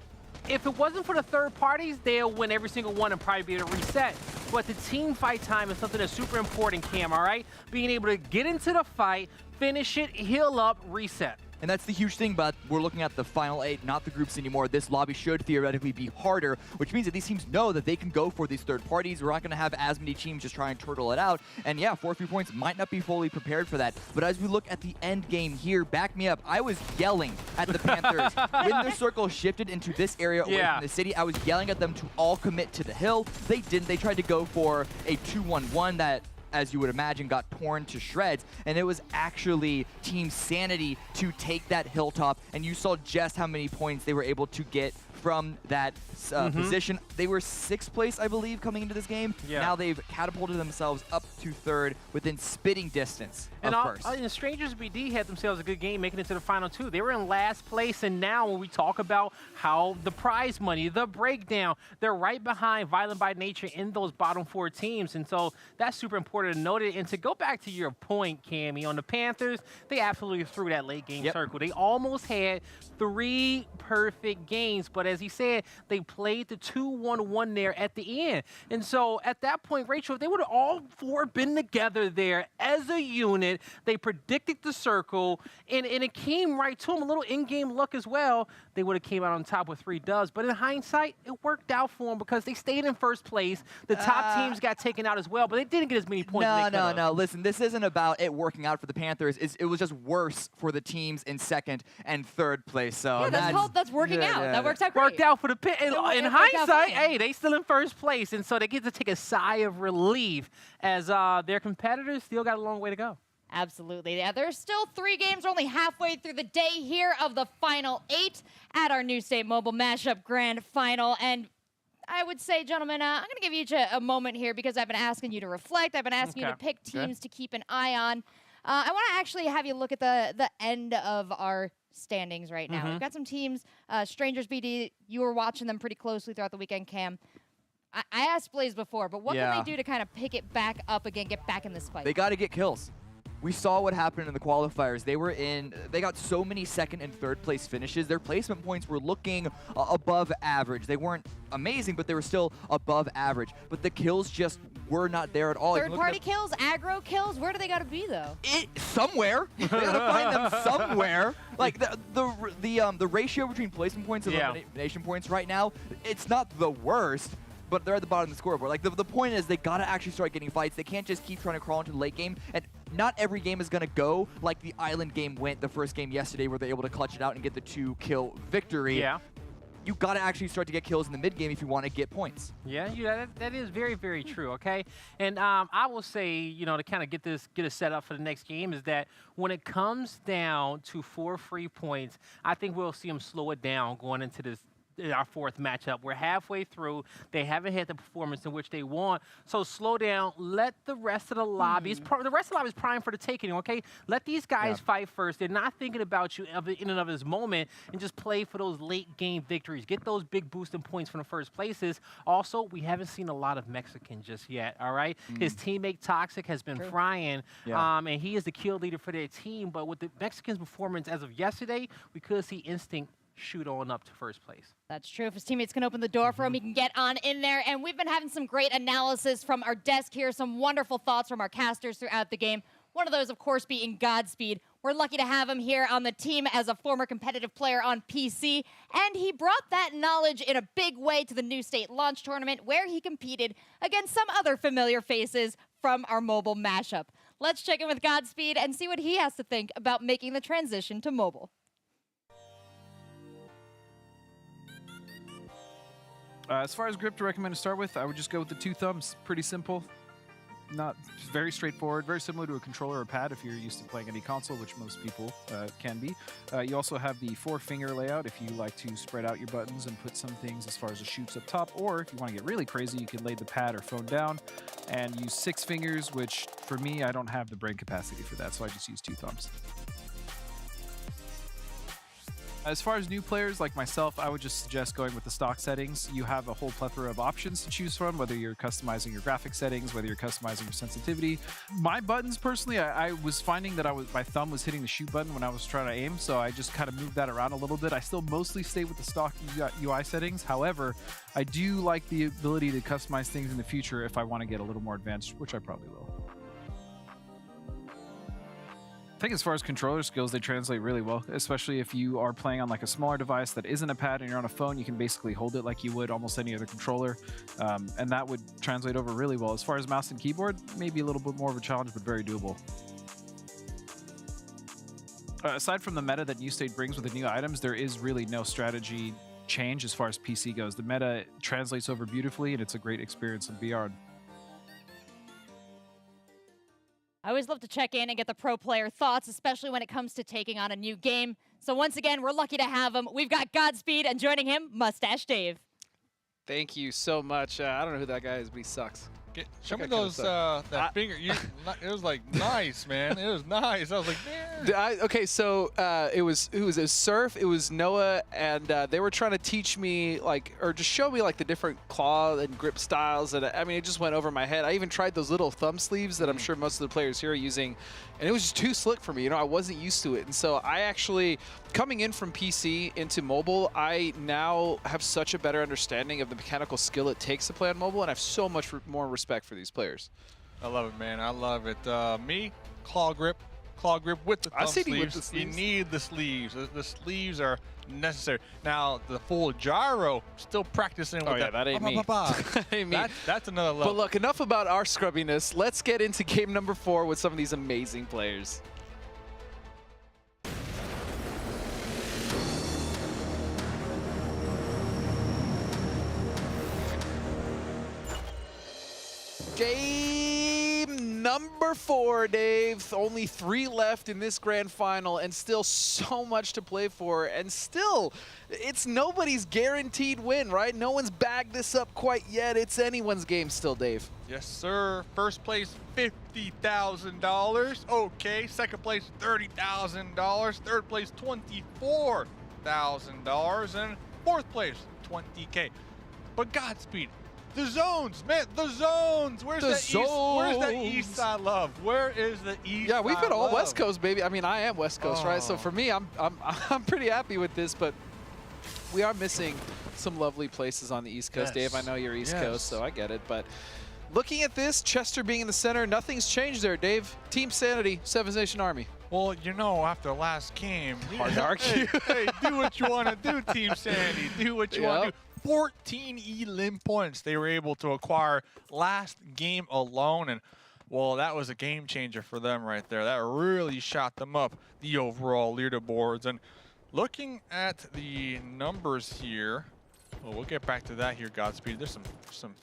if it wasn't for the third parties, they'll win every single one and probably be able to reset. But the team fight time is something that's super important, Cam, all right? Being able to get into the fight, finish it, heal up, reset. And that's the huge thing, but we're looking at the final 8, not the groups anymore. This lobby should theoretically be harder, which means that these teams know that they can go for these third parties. We're not going to have as many teams just try and turtle it out. And yeah, 4 free points might not be fully prepared for that. But as we look at the end game here, back me up, I was yelling at the Panthers. When the circle shifted into this area away from the city, I was yelling at them to all commit to the hill. They didn't. They tried to go for a 2-1-1 that, as you would imagine, got torn to shreds, and it was actually Team Sanity to take that hilltop, and you saw just how many points they were able to get from that position. They were 6th place, I believe, coming into this game. Yeah. Now they've catapulted themselves up to 3rd within spitting distance of first. And Strangers BD had themselves a good game making it to the final 2. They were in last place, and now when we talk about how the prize money, the breakdown, they're right behind Violent by Nature in those bottom 4 teams, and so that's super important to note it. And to go back to your point, Cammy, on the Panthers, they absolutely threw that late game circle. They almost had 3 perfect games, but as he said, they played the 2-1-1 there at the end. And so at that point, Rachel, if they would have all 4 been together there as a unit, they predicted the circle, and it came right to them, a little in-game luck as well, they would have came out on top with 3 dubs. But in hindsight, it worked out for them because they stayed in first place. The top teams got taken out as well, but they didn't get as many points as they could have. No. Listen, this isn't about it working out for the Panthers. It was just worse for the teams in 2nd and 3rd place. So yeah, that's working out. That works out great. Worked out for the pit. In hindsight, hey, they still in first place, and so they get to take a sigh of relief as their competitors still got a long way to go. Absolutely. Yeah, there's still 3 games. We're only halfway through the day here of the final 8 at our new State Mobile Mashup Grand Final. And I would say, gentlemen, I'm going to give you each a moment here because I've been asking you to reflect. I've been asking you to pick teams to keep an eye on. I want to actually have you look at the end of our standings right now. We've got some teams, Strangers BD, you were watching them pretty closely throughout the weekend, Cam. I asked Blaze before, but what can they do to kind of pick it back up again, get back in this fight? They got to get kills. We saw what happened in the qualifiers. They got so many 2nd and 3rd place finishes. Their placement points were looking above average. They weren't amazing, but they were still above average. But the kills just were not there at all. Third-party kills, aggro kills, where do they got to be, though? Somewhere. They got to find them somewhere. Like, the ratio between placement points and elimination points right now, it's not the worst, but they're at the bottom of the scoreboard. Like, the point is they got to actually start getting fights. They can't just keep trying to crawl into the late game. And not every game is going to go like the Island game went the first game yesterday where they're able to clutch it out and get the 2-kill victory. Yeah. You got to actually start to get kills in the mid game if you want to get points. Yeah, that is very, very true, okay? And I will say, you know, to kind of get it set up for the next game is that when it comes down to 4 free points, I think we'll see them slow it down going into this our 4th matchup. We're halfway through. They haven't had the performance in which they want. So slow down. Let the rest of the lobby, the rest of the lobby is prime for the taking, okay? Let these guys fight first. They're not thinking about you in and of this moment, and just play for those late game victories. Get those big boosting points from the first places. Also, we haven't seen a lot of Mexican just yet, all right? His teammate Toxic has been frying, and he is the kill leader for their team, but with the Mexicans' performance as of yesterday, we could see Instinct shoot on up to first place. That's true. If his teammates can open the door for him, he can get on in there. And we've been having some great analysis from our desk here, some wonderful thoughts from our casters throughout the game. One of those, of course, being Godspeed. We're lucky to have him here on the team as a former competitive player on PC, and he brought that knowledge in a big way to the New State launch tournament where he competed against some other familiar faces from our mobile mashup. Let's check in with Godspeed and see what he has to think about making the transition to mobile. As far as grip to recommend to start with, I would just go with the 2 thumbs. Pretty simple. Not very straightforward, very similar to a controller or pad if you're used to playing any console, which most people can be. You also have the 4-finger layout if you like to spread out your buttons and put some things as far as the shoots up top, or if you want to get really crazy, you can lay the pad or phone down and use 6 fingers, which for me, I don't have the brain capacity for that, so I just use 2 thumbs. As far as new players like myself, I would just suggest going with the stock settings. You have a whole plethora of options to choose from, whether you're customizing your graphic settings, whether you're customizing your sensitivity. My buttons, personally, I was finding that my thumb was hitting the shoot button when I was trying to aim, so I just kind of moved that around a little bit. I still mostly stay with the stock UI settings. However, I do like the ability to customize things in the future if I want to get a little more advanced, which I probably will. I think as far as controller skills, they translate really well, especially if you are playing on like a smaller device that isn't a pad and you're on a phone. You can basically hold it like you would almost any other controller, and that would translate over really well. As far as mouse and keyboard, maybe a little bit more of a challenge, but very doable. Aside from the meta that New State brings with the new items, there is really no strategy change as far as PC goes. The meta translates over beautifully, and it's a great experience in VR. I always love to check in and get the pro player thoughts, especially when it comes to taking on a new game. So once again, we're lucky to have him. We've got Godspeed, and joining him, Mustache Dave. Thank you so much. I don't know who that guy is, but he sucks. Show me those, that finger. It was like nice, man. It was nice. I was like, man. Okay, so it was Surf, it was Noah, and they were trying to teach me, like, or just show me, like, the different claw and grip styles. And I mean, it just went over my head. I even tried those little thumb sleeves that I'm sure most of the players here are using, and it was just too slick for me. You know, I wasn't used to it. And so I actually, coming in from PC into mobile, I now have such a better understanding of the mechanical skill it takes to play on mobile, and I have so much more respect for these players. I love it, man. I love it. Me, claw grip with the thumb sleeves. You need the sleeves. The sleeves are necessary. Now, the full gyro, still practicing with that. That ain't me. That ain't me. That's another level. But look, enough about our scrubbiness. Let's get into game number 4 with some of these amazing players. Game number 4, Dave. Only 3 left in this grand final, and still so much to play for. And still, it's nobody's guaranteed win, right? No one's bagged this up quite yet. It's anyone's game still, Dave. Yes, sir. First place, $50,000. Okay. Second place, $30,000. Third place, $24,000. And fourth place, $20K. But Godspeed. The zones, man, the zones. Where's that east side love? Where is the east side? Yeah, we've been all love? West Coast, baby. I mean, I am West Coast, right? So for me, I'm pretty happy with this, but we are missing some lovely places on the East Coast. Yes. Dave, I know you're East Coast, so I get it. But looking at this, Chester being in the center, nothing's changed there, Dave. Team Sanity, Seven Nation Army. Well, you know, after last game, hard to argue. Hey, do what you want to do, Team Sanity. Do what you want to do. 14 elim points they were able to acquire last game alone, and well, that was a game changer for them right there. That really shot them up the overall leaderboards. And looking at the numbers here, well, we'll get back to that here, Godspeed. There's some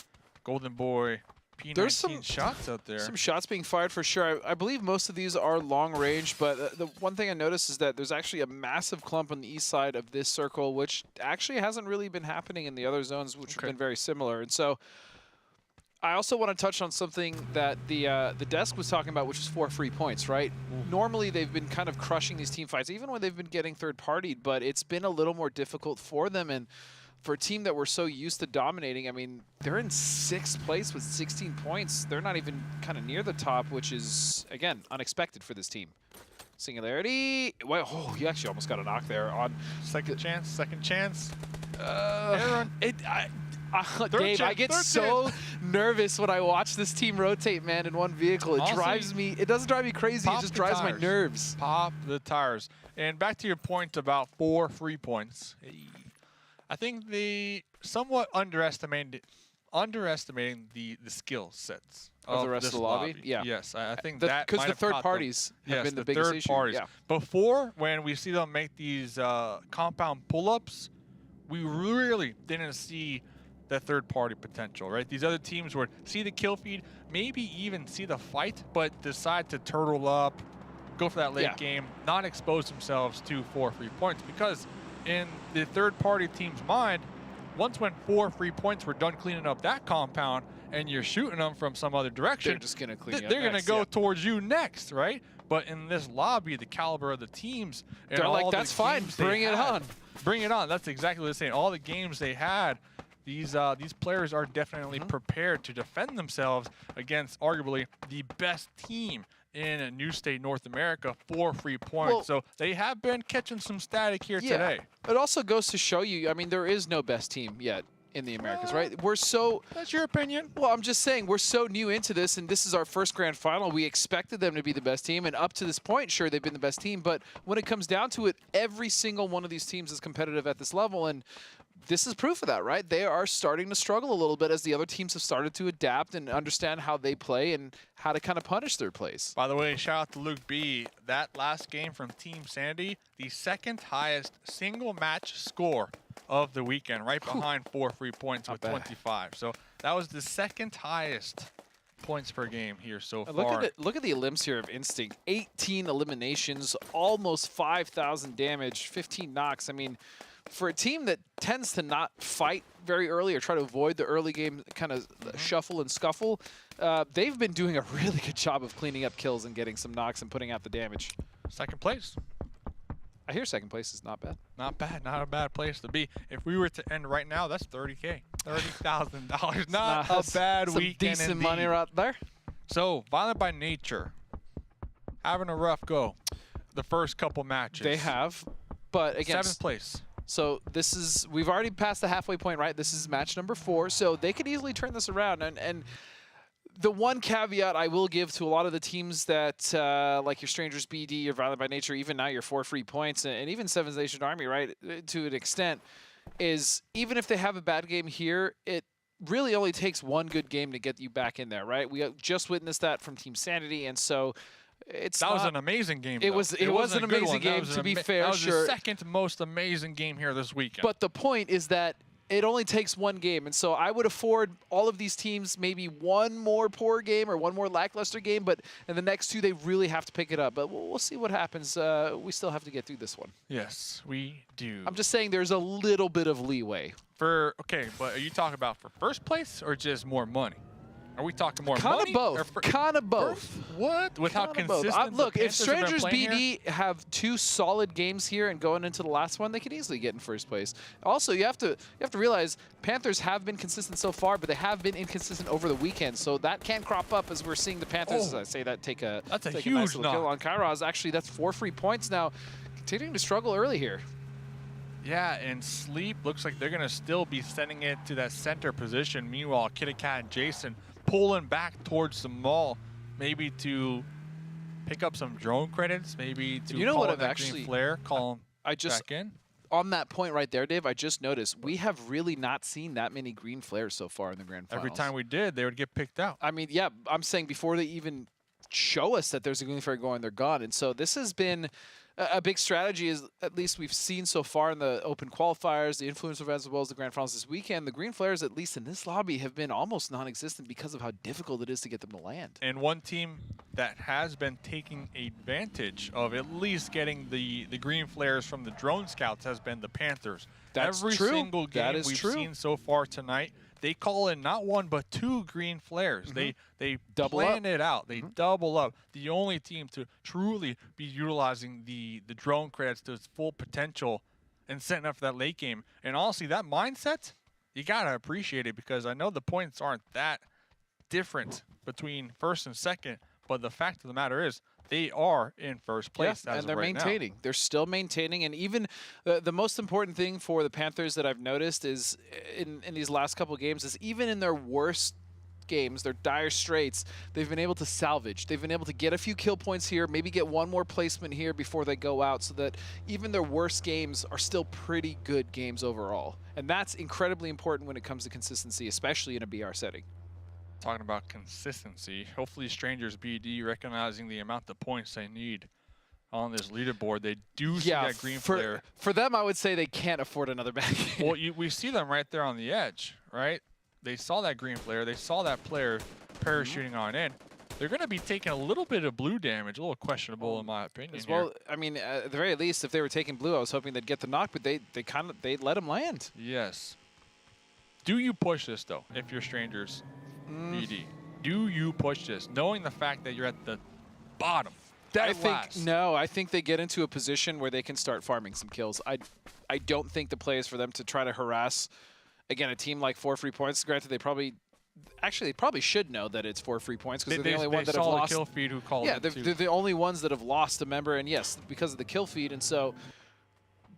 Golden Boy P19 There's some shots out there. Some shots being fired for sure. I believe most of these are long range, but the one thing I noticed is that there's actually a massive clump on the east side of this circle, which actually hasn't really been happening in the other zones, which have been very similar. And so I also want to touch on something that the desk was talking about, which is 4 free points, right? Normally, they've been kind of crushing these team fights, even when they've been getting third-partied, but it's been a little more difficult for them. And for a team that we're so used to dominating, I mean, they're in 6th place with 16 points. They're not even kind of near the top, which is, again, unexpected for this team. Singularity. Well, oh, you actually almost got a knock there on Second chance. Aaron. Dave, I get so nervous when I watch this team rotate, man, in one vehicle. It drives me. It doesn't drive me crazy. It just drives my nerves. Pop the tires. And back to your point about 4 free points. I think they somewhat underestimating the skill sets of the rest of the lobby. Yeah. Yes, I think that because the third parties have been the biggest issue. Yeah. Before, when we see them make these compound pull-ups, we really didn't see that third-party potential, right? These other teams would see the kill feed, maybe even see the fight, but decide to turtle up, go for that late game, not expose themselves to 4 free points, because in the third-party team's mind, once when 4 free points were done cleaning up that compound and you're shooting them from some other direction, they're just going to clean it up. They're going to next, go towards you next, right? But in this lobby, the caliber of the teams, and they're like, all that's the fine, bring it on. Bring it on. That's exactly what they're saying. All the games they had, these players are definitely prepared to defend themselves against arguably the best team in New State North America for free points. Well, so they have been catching some static here today. It also goes to show you, I mean, there is no best team yet in the Americas, right? We're so... That's your opinion. Well, I'm just saying, we're so new into this, and this is our first grand final. We expected them to be the best team, and up to this point, sure, they've been the best team, but when it comes down to it, every single one of these teams is competitive at this level, and this is proof of that, right? They are starting to struggle a little bit as the other teams have started to adapt and understand how they play and how to kind of punish third place. By the way, shout out to Luke B. That last game from Team Sanity, the second highest single match score of the weekend, right behind 4 free points with 25. So that was the second highest points per game here so far. Look at the elims here of Instinct. 18 eliminations, almost 5,000 damage, 15 knocks. I mean, for a team that tends to not fight very early or try to avoid the early game kind of shuffle and scuffle, they've been doing a really good job of cleaning up kills and getting some knocks and putting out the damage. Second place. I hear second place is not bad. Not bad. Not a bad place to be. If we were to end right now, that's $30K. $30,000. Not a bad weekend decent indeed. money right there. So, Violent by Nature, having a rough go the first couple matches. They have, but again, 7th place. So this is, we've already passed the halfway point, right? This is match number 4, so they could easily turn this around. And the one caveat I will give to a lot of the teams that, like your Strangers BD, your Violent by Nature, even now your 4 free points, and even Seventh Nation Army, right, to an extent, is even if they have a bad game here, it really only takes one good game to get you back in there, right? We just witnessed that from Team Sanity, and so that was an amazing game. It was an amazing game, to be fair. That was sure. the second most amazing game here this weekend. But the point is that it only takes one game, and so I would afford all of these teams maybe one more poor game or one more lackluster game, but in the next 2 they really have to pick it up. But we'll see what happens. We still have to get through this one. Yes, we do. I'm just saying there's a little bit of leeway. Okay, but are you talking about for first place or just more money? Are we talking more money? Kind of both. What? With how consistent look, if the Panthers have been Strangers playing BD here? have 2 solid games here and going into the last one, they could easily get in first place. Also, you have to realize Panthers have been consistent so far, but they have been inconsistent over the weekend. So that can crop up as we're seeing the Panthers, as I say that, take a huge nice little knock. kill on Kairos. Actually, that's 4 free points now, continuing to struggle early here. Yeah, and Sleep looks like they're going to still be sending it to that center position. Meanwhile, Kitty Cat and Jason pulling back towards the mall, maybe to pick up some drone credits, maybe to call what in that green flare, call them back in. On that point right there, Dave, I just noticed we have really not seen that many green flares so far in the grand finals. Every time we did, they would get picked out. I mean, yeah, I'm saying before they even show us that there's a green flare going, they're gone. And so this has been a big strategy, is at least we've seen so far in the open qualifiers, the influencer events, as well as the grand finals this weekend. The green flares, at least in this lobby, have been almost non-existent because of how difficult it is to get them to land. And one team that has been taking advantage of at least getting the green flares from the drone scouts has been the Panthers. That's Every true. single game we've true. seen so far tonight, they call in not 1 but 2 green flares. They double plan up. it out. They double up. The only team to truly be utilizing the drone credits to its full potential and setting up for that late game. And honestly, that mindset, you gotta appreciate it, because I know the points aren't that different between first and second, but the fact of the matter is they are in first place. Yeah, as and they're of right maintaining. Now. They're still maintaining. And even the most important thing for the Panthers that I've noticed is in these last couple of games is even in their worst games, their dire straits, they've been able to salvage. They've been able to get a few kill points here, maybe get one more placement here before they go out, so that even their worst games are still pretty good games overall. And that's incredibly important when it comes to consistency, especially in a BR setting. Talking about consistency, hopefully Strangers BD recognizing the amount of points they need on this leaderboard. They do see that green flare. For them, I would say they can't afford another back. Well, we see them right there on the edge, right? They saw that green flare. They saw that player parachuting on in. They're going to be taking a little bit of blue damage, a little questionable in my opinion. As well, I mean, at the very least, if they were taking blue, I was hoping they'd get the knock, but they let him land. Yes. Do you push this though? If you're strangers, BD, do you push this, knowing the fact that you're at the bottom? I think they get into a position where they can start farming some kills. I don't think the play is for them to try to harass, again, a team like 4 free points. Granted, they probably should know that it's 4 free points because they're the only one that have lost. The kill feed who called they're the only ones that have lost a member, and yes, because of the kill feed, and so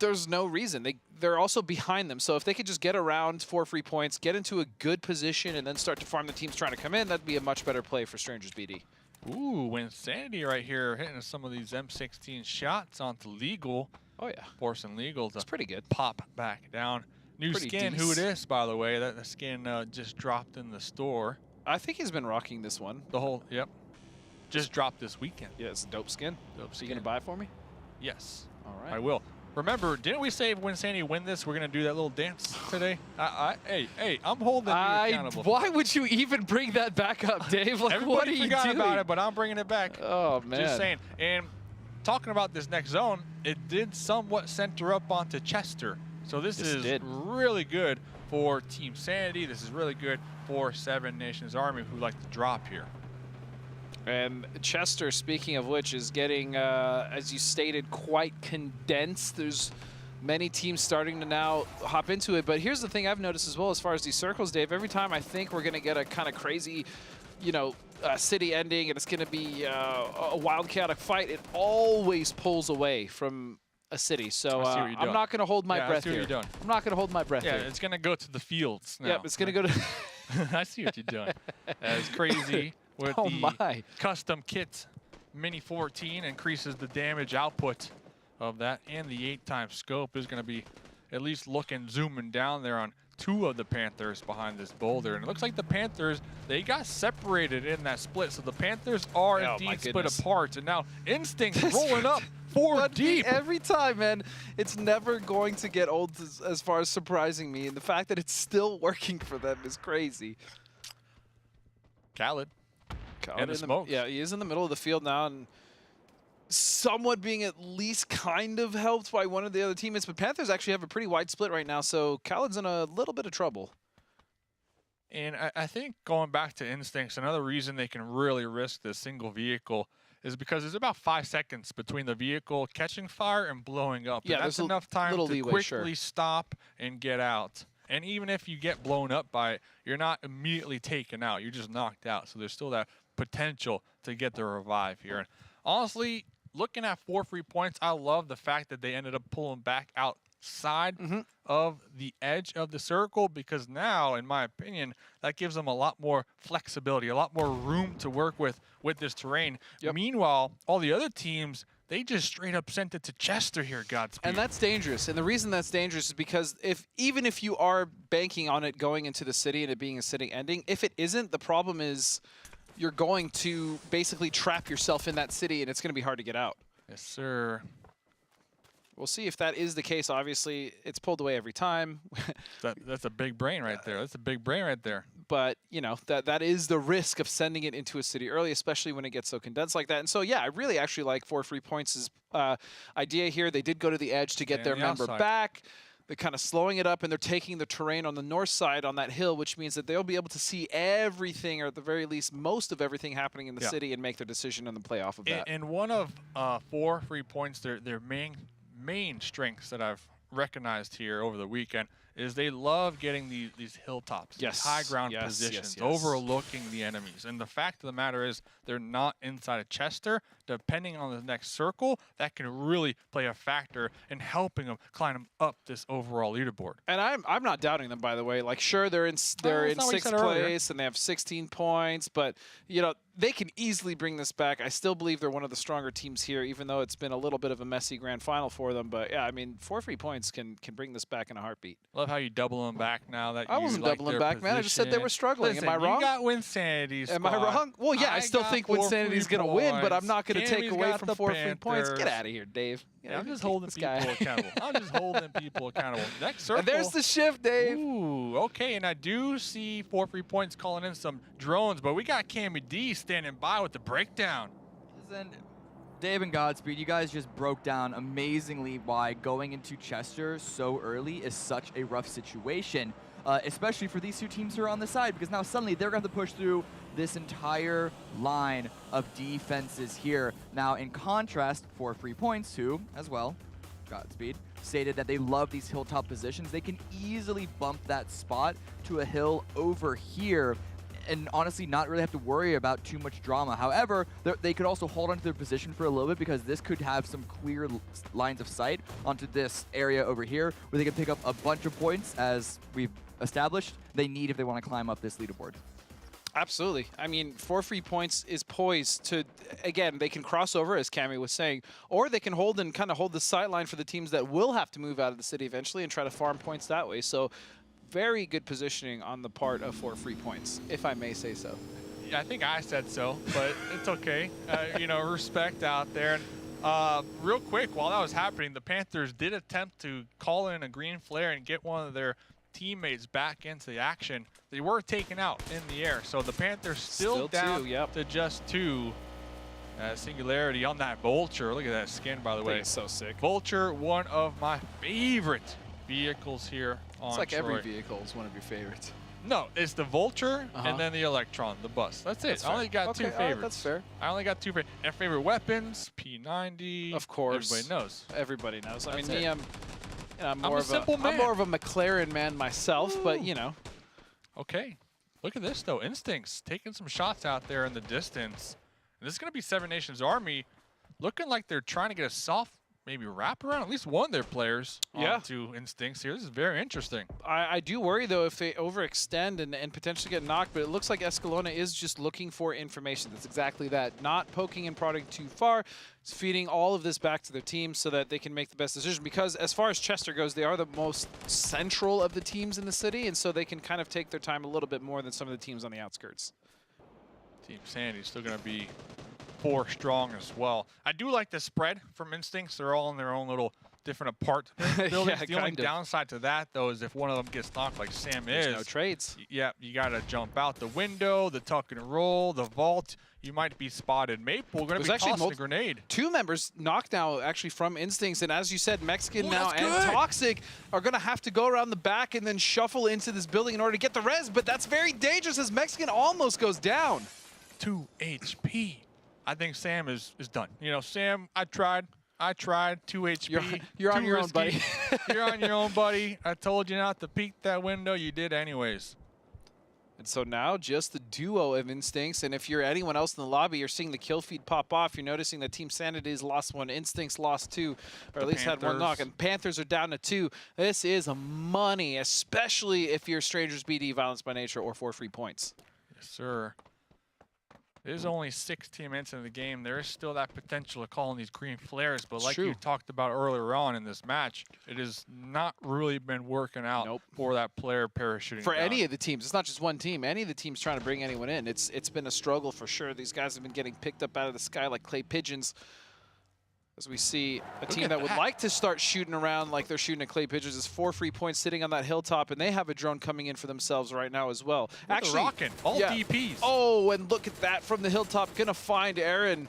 there's no reason. They're also behind them, so if they could just get around 4 free points, get into a good position, and then start to farm the teams trying to come in, that'd be a much better play for Strangers BD. Ooh, Wynnsanity right here hitting some of these M16 shots onto Legal. Oh yeah, forcing Legal to pretty good. Pop back down. New skin, who it is, by the way. That the skin just dropped in the store. I think he's been rocking this one. The whole, yep. Just dropped this weekend. Yeah, it's a dope skin. Dope skin. You gonna buy it for me? Yes. All right. I will. Remember, didn't we say if Wynnsanity win this, we're gonna do that little dance today? Hey, I'm holding you accountable. Why would you even bring that back up, Dave? Like, Everybody what are you forgot doing? about it, but I'm bringing it back. Oh man. Just saying. And talking about this next zone, it did somewhat center up onto Chester. So this is really good for Team Sanity. This is really good for Seven Nations Army, who like to drop here. And Chester, speaking of which, is getting, as you stated, quite condensed. There's many teams starting to now hop into it. But here's the thing I've noticed as well as far as these circles, Dave. Every time I think we're going to get a kind of crazy, city ending and it's going to be a wild, chaotic fight, it always pulls away from a city. So I'm not going to hold my breath here. I'm not going to hold my breath here. Yeah, it's going to go to the fields now. Yep, it's going to go to... I see what you're doing. That's crazy. With the custom kit Mini 14 increases the damage output of that, and the 8x scope is going to be at least zooming down there on 2 of the Panthers behind this boulder. And it looks like the Panthers, they got separated in that split. So the Panthers are indeed split apart. And now Instinct rolling up 4 deep. Every time, man. It's never going to get old as far as surprising me. And the fact that it's still working for them is crazy. Khaled in the smoke. Yeah, he is in the middle of the field now. And somewhat being at least kind of helped by one of the other teammates, but Panthers actually have a pretty wide split right now, so Khaled's in a little bit of trouble. And I think going back to Instincts, another reason they can really risk this single vehicle is because there's about 5 seconds between the vehicle catching fire and blowing up. Yeah, and that's enough time to quickly stop and get out. And even if you get blown up by it, you're not immediately taken out. You're just knocked out. So there's still that potential to get the revive here. And honestly, looking at 4 free points, I love the fact that they ended up pulling back outside of the edge of the circle, because now, in my opinion, that gives them a lot more flexibility, a lot more room to work with this terrain. Meanwhile, all the other teams, they just straight up sent it to Chester here, Godspeed. And that's dangerous. And the reason that's dangerous is because even if you are banking on it going into the city and it being a city ending, if it isn't, the problem is you're going to basically trap yourself in that city, and it's going to be hard to get out. Yes, sir. We'll see if that is the case. Obviously, it's pulled away every time. That's a big brain right there. That's a big brain right there. But, that is the risk of sending it into a city early, especially when it gets so condensed like that. And so, yeah, I really actually like 4 free points' idea here. They did go to the edge to get their member back. They're kind of slowing it up, and they're taking the terrain on the north side on that hill, which means that they'll be able to see everything, or at the very least, most of everything happening in the city, and make their decision and then play off of that. And one of 4 free points, their main strengths that I've recognized here over the weekend is they love getting these hilltops, these high ground positions, overlooking the enemies. And the fact of the matter is they're not inside of Chester. Depending on the next circle, that can really play a factor in helping them climb up this overall leaderboard. And I'm not doubting them, by the way. Like, sure, they're in 6th place and they have 16 points, but they can easily bring this back. I still believe they're one of the stronger teams here, even though it's been a little bit of a messy grand final for them. But yeah, I mean, 4 free points can bring this back in a heartbeat. Love how you double them back now that I wasn't doubling back, man. I just said they were struggling. Listen, Am I wrong? You got Wynnsanity. Am I wrong? Well, yeah, I still think Wynnsanity going to win, but I'm not going to take away from 4 free points. Get out of here, Dave. Yeah, I'm just holding people accountable. I'm just holding people accountable. Next circle. And there's the shift, Dave. Ooh, okay, and I do see 4 free points calling in some drones, but we got Cammy D standing by with the breakdown. And Dave and Godspeed, you guys just broke down amazingly why going into Chester so early is such a rough situation, especially for these two teams who are on the side, because now suddenly they're going to have to push through this entire line of defenses here. Now, in contrast, 4 free points who, as well, Godspeed, stated that they love these hilltop positions. They can easily bump that spot to a hill over here and honestly not really have to worry about too much drama. However, they could also hold onto their position for a little bit because this could have some clear lines of sight onto this area over here where they can pick up a bunch of points, as we've established they need if they want to climb up this leaderboard. Absolutely. I mean, 4 free points is poised to, again, they can cross over, as Cammy was saying, or they can hold and kind of hold the sideline for the teams that will have to move out of the city eventually and try to farm points that way. So very good positioning on the part of 4 free points, if I may say so. Yeah, I think I said so, but it's okay. You know, respect out there. And real quick, while that was happening, the Panthers did attempt to call in a green flare and get one of their teammates back into the action. They were taken out in the air, so the Panthers still down to just 2. Singularity on that Vulture. Look at that skin, by the way. It's so sick. Vulture, one of my favorite vehicles here on It's like Troy. every vehicle is one of your favorites. No, it's the Vulture and then the Electron, the bus. That's it. That's I only got 2 favorites. That's fair. I only got 2 favorites. And favorite weapons, P90. Of course. Everybody knows. Everybody knows. I That's mean, it. me, I'm more of a McLaren man myself, but you know. Okay. Look at this, though. Instincts taking some shots out there in the distance. And this is going to be 7 Nations Army looking like they're trying to get a soft maybe wrap around at least one of their players onto Instincts here. This is very interesting. I do worry, though, if they overextend and potentially get knocked, but it looks like Escalona is just looking for information. That's exactly that. Not poking and prodding too far. It's feeding all of this back to their team so that they can make the best decision, because as far as Chester goes, they are the most central of the teams in the city, and so they can kind of take their time a little bit more than some of the teams on the outskirts. Team Sandy's still going to be 4 strong as well. I do like the spread from Instincts. They're all in their own little different apart buildings. The only downside to that, though, is if one of them gets knocked like Sam is. There's no trades. Yeah, you got to jump out the window, the tuck and roll, the vault. You might be spotted. Maple going to be tossing a grenade. 2 members knocked now, actually, from Instincts. And as you said, Mexican now and Toxic are going to have to go around the back and then shuffle into this building in order to get the res. But that's very dangerous as Mexican almost goes down. 2 HP. I think Sam is done. You know, Sam, I tried. 2 HP. You're on your own, buddy. You're on your own, buddy. I told you not to peek that window. You did anyways. And so now just the duo of Instincts. And if you're anyone else in the lobby, you're seeing the kill feed pop off. You're noticing that Team Sanity's lost 1. Instincts lost 2, or at least had 1 knock. And Panthers are down to 2. This is money, especially if you're Strangers BD, Violence by Nature, or 4 free points. Yes, sir. There's only 6 teammates in the game. There is still that potential of calling these green flares, but like you talked about earlier on in this match, it has not really been working out for that player parachuting for down. any of the teams. It's not just one team. Any of the teams trying to bring anyone in. It's been a struggle for sure. These guys have been getting picked up out of the sky like clay pigeons. As we see a team that would like to start shooting around like they're shooting at clay pigeons is 4 free points sitting on that hilltop, and they have a drone coming in for themselves right now as well. Actually, rocking all DPs. Oh, and look at that from the hilltop. Gonna find Aaron.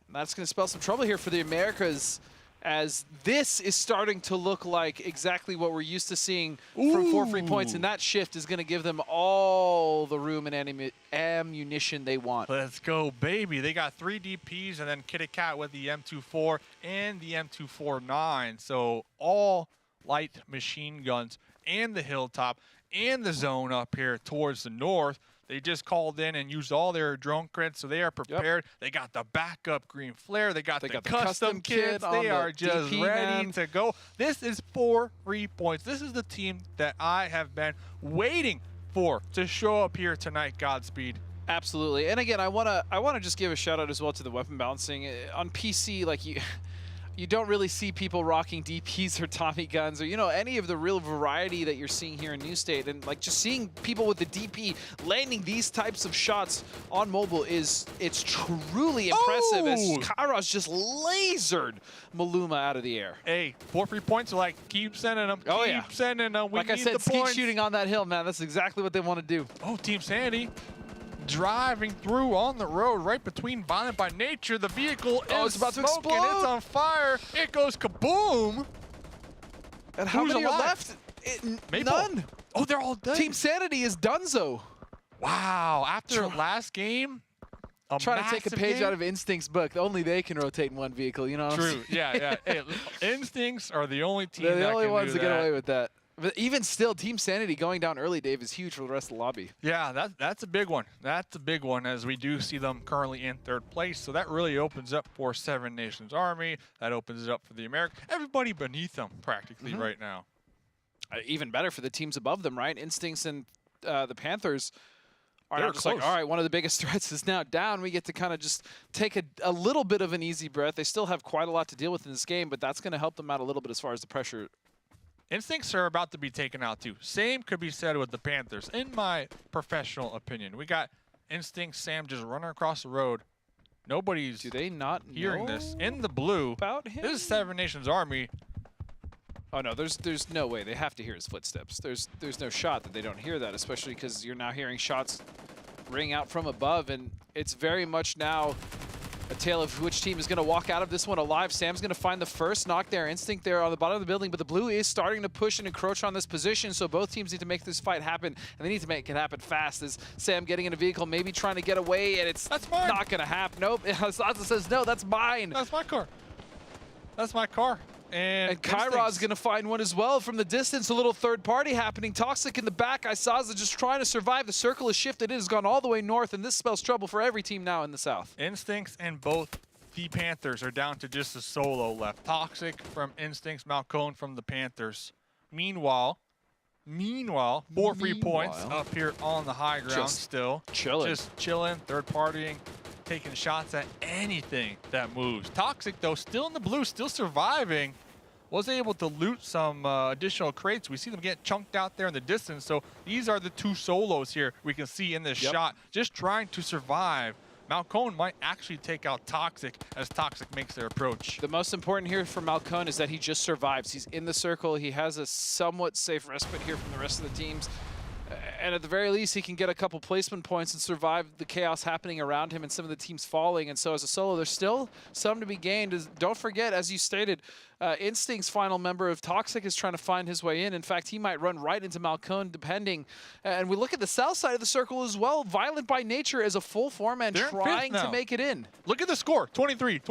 And that's gonna spell some trouble here for the Americas, as this is starting to look like exactly what we're used to seeing from 4 free points, and that shift is going to give them all the room and ammunition they want. Let's go, baby. They got 3 DPs and then Kitty Cat with the M24 and the M249. So all light machine guns and the hilltop and the zone up here towards the north. They just called in and used all their drone crits, so they are prepared. They got the backup green flare. They got the custom kits. They are just ready to go. This is 4 free points. This is the team that I have been waiting for to show up here tonight, Godspeed. Absolutely. And again, I wanna just give a shout out as well to the weapon balancing. On PC, like you don't really see people rocking DPs or Tommy guns or, you know, any of the real variety that you're seeing here in New State. And like just seeing people with the DP landing these types of shots on mobile it's truly impressive as Kairos just lasered Maluma out of the air. Hey, 4 free points are like, keep sending them. Oh, keep yeah. sending them. We Like I need said, the skeet points. shooting on that hill, man. That's exactly what they want to do. Oh, Team Sanity driving through on the road right between Violent by Nature. The vehicle it's is about to smoking. explode. It's on fire. It goes kaboom. And how Who's many are alive? left? Maple. None. Oh, they're all dead. Team Sanity is donezo. Wow. After last game, Trying to take a massive page game? out of Instinct's book. Only they can rotate in one vehicle, you know what I'm True. saying? Yeah, yeah. Hey, Instincts are the only team They're the that only can ones do that get away with that. But even still, Team Sanity going down early, Dave, is huge for the rest of the lobby. Yeah, that's a big one. That's a big one as we do see them currently in 3rd place. So that really opens up for Seven Nations Army. That opens it up for the American. Everybody beneath them practically right now. Even better for the teams above them, right? Instincts and the Panthers are They're now just close. like, all right, one of the biggest threats is now down. We get to kind of just take a little bit of an easy breath. They still have quite a lot to deal with in this game, but that's going to help them out a little bit as far as the pressure. Instincts are about to be taken out too. Same could be said with the Panthers, in my professional opinion. We got Instinct Sam just running across the road. Nobody's Do they not hearing know this. In the blue, about him? this is Seven Nations Army. Oh no, there's no way. They have to hear his footsteps. There's no shot that they don't hear that, especially because you're now hearing shots ring out from above, and it's very much now a tale of which team is going to walk out of this one alive. Sam's going to find the first knock there. Instinct there on the bottom of the building, but the blue is starting to push and encroach on this position, so both teams need to make this fight happen, and they need to make it happen fast. As Sam getting in a vehicle, maybe trying to get away, and it's That's mine. not going to happen. Nope. Zaza says, no, that's mine. That's my car. That's my car. And Kairos going to find one as well from the distance. A little third party happening. Toxic in the back. Isaza just trying to survive. The circle is shifted. It has gone all the way north, and this spells trouble for every team now in the south. Instincts and both the Panthers are down to just a solo left. Toxic from Instincts, Malcone from the Panthers. Meanwhile, 4 free points up here on the high ground Just still. chilling. Just chilling, third partying, taking shots at anything that moves. Toxic, though, still in the blue, still surviving. Was able to loot some additional crates. We see them get chunked out there in the distance. So these are the 2 solos here we can see in this shot. Just trying to survive. Malcone might actually take out Toxic as Toxic makes their approach. The most important here for Malcone is that he just survives. He's in the circle. He has a somewhat safe respite here from the rest of the teams. And at the very least, he can get a couple placement points and survive the chaos happening around him and some of the teams falling. And so as a solo, there's still some to be gained. Don't forget, as you stated, Instinct's final member of Toxic is trying to find his way in. In fact, he might run right into Malcone, depending. And we look at the south side of the circle as well. Violent by Nature is a full form and They're in trying fifth to now. make it in. Look at the score, 23.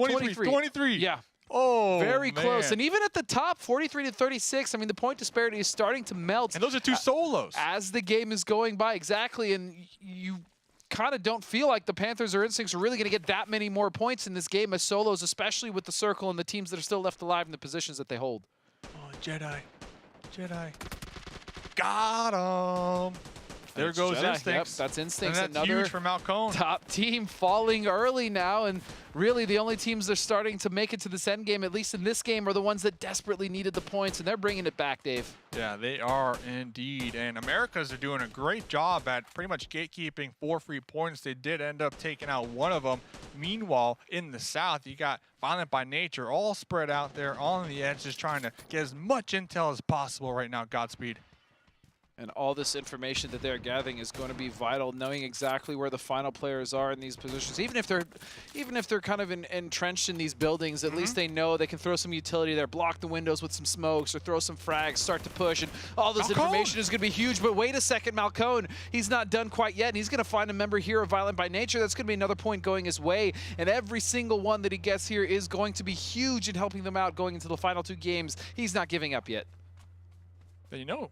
Yeah. Oh, Very close. man. And even at the top, 43 to 36, I mean, the point disparity is starting to melt. And those are 2 solos. As the game is going by, exactly, and you kind of don't feel like the Panthers or Instincts are really going to get that many more points in this game as solos, especially with the circle and the teams that are still left alive in the positions that they hold. Oh, Jedi. Got him. There goes Jedi. Instincts. Yep, that's Instincts. And that's Another huge for Malcone. top team falling early now, and really the only teams that are starting to make it to this end game, at least in this game, are the ones that desperately needed the points, and they're bringing it back, Dave. Yeah, they are indeed. And Americas are doing a great job at pretty much gatekeeping 4 free points. They did end up taking out one of them. Meanwhile, in the south, you got Violent by Nature all spread out there on the edge, just trying to get as much intel as possible right now. Godspeed. And all this information that they're gathering is going to be vital, knowing exactly where the final players are in these positions. Even if they're kind of entrenched in these buildings, at least they know they can throw some utility there, block the windows with some smokes, or throw some frags, start to push, and all this information is going to be huge. But wait a second, Malcone, he's not done quite yet, and he's going to find a member here of Violent by Nature. That's going to be another point going his way, and every single one that he gets here is going to be huge in helping them out going into the final 2 games. He's not giving up yet. You know,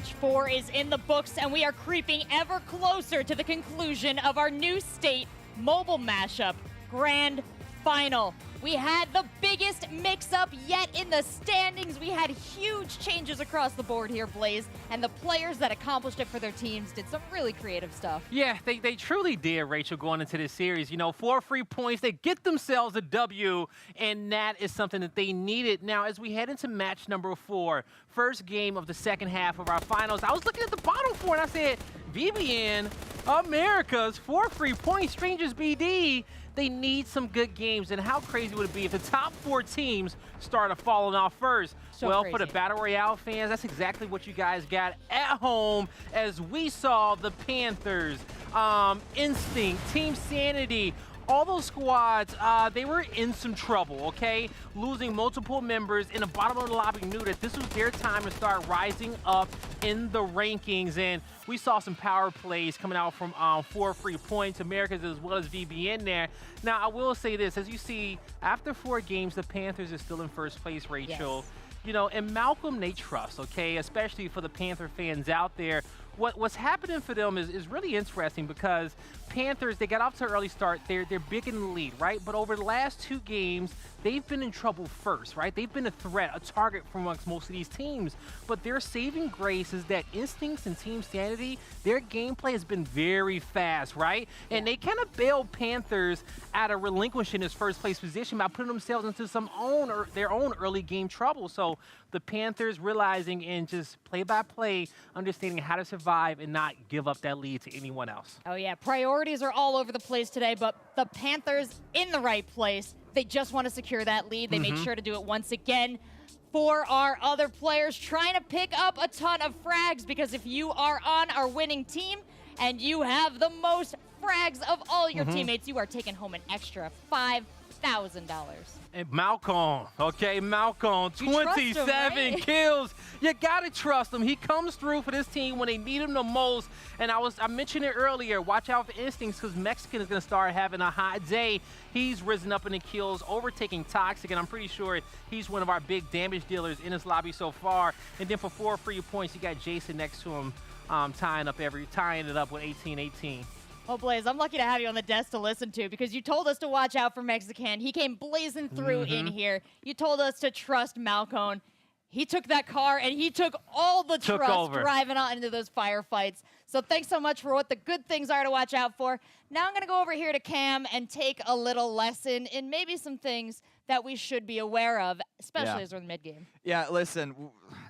Match 4 is in the books, and we are creeping ever closer to the conclusion of our new state mobile mashup grand final. We had the biggest mix-up yet in the standings. We had huge changes across the board here, Blaze, and the players that accomplished it for their teams did some really creative stuff. Yeah, they truly did, Rachel, going into this series. You know, 4 free points, they get themselves a W, and that is something that they needed. Now, as we head into match number 4, first game of the second half of our finals, I was looking at the bottom 4, and I said, VBN, America's 4 free points, Strangers BD, they need some good games, and how crazy would it be if the top 4 teams started falling off first? So well, crazy. for the Battle Royale fans, that's exactly what you guys got at home as we saw the Panthers, Instinct, Team Sanity, all those squads, they were in some trouble, okay? Losing multiple members in the bottom of the lobby knew that this was their time to start rising up in the rankings, and we saw some power plays coming out from 4 free points, Americas as well as VBN there. Now, I will say this, as you see, after 4 games, the Panthers is still in first place, Rachel. Yes. You know, and Malcolm they trust, okay? Especially for the Panther fans out there. What's happening for them is really interesting because Panthers, they got off to an early start. They're big in the lead, right? But over the last 2 games, they've been in trouble first, right? They've been a threat, a target for amongst most of these teams. But their saving grace is that Instincts and Team Sanity, their gameplay has been very fast, right? And they kind of bailed Panthers out of relinquishing this first place position by putting themselves into their own early game trouble. So the Panthers realizing in just play by play, understanding how to survive and not give up that lead to anyone else. Oh yeah, priorities are all over the place today, but the Panthers in the right place. They just want to secure that lead. They made sure to do it once again. For our other players trying to pick up a ton of frags, because if you are on our winning team and you have the most frags of all your teammates, you are taking home an extra $5,000. And Malcolm, okay, Malcolm, You trust him, 27 right? kills. You gotta trust him. He comes through for this team when they need him the most. And I mentioned it earlier. Watch out for Instincts because Mexican is gonna start having a hot day. He's risen up in the kills, overtaking Toxic, and I'm pretty sure he's one of our big damage dealers in this lobby so far. And then for 4 free points, you got Jason next to him, tying it up with 18-18. Oh, Blaze, I'm lucky to have you on the desk to listen to because you told us to watch out for Mexican. He came blazing through in here. You told us to trust Malcolm. He took that car and he took all the trust driving out into those firefights. So thanks so much for what the good things are to watch out for. Now I'm going to go over here to Cam and take a little lesson in maybe some things that we should be aware of, especially as we're in the mid-game. Yeah, listen,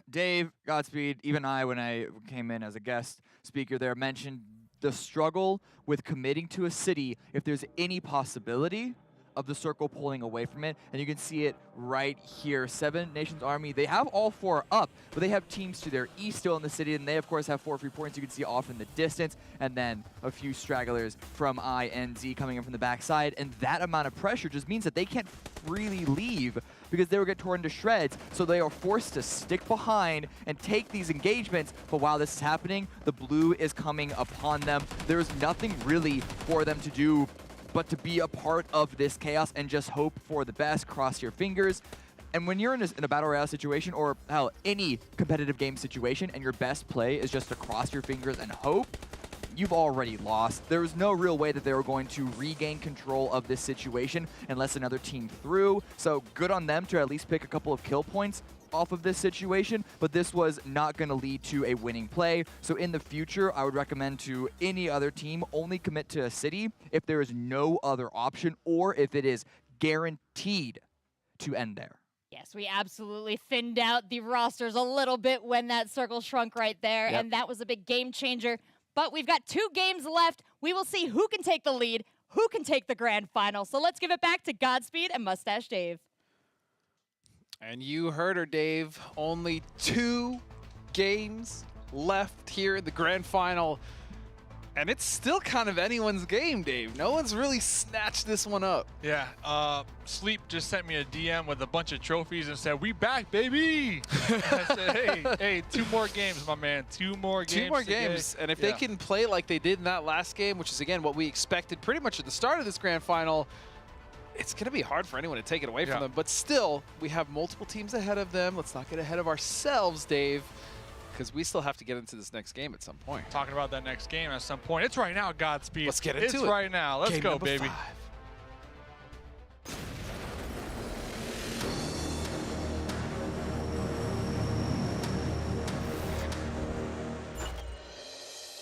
Dave, Godspeed, even I, when I came in as a guest speaker there, mentioned the struggle with committing to a city if there's any possibility of the circle pulling away from it, and you can see it right here. 7 Nations Army, they have all 4 up, but they have teams to their east still in the city, and they of course have 4 free points you can see off in the distance, and then a few stragglers from INZ coming in from the backside, and that amount of pressure just means that they can't freely leave because they will get torn to shreds, so they are forced to stick behind and take these engagements. But while this is happening, the blue is coming upon them. There's nothing really for them to do but to be a part of this chaos and just hope for the best, cross your fingers. And when you're in a Battle Royale situation, or hell, any competitive game situation, and your best play is just to cross your fingers and hope, you've already lost. There was no real way that they were going to regain control of this situation unless another team threw. So good on them to at least pick a couple of kill points off of this situation, but this was not going to lead to a winning play. So in the future, I would recommend to any other team only commit to a city if there is no other option or if it is guaranteed to end there. Yes, we absolutely thinned out the rosters a little bit when that circle shrunk right there, and that was a big game changer. But we've got 2 games left. We will see who can take the lead, who can take the grand final. So let's give it back to Godspeed and Mustache Dave. And you heard her, Dave. Only 2 games left here in the grand final. And it's still kind of anyone's game, Dave. No one's really snatched this one up. Yeah, Sleep just sent me a DM with a bunch of trophies and said, "We back, baby!" I said, hey, 2 more games, my man. 2 more games. 2 more games. And if they can play like they did in that last game, which is, again, what we expected pretty much at the start of this grand final, it's going to be hard for anyone to take it away from them. But still, we have multiple teams ahead of them. Let's not get ahead of ourselves, Dave. because we still have to get into this next game at some point. Talking about that next game at some point. It's right now, Godspeed. Let's get into it. It's right now. Let's Game go, number baby. 5.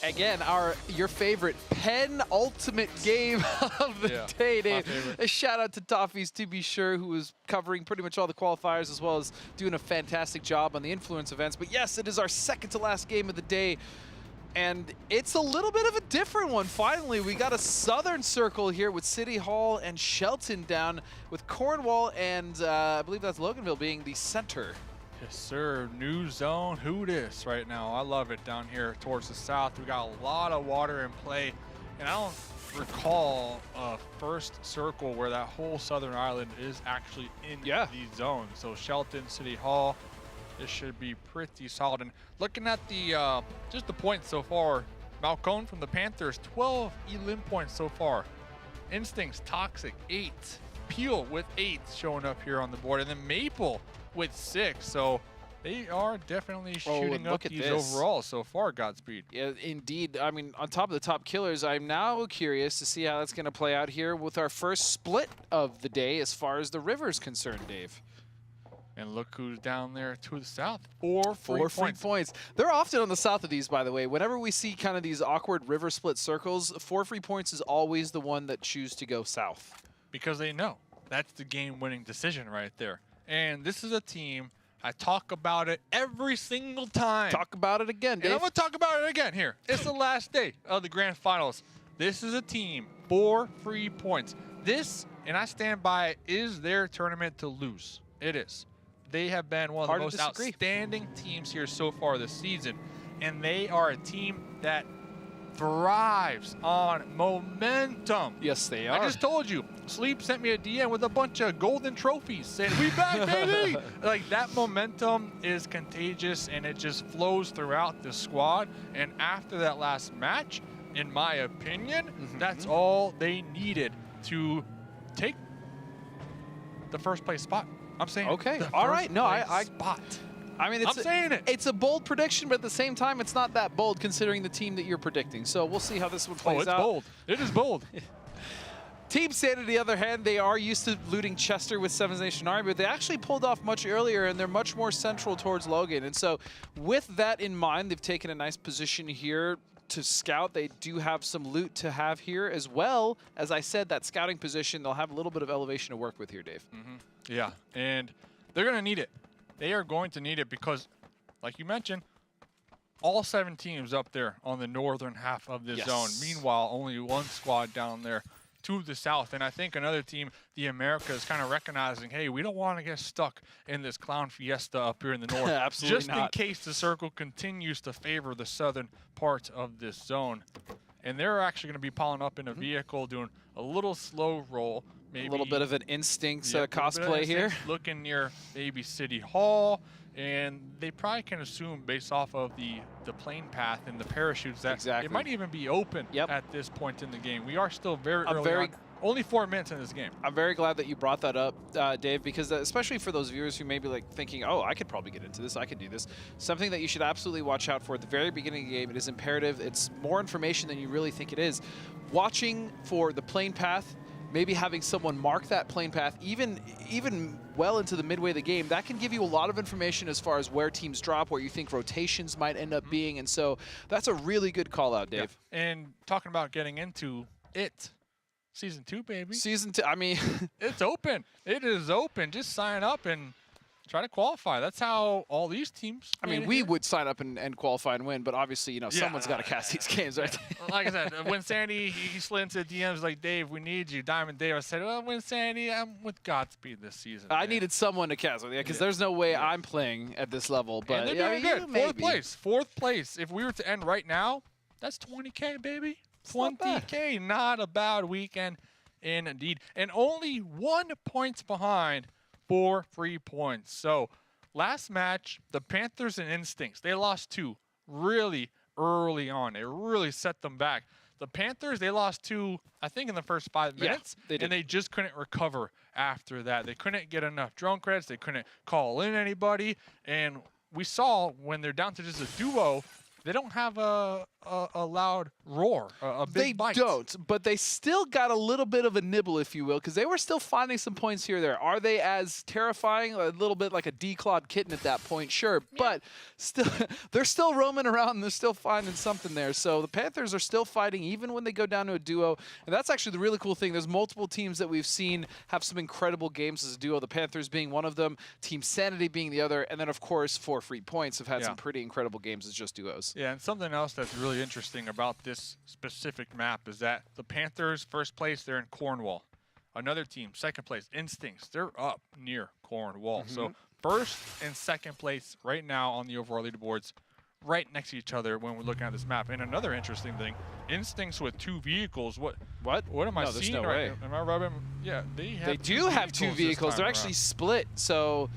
Again, your favorite penultimate game of the day, Dave. A shout out to Toffees, to be sure, who was covering pretty much all the qualifiers as well as doing a fantastic job on the influence events. But yes, it is our second to last game of the day. And it's a little bit of a different one. Finally, we got a southern circle here with City Hall and Shelton down, with Cornwall and I believe that's Loganville being the center. Yes, sir. New zone. Who dis right now? I love it down here towards the south. We got a lot of water in play. And I don't recall a first circle where that whole southern island is actually in the zone. So Shelton, City Hall, this should be pretty solid. And looking at the just the points so far, Malcone from the Panthers, 12 elim points so far. Instincts, Toxic, 8. Peel with 8 showing up here on the board. And then Maple with 6. So they are definitely shooting up these overall so far, Godspeed. Yeah, indeed. I mean, on top of the top killers, I'm now curious to see how that's going to play out here with our first split of the day as far as the river's concerned, Dave. And look who's down there to the south. Four free points. They're often on the south of these, by the way. Whenever we see kind of these awkward river split circles, 4 free points is always the one that choose to go south. Because they know that's the game-winning decision right there. And this is a team, I talk about it every single time. Talk about it again, Dave. And I'm going to talk about it again here. It's the last day of the grand finals. This is a team, 4 free points. This, and I stand by it, is their tournament to lose. It is. They have been one of the most outstanding teams here so far this season. And they are a team that thrives on momentum. Yes, they are. I just told you, Sleep sent me a DM with a bunch of golden trophies saying, we back, baby! Like, that momentum is contagious, and it just flows throughout the squad. And after that last match, in my opinion, that's all they needed to take the first place spot. I'm saying all right. No, spot. I mean, it's a bold prediction, but at the same time, it's not that bold considering the team that you're predicting. So we'll see how this one plays out. It's bold. It is bold. Team Sanity, on the other hand, they are used to looting Chester with Seven's Nation Army, but they actually pulled off much earlier, and they're much more central towards Logan. And so with that in mind, they've taken a nice position here to scout. They do have some loot to have here, as well as I said, that scouting position, they'll have a little bit of elevation to work with here, Dave. Yeah, and they're going to need it. They are going to need it because, like you mentioned, all 7 teams up there on the northern half of this zone. Meanwhile, only 1 squad down there to the south. And I think another team, the Americas, kind of recognizing, hey, we don't want to get stuck in this clown fiesta up here in the north. Absolutely just in case the circle continues to favor the southern part of this zone. And they're actually going to be piling up in a vehicle, doing a little slow roll. Maybe a little bit of an instinct cosplay here. Looking near maybe City Hall, and they probably can assume based off of the plane path and the parachutes that it might even be open at this point in the game. We are still very early on. Only 4 minutes in this game. I'm very glad that you brought that up, Dave, because especially for those viewers who may be like thinking, oh, I could probably get into this, I could do this. Something that you should absolutely watch out for at the very beginning of the game. It is imperative. It's more information than you really think it is. Watching for the plane path, maybe having someone mark that plane path, even well into the midway of the game, that can give you a lot of information as far as where teams drop, where you think rotations might end up being. And so that's a really good call out, Dave. Yeah. And talking about getting into it, Season 2, baby. Season 2, I mean. It's open. It is open. Just sign up and try to qualify. That's how all these teams. I mean, we would sign up and qualify and win, but obviously, you know, someone's got to cast these games, right? Like I said, Wynnsanity, he slid into the DMs like, Dave, we need you. Diamond Dave. I said, well, Wynnsanity, I'm with Godspeed this season. I needed someone to cast with, because there's no way I'm playing at this level. But and they're doing good. Fourth place. If we were to end right now, that's 20K, baby. 20K. Not a bad weekend indeed. And only 1 point behind. 4 free points. So last match, the Panthers and Instincts, they lost 2 really early on. It really set them back. The Panthers, they lost 2, I think, in the first 5 minutes, and they just couldn't recover after that. They couldn't get enough drone credits. They couldn't call in anybody. And we saw when they're down to just a duo, they don't have a loud roar, a big bite. They don't, but they still got a little bit of a nibble, if you will, because they were still finding some points here or there. Are they as terrifying? A little bit like a declawed kitten at that point, sure, but still, they're still roaming around and they're still finding something there. So the Panthers are still fighting even when they go down to a duo, and that's actually the really cool thing. There's multiple teams that we've seen have some incredible games as a duo, the Panthers being one of them, Team Sanity being the other, and then of course 4 Free Points have had some pretty incredible games as just duos. Yeah, and something else that's really interesting about this specific map is that the Panthers, first place, they're in Cornwall. Another team, second place, Instincts, they're up near Cornwall. So first and second place right now on the overall leaderboards, right next to each other when we're looking at this map. And another interesting thing, Instincts with 2 vehicles. What am I seeing no right way. now? Am I rubbing? Yeah, they do have 2 vehicles. They're actually split, so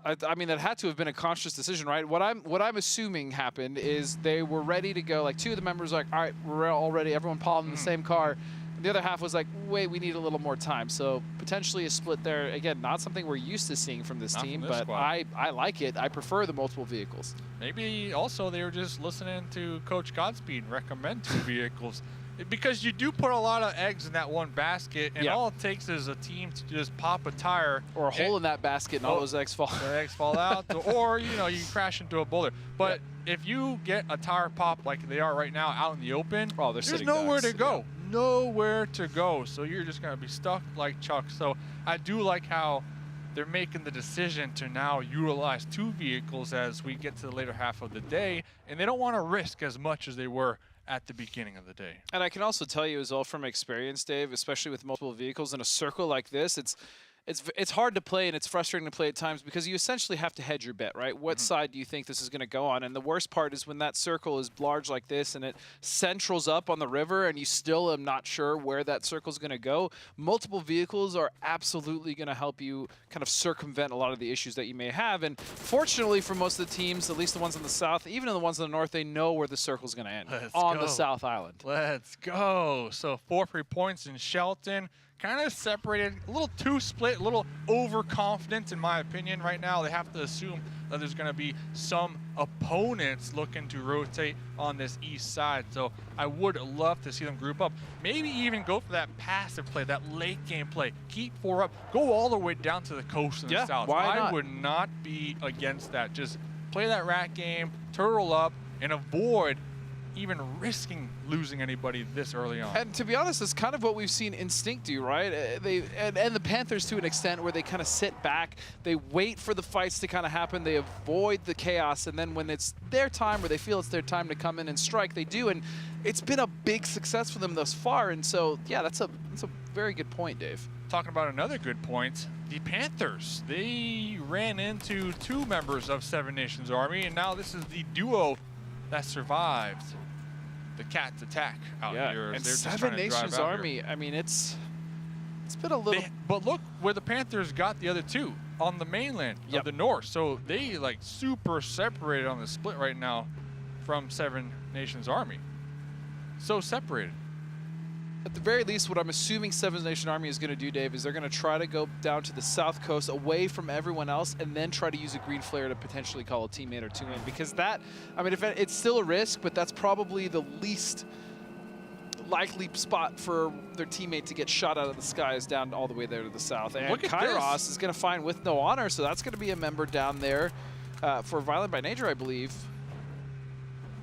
I mean, that had to have been a conscious decision, right? What I'm assuming happened is they were ready to go. Like 2 of the members were like, all right, we're all ready. Everyone piled in the same car. And the other half was like, wait, we need a little more time. So potentially a split there. Again, not something we're used to seeing from this team, but I like it. I prefer the multiple vehicles. Maybe also they were just listening to Coach Godspeed recommend 2 vehicles. Because you do put a lot of eggs in that one basket, and all it takes is a team to just pop a tire. Or a hole in that basket and all those eggs fall. The eggs fall out. Or, you know, you crash into a boulder. But if you get a tire pop like they are right now out in the open, there's nowhere to go. Nowhere to go. So you're just going to be stuck like Chuck. So I do like how they're making the decision to now utilize 2 vehicles as we get to the later half of the day. And they don't want to risk as much as they were at the beginning of the day. And I can also tell you as well from experience, Dave, especially with multiple vehicles in a circle like this, it's hard to play and it's frustrating to play at times because you essentially have to hedge your bet, right? What side do you think this is going to go on? And the worst part is when that circle is large like this and it centrals up on the river and you still are not sure where that circle is going to go. Multiple vehicles are absolutely going to help you kind of circumvent a lot of the issues that you may have. And fortunately for most of the teams, at least the ones on the south, even the ones on the north, they know where the circle is going to end on the South Island. Let's go. So 4 free points in Shelton. Kind of separated, a little too split, a little overconfident in my opinion right now. They have to assume that there's going to be some opponents looking to rotate on this east side. So I would love to see them group up. Maybe even go for that passive play, that late game play. Keep 4 up, go all the way down to the coast in the south. I would not be against that. Just play that rat game, turtle up, and avoid even risking losing anybody this early on. And to be honest, it's kind of what we've seen Instinct do, right? And the Panthers to an extent where they kind of sit back, they wait for the fights to kind of happen, they avoid the chaos, and then when it's their time or they feel it's their time to come in and strike, they do, and it's been a big success for them thus far, and so, yeah, that's a very good point, Dave. Talking about another good point, the Panthers, they ran into 2 members of 7 Nations Army, and now this is the duo that survived the Cats attack out here. And they're 7 Nations Army, I mean, it's been a little... But look where the Panthers got the other 2, on the mainland of the north. So they, like, super separated on the split right now from 7 Nations Army. So separated. At the very least, what I'm assuming 7 Nation Army is going to do, Dave, is they're going to try to go down to the south coast away from everyone else and then try to use a green flare to potentially call a teammate or 2 in. Because that, I mean, if it's still a risk, but that's probably the least likely spot for their teammate to get shot out of the skies down all the way there to the south. And Kairos is going to find with no honor, so that's going to be a member down there for Violent by Nature, I believe.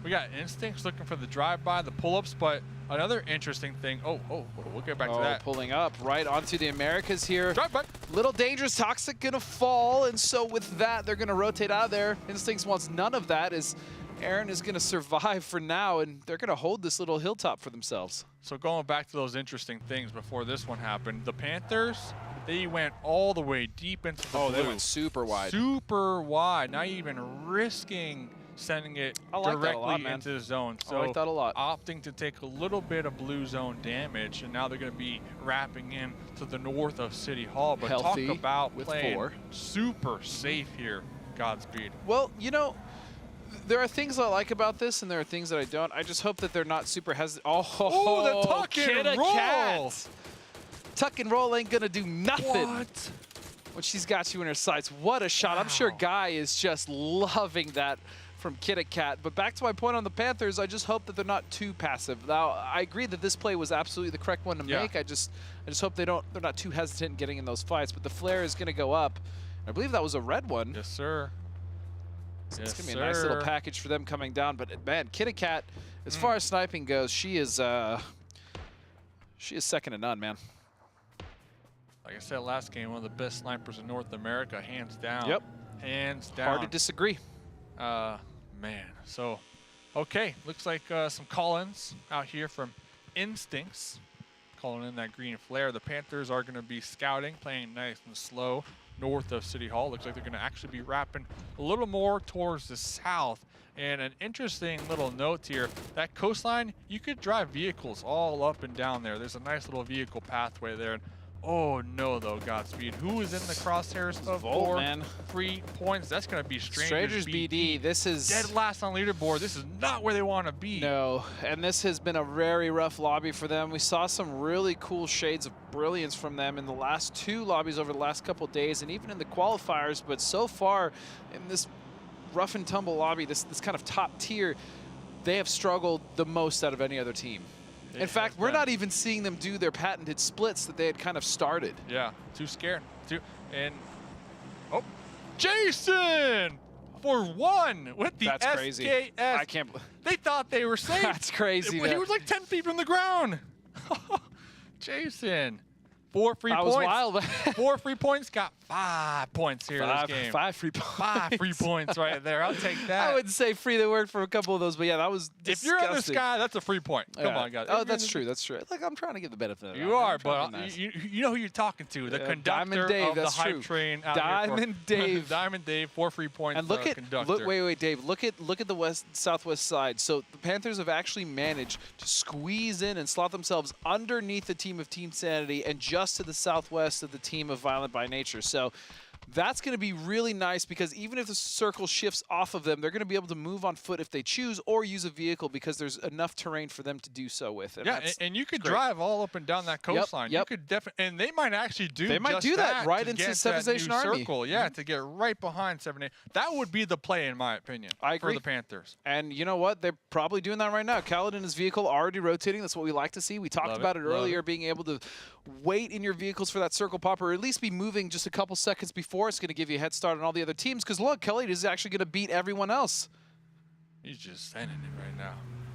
We got Instincts looking for the drive-by, the pull-ups, but another interesting thing. We'll get back to that. Pulling up right onto the Americas here. Drive-by. Little dangerous, Toxic gonna fall, and so with that, they're gonna rotate out of there. Instincts wants none of that as Aaron is gonna survive for now, and they're gonna hold this little hilltop for themselves. So going back to those interesting things before this one happened, the Panthers, they went all the way deep into the blue. They went super wide. Super wide, not even risking sending it directly into the zone. So I like that a lot. Opting to take a little bit of blue zone damage, and now they're going to be wrapping in to the north of City Hall. But Healthy talk about with playing 4. super safe here, Godspeed. Well, you know, there are things I like about this, and there are things that I don't. I just hope that they're not super hesitant. Oh, the tuck and roll! Tuck and roll ain't gonna do nothing. What? when she's got you in her sights. What a shot. I'm sure Guy is just loving that from Kitty Cat. But back to my point on the Panthers, I just hope that they're not too passive. Now, I agree that this play was absolutely the correct one to make. I just hope they're not too hesitant in getting in those fights. But the flare is going to go up. I believe that was a red one. Yes, sir. So it's going to be a nice little package for them coming down. But man, Kitty Cat, as far as sniping goes, she is second to none, man. Like I said last game, one of the best snipers in North America, hands down. Yep. Hands down. Hard to disagree. Man. So, okay. Looks like some call-ins out here from Instincts. Calling in that green flare. The Panthers are going to be scouting, playing nice and slow north of City Hall. Looks like they're going to actually be wrapping a little more towards the south. And an interesting little note here, that coastline, you could drive vehicles all up and down there. There's a nice little vehicle pathway there. Oh no, though, Godspeed. Who is in the crosshairs of Volt, man. 3 points? That's going to be Strangers BD. This is dead last on leaderboard. This is not where they want to be. No, and this has been a very rough lobby for them. We saw some really cool shades of brilliance from them in the last 2 lobbies over the last couple of days, and even in the qualifiers. But so far in this rough and tumble lobby, this kind of top tier, they have struggled the most out of any other team. In fact, we're not even seeing them do their patented splits that they had kind of started. Yeah, too scared. Oh, Jason for 1 with the That's SKS. crazy. I can't. They thought they were safe. That's crazy. He was like 10 feet from the ground. Jason, 4 free points. That was wild. 4 free points, got 5 points here this game. 5 free points. 5 free points right there. I'll take that. I wouldn't say free. They worked for a couple of those, but yeah, that was disgusting. If you're in the sky, that's a free point. Come on, guys. Oh, that's true. That's true. Like, I'm trying to give the benefit of the doubt. You are, but nice. you know who you're talking to. The conductor Diamond Dave, of the that's hype true. train out Diamond here Dave. Diamond Dave, 4 free points. And look conductor. wait, Dave. Look at the southwest side. So the Panthers have actually managed to squeeze in and slot themselves underneath the team of Team Sanity and just to the southwest of the team of Violent by Nature. So that's going to be really nice because even if the circle shifts off of them, they're going to be able to move on foot if they choose or use a vehicle because there's enough terrain for them to do so with. And and you could drive all up and down that coastline. Yep. You could definitely, and they might actually do. They might do that right into Seventh Nation Army. Circle, yeah, to get right behind 7-8. That would be the play, in my opinion. I agree. For the Panthers. And you know what? They're probably doing that right now. Khaled and his vehicle already rotating. That's what we like to see. We talked about it earlier, being able to wait in your vehicles for that circle pop, or at least be moving just a couple seconds before. It's going to give you a head start on all the other teams. Because look, Khaled is actually going to beat everyone else. He's just sending it right now.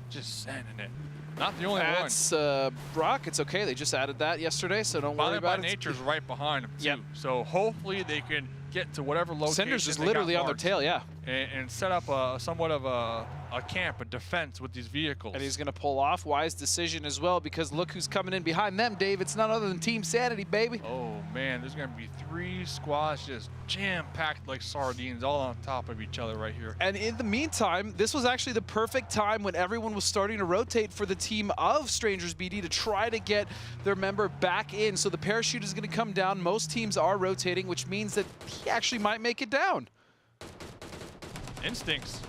Just sending it. Not the only one. That's Brock. It's okay. They just added that yesterday, so don't worry about it. Nature's right behind him, too. So hopefully they can get to whatever location. Sender's just literally on their tail, yeah. And set up somewhat of a camp, a defense with these vehicles. And he's going to pull off. Wise decision as well, because look who's coming in behind them, Dave. It's none other than Team Sanity, baby. Oh, man. There's going to be 3 squads just jam-packed like sardines all on top of each other right here. And in the meantime, this was actually the perfect time when everyone was starting to rotate for the team of Strangers BD to try to get their member back in. So the parachute is going to come down. Most teams are rotating, which means that he actually might make it down. Instincts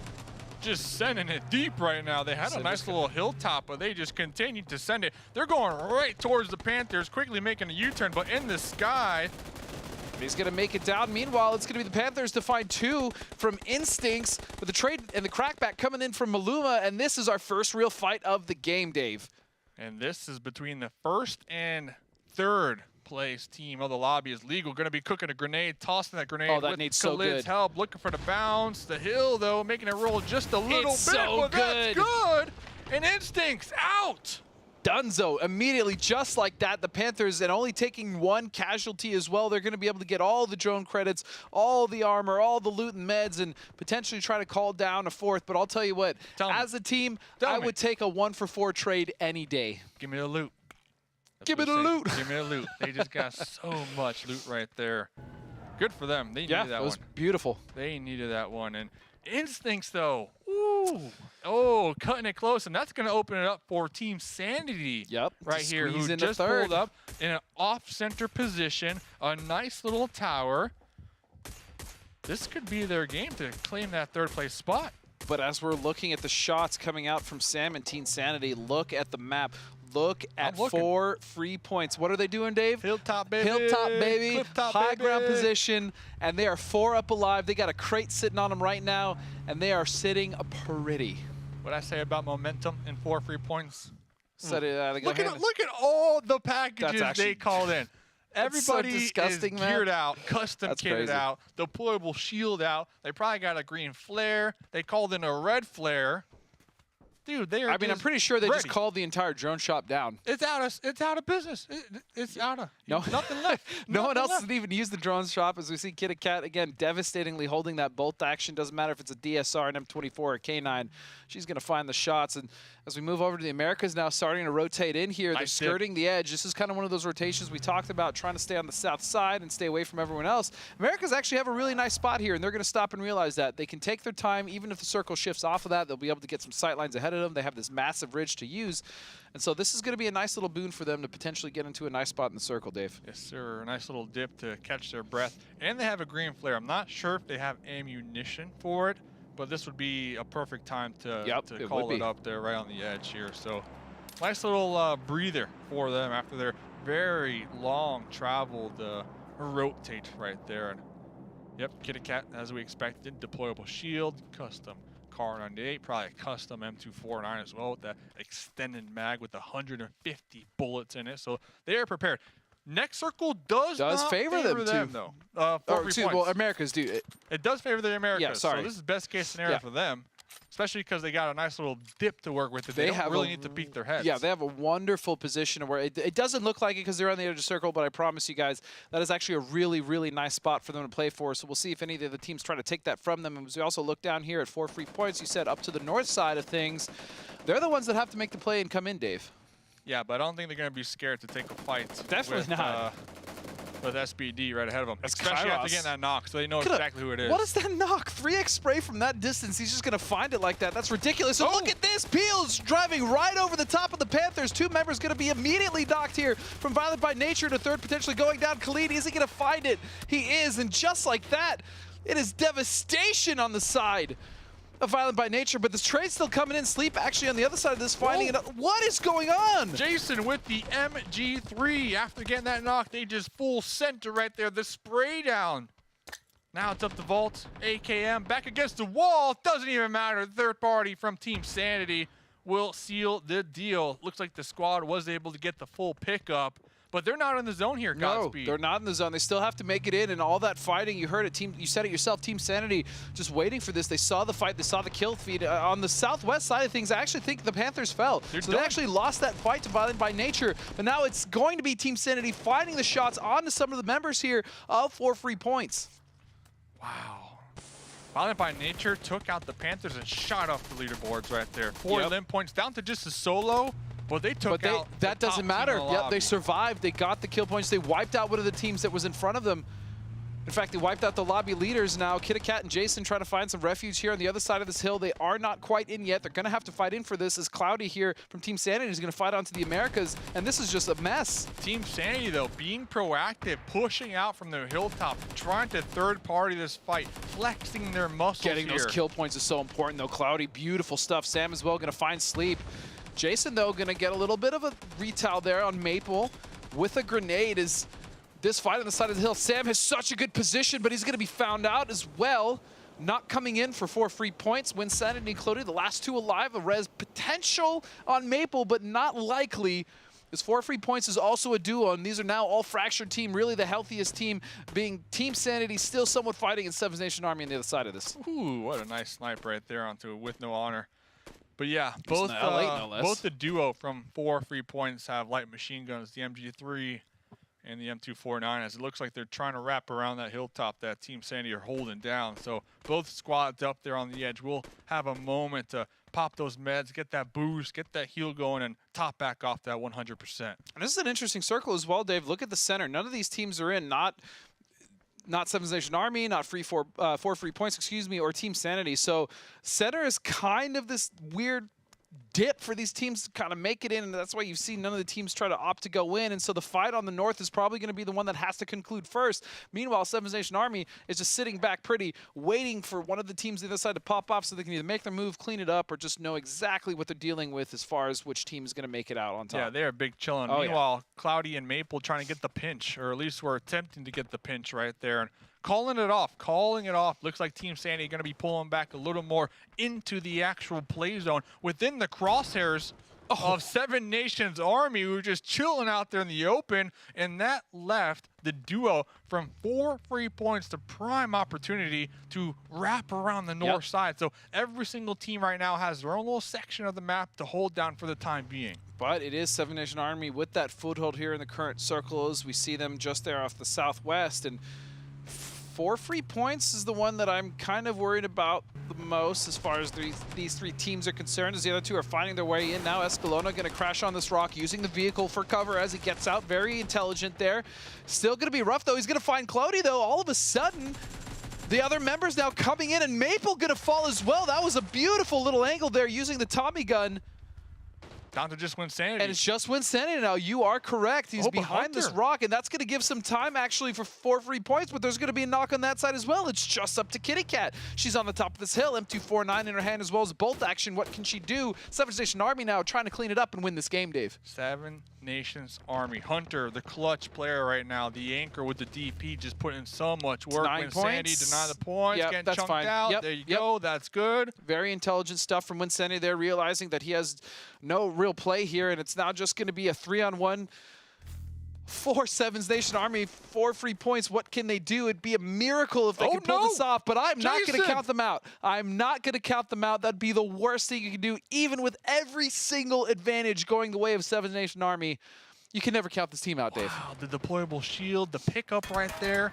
just sending it deep right now. They had a nice little hilltop, but they just continued to send it. They're going right towards the Panthers, quickly making a U-turn, but in the sky. He's going to make it down. Meanwhile, it's going to be the Panthers to find 2 from Instincts, with the trade and the crackback coming in from Maluma, and this is our first real fight of the game, Dave. And this is between the 1st and 3rd place team of the lobby. Is Legal going to be cooking a grenade, tossing that grenade. Oh, that needs so good. Help, looking for the bounce. The hill, though, making it roll just a little bit. So but good. That's good. And Instincts out. Dunzo, immediately, just like that, the Panthers, and only taking 1 casualty as well, they're going to be able to get all the drone credits, all the armor, all the loot and meds, and potentially try to call down a 4th. But I'll tell you what, as a team, I would take a 1-for-4 trade any day. Give me the loot. Give me the loot. Give me the loot. They just got so much loot right there. Good for them. They needed that one. It was beautiful. They needed that one. And Instincts, though. Ooh. Oh, cutting it close. And that's going to open it up for Team Sanity. Yep. Right here, who just pulled up in an off-center position. A nice little tower. This could be their game to claim that 3rd place spot. But as we're looking at the shots coming out from Sam and Team Sanity, look at the map. look at 4 free points. What are they doing, Dave? Hilltop, baby. Hilltop, baby. Clifftop, High baby. ground position, and they are 4 up alive. They got a crate sitting on them right now, and they are sitting pretty. What I say about momentum and 4 free points? Look Look at all the packages actually- they called in. Everybody so disgusting, is man. geared out, custom That's kitted crazy. out, deployable shield out. They probably got a green flare. They called in a red flare. Dude, they are. I mean, I'm pretty sure they ready. just called the entire drone shop down. It's out of business. It's out of nothing left. No one Nothing else left. has even used the drone shop, as we see Kitty Cat again devastatingly holding that bolt action. Doesn't matter if it's a DSR, an M24, or a K9. She's going to find the shots. And as we move over to the Americas now, starting to rotate in here, they're Nice dip. skirting the edge. This is kind of one of those rotations we talked about, trying to stay on the south side and stay away from everyone else. Americas actually have a really nice spot here, and they're going to stop and realize that. They can take their time. Even if the circle shifts off of that, they'll be able to get some sight lines ahead of them. They have this massive ridge to use. And so this is going to be a nice little boon for them to potentially get into a nice spot in the circle, Dave. Yes, sir. A nice little dip to catch their breath. And they have a green flare. I'm not sure if they have ammunition for it, but this would be a perfect time to call it up there right on the edge here. So nice little breather for them after their very long traveled rotate right there. And yep, Kitty Cat, as we expected, deployable shield, custom KR98, probably a custom M249 as well with that extended mag with 150 bullets in it. So they are prepared. Next circle does not favor them too. though. Well, Americas do. It does favor the Americas. Yeah, sorry. So this is best case scenario for them, especially because they got a nice little dip to work with. They don't really need to peek their heads. Yeah, they have a wonderful position where it doesn't look like it because they're on the edge of the circle, but I promise you guys, that is actually a really, really nice spot for them to play for. So we'll see if any of the teams try to take that from them. And as we also look down here at 4 free points, you said up to the north side of things, they're the ones that have to make the play and come in, Dave. Yeah, but I don't think they're going to be scared to take a fight. Definitely with, not. With SBD right ahead of them. That's Especially Kairos. after getting that knock, so they know exactly who it is. What is that knock? 3x spray from that distance. He's just going to find it like that. That's ridiculous. So look at this. Peel's driving right over the top of the Panthers. 2 members going to be immediately knocked here from Violent by Nature to third, potentially going down. Khalid, is he going to find it? He is, and just like that, it is devastation on the side of Violent by Nature, but this trade's still coming in. Sleep actually on the other side of this, finding it. What is going on? Jason with the MG3. After getting that knock, they just full center right there. The spray down. Now it's up to Vault. AKM back against the wall. Doesn't even matter. Third party from Team Sanity will seal the deal. Looks like the squad was able to get the full pickup. But they're not in the zone here, Godspeed. No, they're not in the zone. They still have to make it in, and all that fighting, you heard it, you said it yourself, Team Sanity just waiting for this. They saw the fight, they saw the kill feed. On the southwest side of things, I actually think the Panthers fell. They actually lost that fight to Violent by Nature, but now it's going to be Team Sanity finding the shots onto some of the members here of 4 free points. Wow. Violent by Nature took out the Panthers and shot up the leaderboards right there. 4 limb points down to just a solo. Well, they took out that the doesn't top matter. team in the Yep, lobby. they survived. They got the kill points. They wiped out one of the teams that was in front of them. In fact, they wiped out the lobby leaders now. Kitty Cat and Jason trying to find some refuge here on the other side of this hill. They are not quite in yet. They're going to have to fight in for this as Cloudy here from Team Sanity is going to fight onto the Americas, and this is just a mess. Team Sanity, though, being proactive, pushing out from their hilltop, trying to third-party this fight, flexing their muscles Getting here. those kill points is so important, though. Cloudy, beautiful stuff. Sam as well going to find Sleep. Jason, though, going to get a little bit of a retail there on Maple with a grenade as this fight on the side of the hill. Sam has such a good position, but he's going to be found out as well. Not coming in for 4 free points. Wynnsanity and Cloudy, the last 2 alive. A res potential on Maple, but not likely. As 4 free points is also a duo, and these are now all fractured team, really the healthiest team being Team Sanity, still somewhat fighting in Seven Nation Army on the other side of this. Ooh, what a nice snipe right there onto With No Honor. But yeah, both the duo from 4 free points have light machine guns, the MG3 and the M249, as it looks like they're trying to wrap around that hilltop that Team Sandy are holding down. So both squads up there on the edge will have a moment to pop those meds, get that boost, get that heal going, and top back off that 100%. And this is an interesting circle as well, Dave. Look at the center. None of these teams are in, not Seven Nation Army, not 4 free points, excuse me, or Team Sanity. So center is kind of this weird dip for these teams to kind of make it in, and that's why you've seen none of the teams try to opt to go in, and so the fight on the north is probably going to be the one that has to conclude first. Meanwhile, Seven Nation Army is just sitting back pretty, waiting for one of the teams on the other side to pop off so they can either make their move, clean it up, or just know exactly what they're dealing with as far as which team is going to make it out on top. Yeah, they're big chillin'. Oh, Meanwhile, Cloudy and Maple trying to get the pinch, or at least we're attempting to get the pinch right there. And calling it off. Looks like Team Sanity going to be pulling back a little more into the actual play zone within the crosshairs of Seven Nations Army, who were just chilling out there in the open, and that left the duo from 4 free points to prime opportunity to wrap around the north side. So every single team right now has their own little section of the map to hold down for the time being. But it is Seven Nation Army with that foothold here in the current circles. We see them just there off the southwest, and 4 free points is the one that I'm kind of worried about the most as far as these 3 teams are concerned, as the other 2 are finding their way in now. Escalona going to crash on this rock, using the vehicle for cover as he gets out. Very intelligent there. Still going to be rough, though. He's going to find Cloudy, though. All of a sudden, the other members now coming in, and Maple going to fall as well. That was a beautiful little angle there, using the Tommy gun. Down to just Wynnsanity. And it's just Wynnsanity now. You are correct. He's behind this rock, and that's going to give some time, actually, for 4 free points, but there's going to be a knock on that side as well. It's just up to Kitty Cat. She's on the top of this hill, M249 in her hand, as well as a bolt action. What can she do? Seven Nation Army now trying to clean it up and win this game, Dave. Seven Nations Army. Hunter, the clutch player right now, the anchor with the DP, just putting in so much work. Wynnsanity deny the points, getting that's chunked fine. out. There you go. That's good. Very intelligent stuff from Wynnsanity there, realizing that he has no real play here, and it's now just going to be a 3-on-1 for Seven Nation Army. 4 free points. What can they do? It'd be a miracle if they could pull this off, but I'm not going to count them out. I'm not going to count them out. That'd be the worst thing you can do, even with every single advantage going the way of Seven Nation Army. You can never count this team out, Dave. Wow, the deployable shield, the pickup right there.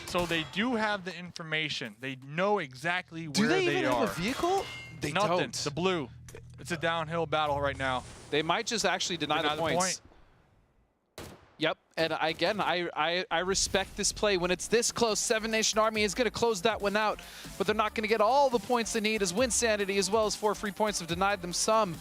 So they do have the information. They know exactly where they are. Do they even have a vehicle? They Nothing. don't. The blue. It's a downhill battle right now. They might just actually deny the points. Yep, and again, I respect this play. When it's this close, Seven Nation Army is going to close that one out, but they're not going to get all the points they need, as Wynnsanity as well as 4 free points have denied them some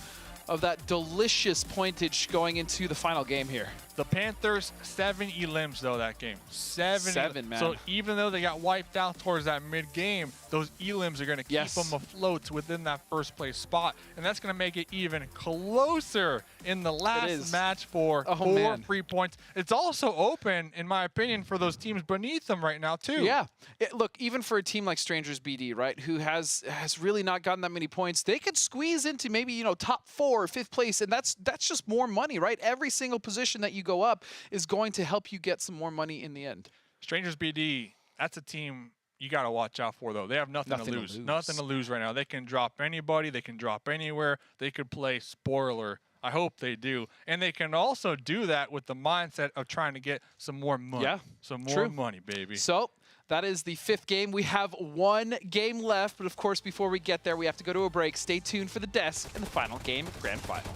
of that delicious pointage going into the final game here. The Panthers, 7 elims though that game. 7, man. So even though they got wiped out towards that mid-game, those elims are going to keep them afloat within that first place spot. And that's going to make it even closer in the last match for 4 free points. It's also open, in my opinion, for those teams beneath them right now too. Yeah. Look, even for a team like Strangers BD, right, who has really not gotten that many points, they could squeeze into maybe, you know, top 4 or 5th place, and that's just more money, right? Every single position that you go up is going to help you get some more money in the end. Strangers BD, that's a team you got to watch out for, though. They have nothing to lose. Nothing to lose right now. They can drop anybody. They can drop anywhere. They could play spoiler. I hope they do. And they can also do that with the mindset of trying to get some more money. Yeah, some more money, baby. So that is the 5th game. We have 1 game left, but of course, before we get there, we have to go to a break. Stay tuned for the desk and the final game, grand final.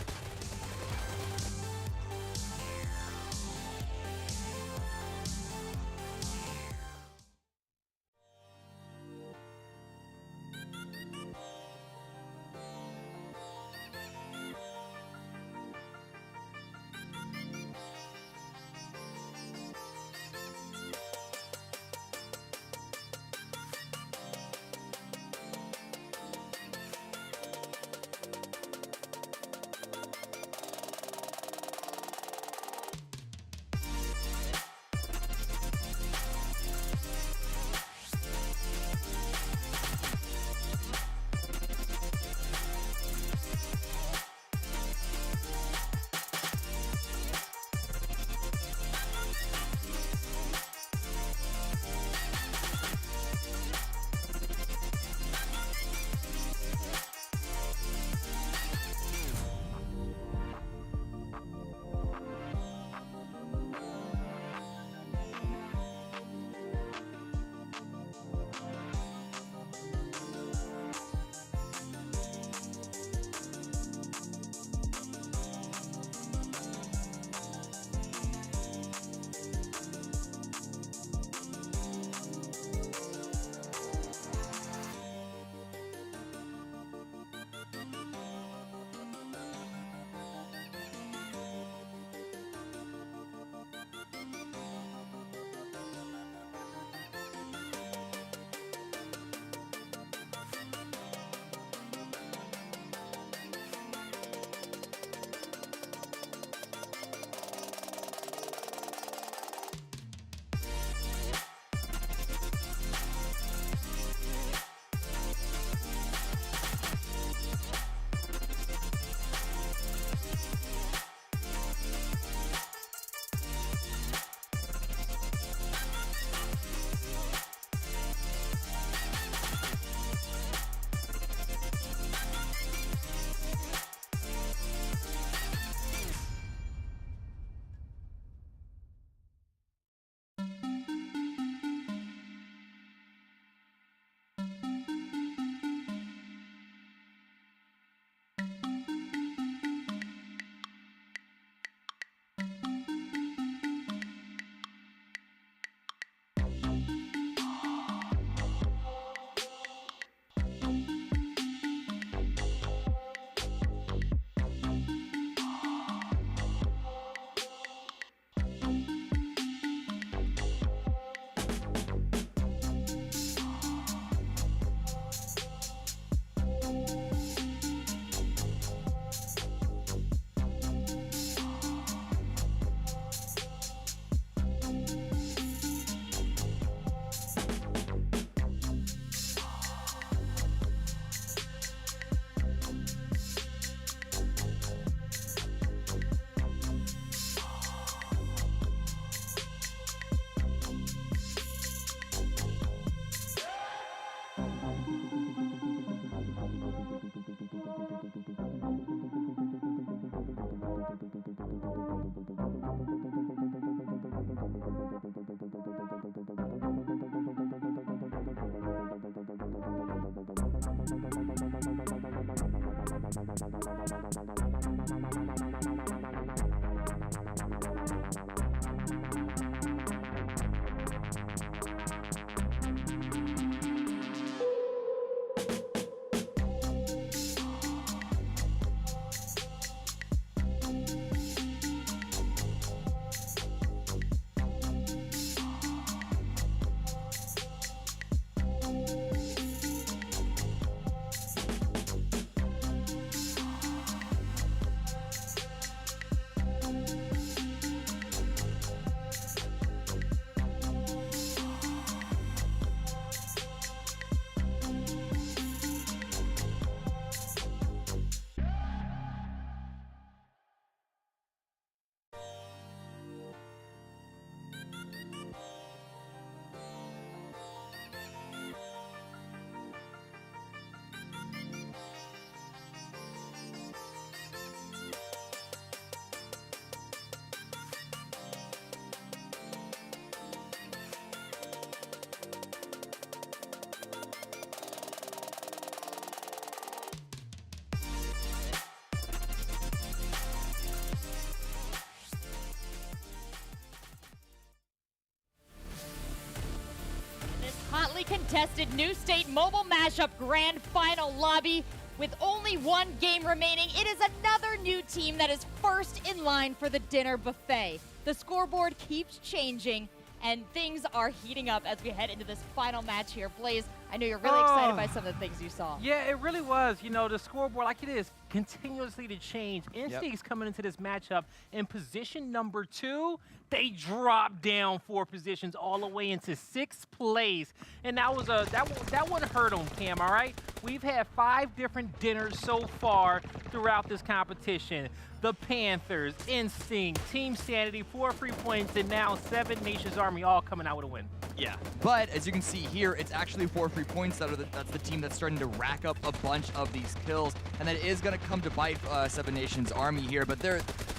contested New State Mobile Mashup Grand Final lobby. With only one game remaining, it is another new team that is first in line for the dinner buffet. The scoreboard keeps changing, and things are heating up as we head into this final match here. Blaze, I know you're really excited by some of the things you saw. Yeah, it really was. You know, the scoreboard, like it is, continuously to change. Instinct's coming into this matchup in position number 2. They dropped down 4 positions all the way into 6th place, and that was that wouldn't hurt them, Cam. All right, we've had 5 different dinners so far throughout this competition. The Panthers, Instinct, Team Sanity, 4 free points, and now 7 Nations Army all coming out with a win. Yeah, but as you can see here, it's actually 4 free points that's the team that's starting to rack up a bunch of these kills, and that is going to come to bite 7 Nations Army here. But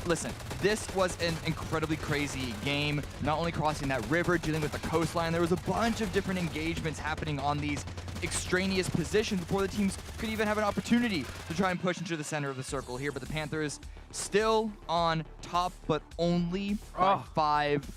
listen, this was an incredibly crazy game. Not only crossing that river, dealing with the coastline, there was a bunch of different engagements happening on these extraneous positions before the teams could even have an opportunity to try and push into the center of the circle here. But the Panthers still on top, but only by 5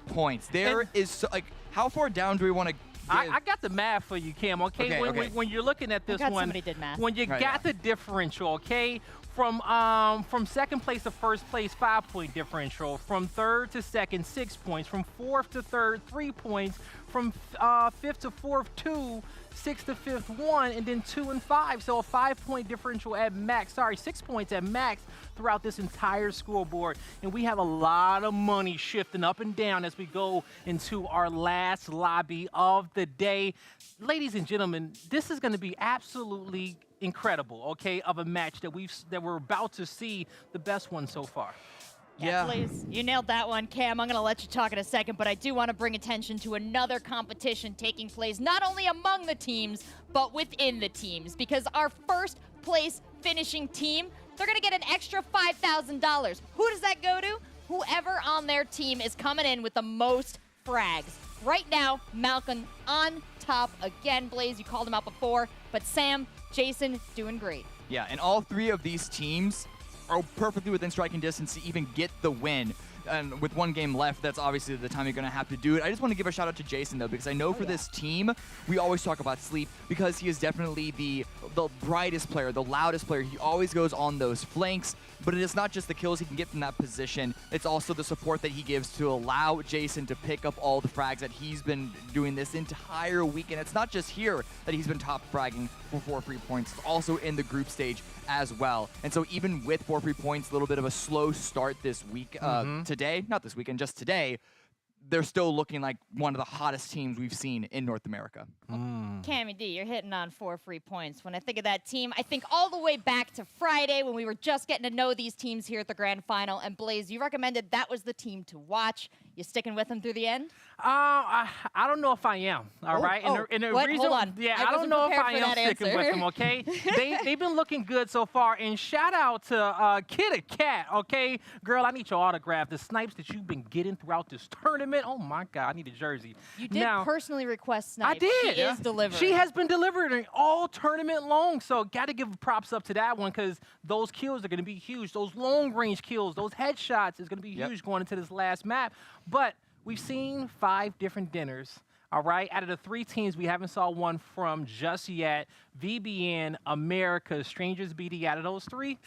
points. There is so, like, how far down do we want to get? I got the math for you, Cam, okay? When you're looking at this one, somebody did math. When you got the differential, okay? From second place to first place, 5-point differential. From third to second, 6 points. From fourth to third, 3 points. From fifth to fourth, 2. Sixth to fifth, 1, and then 2 and 5. So a 5-point differential at max. Sorry, 6 points at max throughout this entire scoreboard. And we have a lot of money shifting up and down as we go into our last lobby of the day. Ladies and gentlemen, this is going to be absolutely incredible, okay, of a match that we're about to see, the best one so far. Yeah, please. You nailed that one, Cam. I'm going to let you talk in a second, but I do want to bring attention to another competition taking place not only among the teams, but within the teams, because our first place finishing team, they're going to get an extra $5,000. Who does that go to? Whoever on their team is coming in with the most frags. Right now, Malcolm on top again. Blaze, you called him out before, but Sam, Jason, doing great. Yeah, and all 3 of these teams are perfectly within striking distance to even get the win. And with 1 game left, that's obviously the time you're going to have to do it. I just want to give a shout out to Jason, though, because I know for this team, we always talk about Sleep because he is definitely the brightest player, the loudest player. He always goes on those flanks, but it is not just the kills he can get from that position. It's also the support that he gives to allow Jason to pick up all the frags that he's been doing this entire week. And it's not just here that he's been top fragging for 4 free points. It's also in the group stage as well. And so even with 4 free points, a little bit of a slow start this week, today, not this weekend, just today, they're still looking like one of the hottest teams we've seen in North America. Cammy D, you're hitting on 4 free points. When I think of that team, I think all the way back to Friday when we were just getting to know these teams here at the Grand Final. And Blaze, you recommended that was the team to watch. You sticking with them through the end? I don't know if I am, all right? And the reason, hold on. Yeah, I don't know if I am sticking with them, okay? They've been looking good so far. And shout out to Kitty Cat, okay? Girl, I need your autograph. The snipes that you've been getting throughout this tournament, oh my God, I need a jersey. You did personally request snipes. I did. She is delivering. She has been delivering all tournament long, so got to give props up to that one because those kills are going to be huge. Those long-range kills, those headshots is going to be huge going into this last map. But we've seen 5 different dinners, all right? Out of the 3 teams, we haven't saw one from just yet. VBN, America, Strangers BD, out of those 3,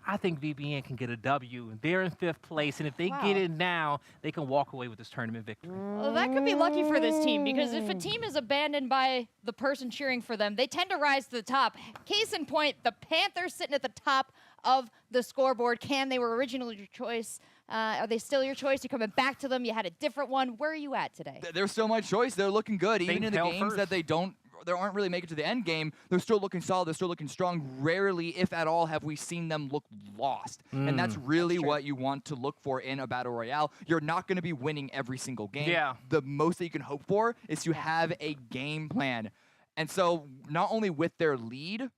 I think VBN can get a W. They're in 5th place, and if they get it now, they can walk away with this tournament victory. Well, that could be lucky for this team, because if a team is abandoned by the person cheering for them, they tend to rise to the top. Case in point, the Panthers sitting at the top of the scoreboard. Cam, they were originally your choice. Are they still your choice? You're coming back to them. You had a different one. Where are you at today? They're still my choice. They're looking good. Even in the games that they aren't really making it to the end game, they're still looking solid. They're still looking strong. Rarely, if at all, have we seen them look lost. And that's really what you want to look for in a Battle Royale. You're not going to be winning every single game. Yeah. The most that you can hope for is to have a game plan. And so not only with their lead,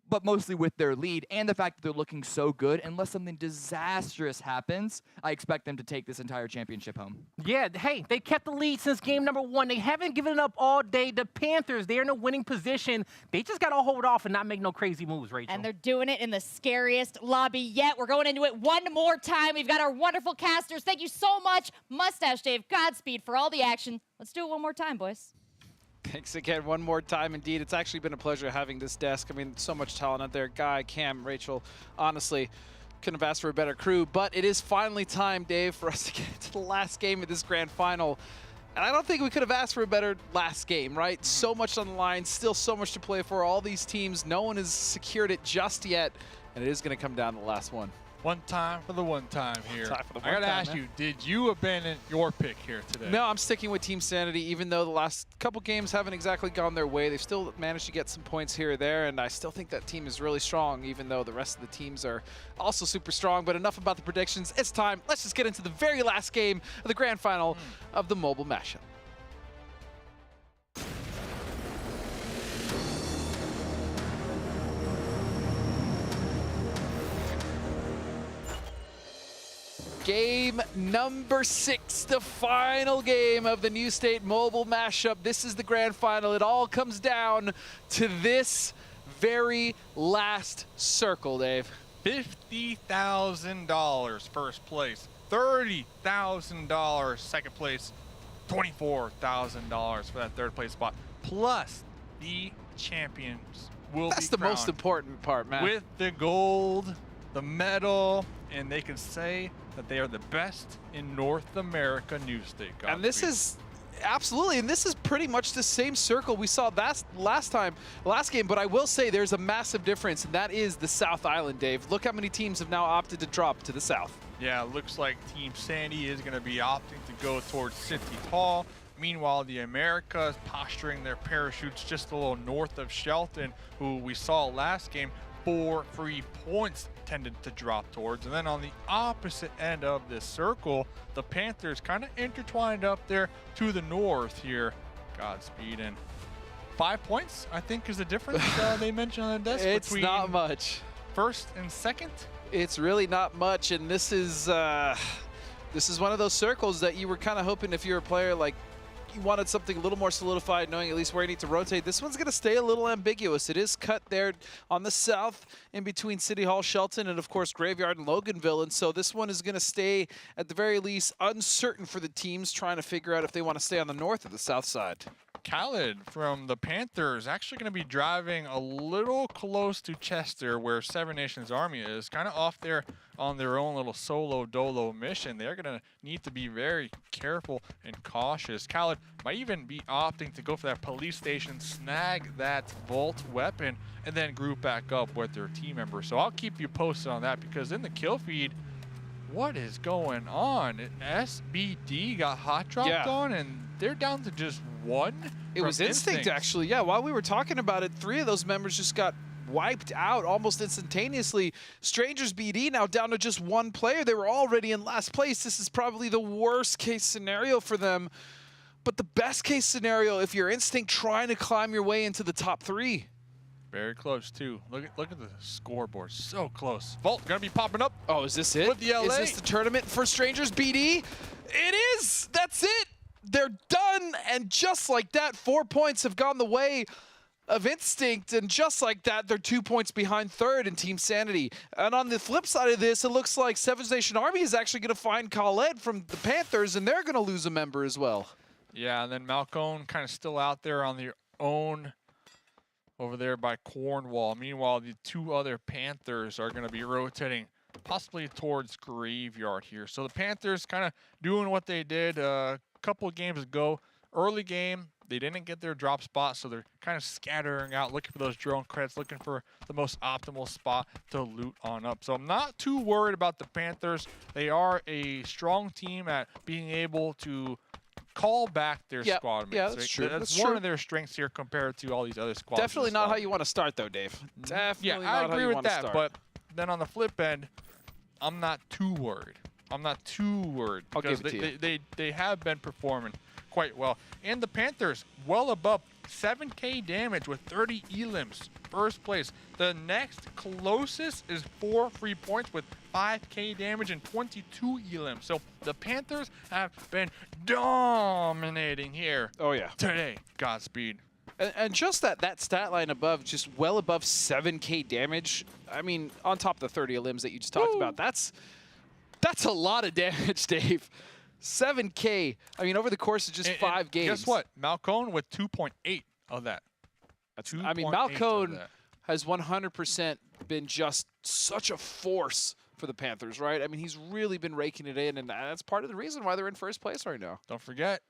but mostly with their lead and the fact that they're looking so good, unless something disastrous happens, I expect them to take this entire championship home. Yeah, hey, they kept the lead since game number 1. They haven't given it up all day. The Panthers, they're in a winning position. They just got to hold off and not make no crazy moves, Rachel. And they're doing it in the scariest lobby yet. We're going into it one more time. We've got our wonderful casters. Thank you so much, Mustache Dave, Godspeed, for all the action. Let's do it one more time, boys. Thanks again one more time. Indeed, it's actually been a pleasure having this desk. I mean, so much talent out there. Guy, Cam, Rachel, honestly, couldn't have asked for a better crew. But it is finally time, Dave, for us to get into the last game of this grand final. And I don't think we could have asked for a better last game, right? So much on the line, still so much to play for. All these teams, no one has secured it just yet. And it is going to come down to the last one. One time for the one time here. Time for the I got to one time, ask man. you, did you abandon your pick here today? No, I'm sticking with Team Sanity, even though the last couple games haven't exactly gone their way. They've still managed to get some points here or there, and I still think that team is really strong, even though the rest of the teams are also super strong. But enough about the predictions. It's time. Let's just get into the very last game of the grand final of the mobile mashup. Game number 6, the final game of the New State Mobile Mashup. This is the grand final. It all comes down to this very last circle, Dave. $50,000 first place, $30,000 second place, $24,000 for that third place spot, plus the champions will That's be the most crowned important part, man. with the gold, the medal, and they can say that they are the best in North America New State. And this is absolutely, and this is pretty much the same circle we saw last game, but I will say there's a massive difference, and that is the South Island, Dave. Look how many teams have now opted to drop to the south. Yeah, it looks like Team Sandy is going to be opting to go towards City Hall. Meanwhile, the Americas posturing their parachutes just a little north of Shelton, who we saw last game, 4 free points tended to drop towards. And then on the opposite end of this circle, the Panthers kind of intertwined up there to the north here. Godspeed. And 5 points, I think, is the difference they mentioned on the desk. It's between not much. First and second. It's really not much, and this is one of those circles that you were kind of hoping, if you're a player, like you wanted something a little more solidified, knowing at least where you need to rotate. This one's going to stay a little ambiguous. It is cut there on the south in between City Hall, Shelton, and of course Graveyard and Loganville, and so this one is going to stay at the very least uncertain for the teams trying to figure out if they want to stay on the north or the south side. Khaled from the Panthers actually going to be driving a little close to Chester, where Seven Nations Army is, kind of off there on their own little solo dolo mission. They're going to need to be very careful and cautious. Khaled might even be opting to go for that police station, snag that Volt weapon, and then group back up with their team members. So I'll keep you posted on that, because in the kill feed, what is going on? SBD got hot dropped on, and they're down to just one. It was Instinct, actually. Yeah, while we were talking about it, 3 of those members just got wiped out almost instantaneously. Strangers BD now down to just 1 player. They were already in last place. This is probably the worst case scenario for them. But the best case scenario, if you're Instinct trying to climb your way into the top 3. Very close, too. Look at the scoreboard. So close. Volt gonna be popping up. Oh, is this it? With the LA. Is this the tournament for Strangers BD? It is! That's it! They're done! And just like that, 4 points have gone the way of Instinct, and just like that, they're 2 points behind third in Team Sanity. And on the flip side of this, it looks like Seven Nation Army is actually going to find Khaled from the Panthers, and they're going to lose a member as well. Yeah, and then Malcone kind of still out there on their own over there by Cornwall. Meanwhile, the 2 other Panthers are going to be rotating possibly towards Graveyard here. So the Panthers kind of doing what they did a couple of games ago. Early game, they didn't get their drop spot, so they're kind of scattering out, looking for those drone credits, looking for the most optimal spot to loot on up. So I'm not too worried about the Panthers. They are a strong team at being able to call back their squad mates. Yeah, that's true. That's one of their strengths here compared to all these other squads. Definitely not how you want to start, though, Dave. Definitely I not agree how you with want to that, start. but then on the flip end, I'm not too worried. I'm not too worried, I'll because give it to you. they have been performing quite well. And the Panthers, well above 7K damage with 30 elims, first place. The next closest is 4 free points with 5K damage and 22 elims. So the Panthers have been dominating here. Oh, yeah. Today. Godspeed. And just that stat line above, just well above 7K damage. I mean, on top of the 30 limbs that you just talked about, that's a lot of damage, Dave. 7K. I mean, over the course of just 5 games. Guess what? Malcone with 2.8 of that. I mean, Malcone has 100% been just such a force for the Panthers, right? I mean, he's really been raking it in, and that's part of the reason why they're in first place right now. Don't forget,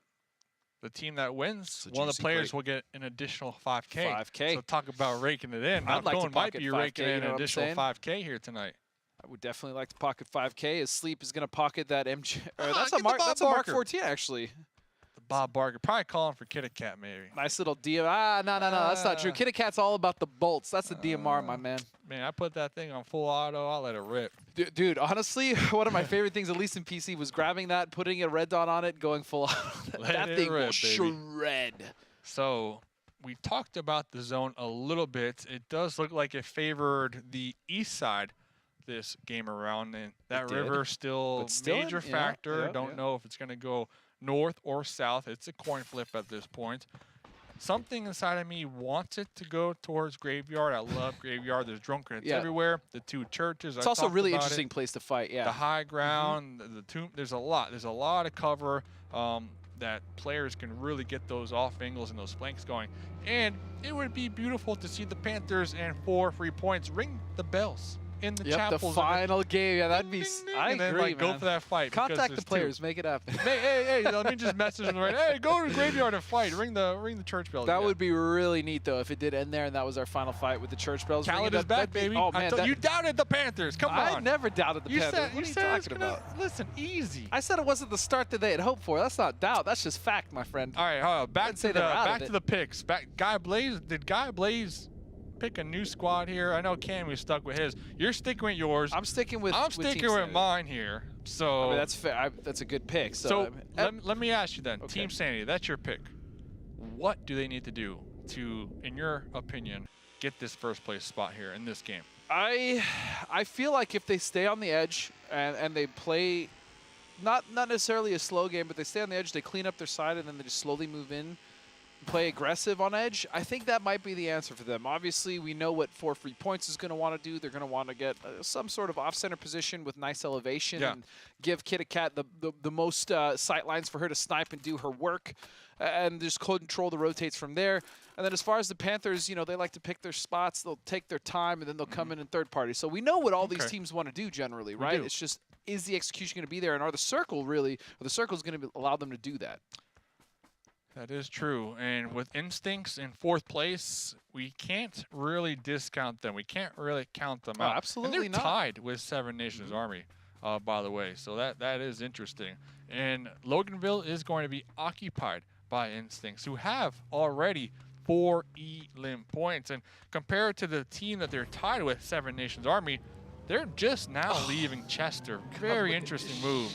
the team that wins, one of the players will get an additional 5K. 5K. So talk about raking it in. I'd like to Malcone might pocket be 5K, raking in you know an what I'm additional saying? 5K here tonight. I would definitely like to pocket 5K. His Sleep is going to pocket that MG. That's get a the Mark. Bob That's a Mark Barker. 14 actually. The Bob Barker. Probably calling for Kitty Cat, maybe. Nice little DM. No, that's not true. Kitty Cat's all about the bolts. That's the DMR, my man. Man, I put that thing on full auto. I'll let it rip. Dude, honestly, one of my favorite things, at least in PC, was grabbing that, putting a red dot on it, going full auto. That thing will shred. So we talked about the zone a little bit. It does look like it favored the east side this game around, and that river still major factor. Don't know if it's going to go north or south. It's a coin flip at this point. Something inside of me wants it to go towards Graveyard. I love Graveyard. There's drunkards everywhere. The 2 churches. It's also a really interesting place to fight. Yeah. The high ground, the tomb. There's a lot. There's a lot of cover that players can really get those off angles and those flanks going. And it would be beautiful to see the Panthers and 4 free points ring the bells in the chapels. The final game. Yeah, that'd be. Ding, ding, I and then, agree, man. go for that fight. Contact the players. Make it happen. Hey, let me just message them right. Hey, go to the Graveyard and fight. Ring the church bells. That would be really neat, though, if it did end there and that was our final fight with the church bells. Khaled is back, baby. Oh, man. You doubted the Panthers. Come on. I never doubted the Panthers. What are you talking about? Listen, easy. I said it wasn't the start that they had hoped for. That's not doubt. That's just fact, my friend. All right, back to the picks. Guy Blaze, did Guy Blaze pick a new squad here? I know Cammy's stuck with his. You're sticking with yours. I'm sticking with mine here. So I mean, that's fair. That's a good pick. So let me ask you then. Okay. Team Sanity, that's your pick. What do they need to do to, in your opinion, get this first place spot here in this game? I feel like if they stay on the edge and they play not necessarily a slow game, but they stay on the edge, they clean up their side, and then they just slowly move in, play aggressive on edge, I think that might be the answer for them. Obviously, we know what 4 free points is going to want to do. They're going to want to get some sort of off-center position with nice elevation and give Kitty Cat the most sight lines for her to snipe and do her work, and just control the rotates from there. And then as far as the Panthers, you know, they like to pick their spots. They'll take their time, and then they'll come in third party. So we know what all these teams want to do generally, right? It's just, is the execution going to be there, and are the circle really, or the circle is going to allow them to do that? That is true. And with Instincts in 4th place, we can't really discount them. We can't really count them out. Absolutely and they're tied with 7 Nations Army, by the way. So that is interesting. And Loganville is going to be occupied by Instincts, who have already 4 elim points. And compared to the team that they're tied with, 7 Nations Army, they're just now leaving Chester. Very interesting move.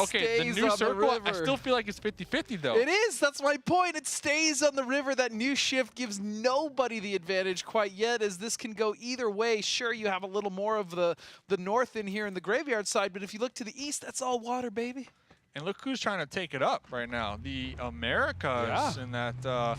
Okay, the new circle, I still feel like it's 50-50, though. It is. That's my point. It stays on the river. That new shift gives nobody the advantage quite yet, as this can go either way. Sure, you have a little more of the north in here in the Graveyard side, but if you look to the east, that's all water, baby. And look who's trying to take it up right now. The Americas in that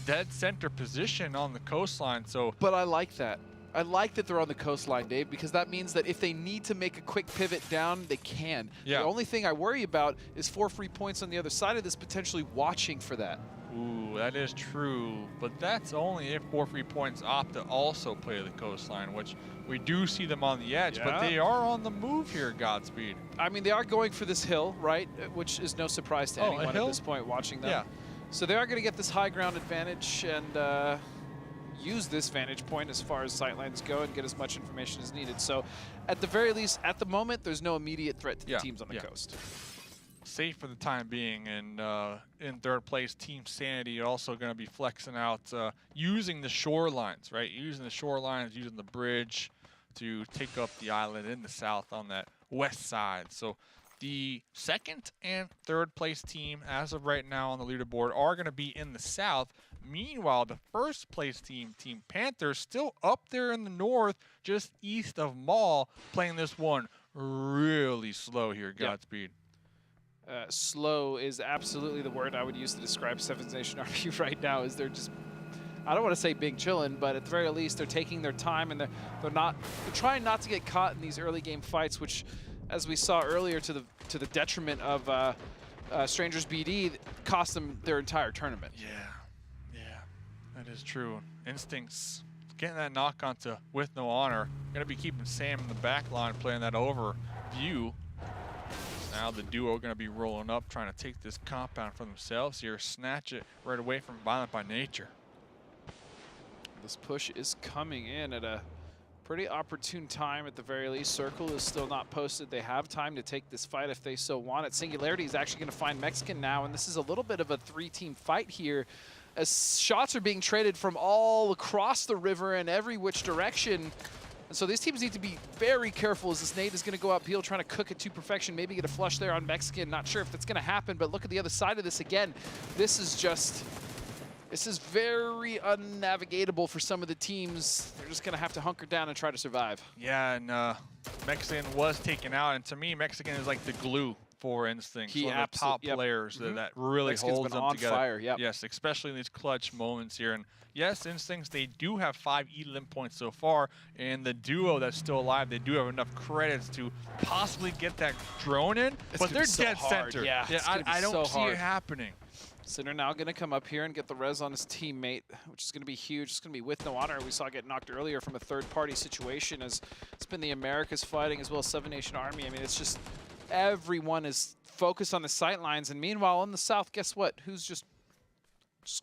dead center position on the coastline. So, but I like that. I like that they're on the coastline, Dave, because that means that if they need to make a quick pivot down, they can. The only thing I worry about is 4 free points on the other side of this, potentially watching for that. Ooh, that is true. But that's only if 4 free points opt to also play the coastline, which we do see them on the edge, but they are on the move here, Godspeed. I mean, they are going for this hill, right? Which is no surprise to anyone at this point watching them. So they are going to get this high ground advantage and use this vantage point as far as sightlines go and get as much information as needed. So at the very least, at the moment, there's no immediate threat to the teams on the coast. Safe for the time being, and in 3rd place, Team Sanity also going to be flexing out using the shorelines, right? Using the shorelines, using the bridge to take up the island in the south on that west side. So the 2nd and 3rd place team, as of right now on the leaderboard, are going to be in the south. Meanwhile, the 1st place team, Team Panthers, still up there in the north, just east of Mall, playing this one really slow here, Godspeed. Slow is absolutely the word I would use to describe 7 Nation Army right now, is they're just, I don't want to say being chillin', but at the very least, they're taking their time, and they're trying not to get caught in these early game fights, which as we saw earlier, to the detriment of Strangers BD, cost them their entire tournament. Yeah, that is true. Instincts getting that knock onto with no honor. Gonna be keeping Sam in the back line, playing that over view. Now the duo gonna be rolling up, trying to take this compound for themselves here, snatch it right away from Violent by Nature. This push is coming in at a pretty opportune time at the very least. Circle is still not posted. They have time to take this fight if they so want it. Singularity is actually going to find Mexican now, and this is a little bit of a three-team fight here as shots are being traded from all across the river in every which direction. And so these teams need to be very careful as this nade is going to go up. Peel trying to cook it to perfection, maybe get a flush there on Mexican. Not sure if that's going to happen, but look at the other side of this again. This is very unnavigatable for some of the teams. They're just going to have to hunker down and try to survive. Yeah, and Mexican was taken out, and to me, Mexican is like the glue for Instincts. One of the top players that really holds them together. Fire, yep. Yes, especially in these clutch moments here. And yes, Instincts, they do have 5 elim points so far, and the duo that's still alive, they do have enough credits to possibly get that drone in, but they're dead center. Yeah, I don't see it happening. Sinner now going to come up here and get the res on his teammate, which is going to be huge. It's going to be with no honor. We saw get knocked earlier from a third-party situation as it's been the Americas fighting as well as Seven Nation Army. I mean, it's just everyone is focused on the sightlines. And meanwhile, in the South, guess what? Who's just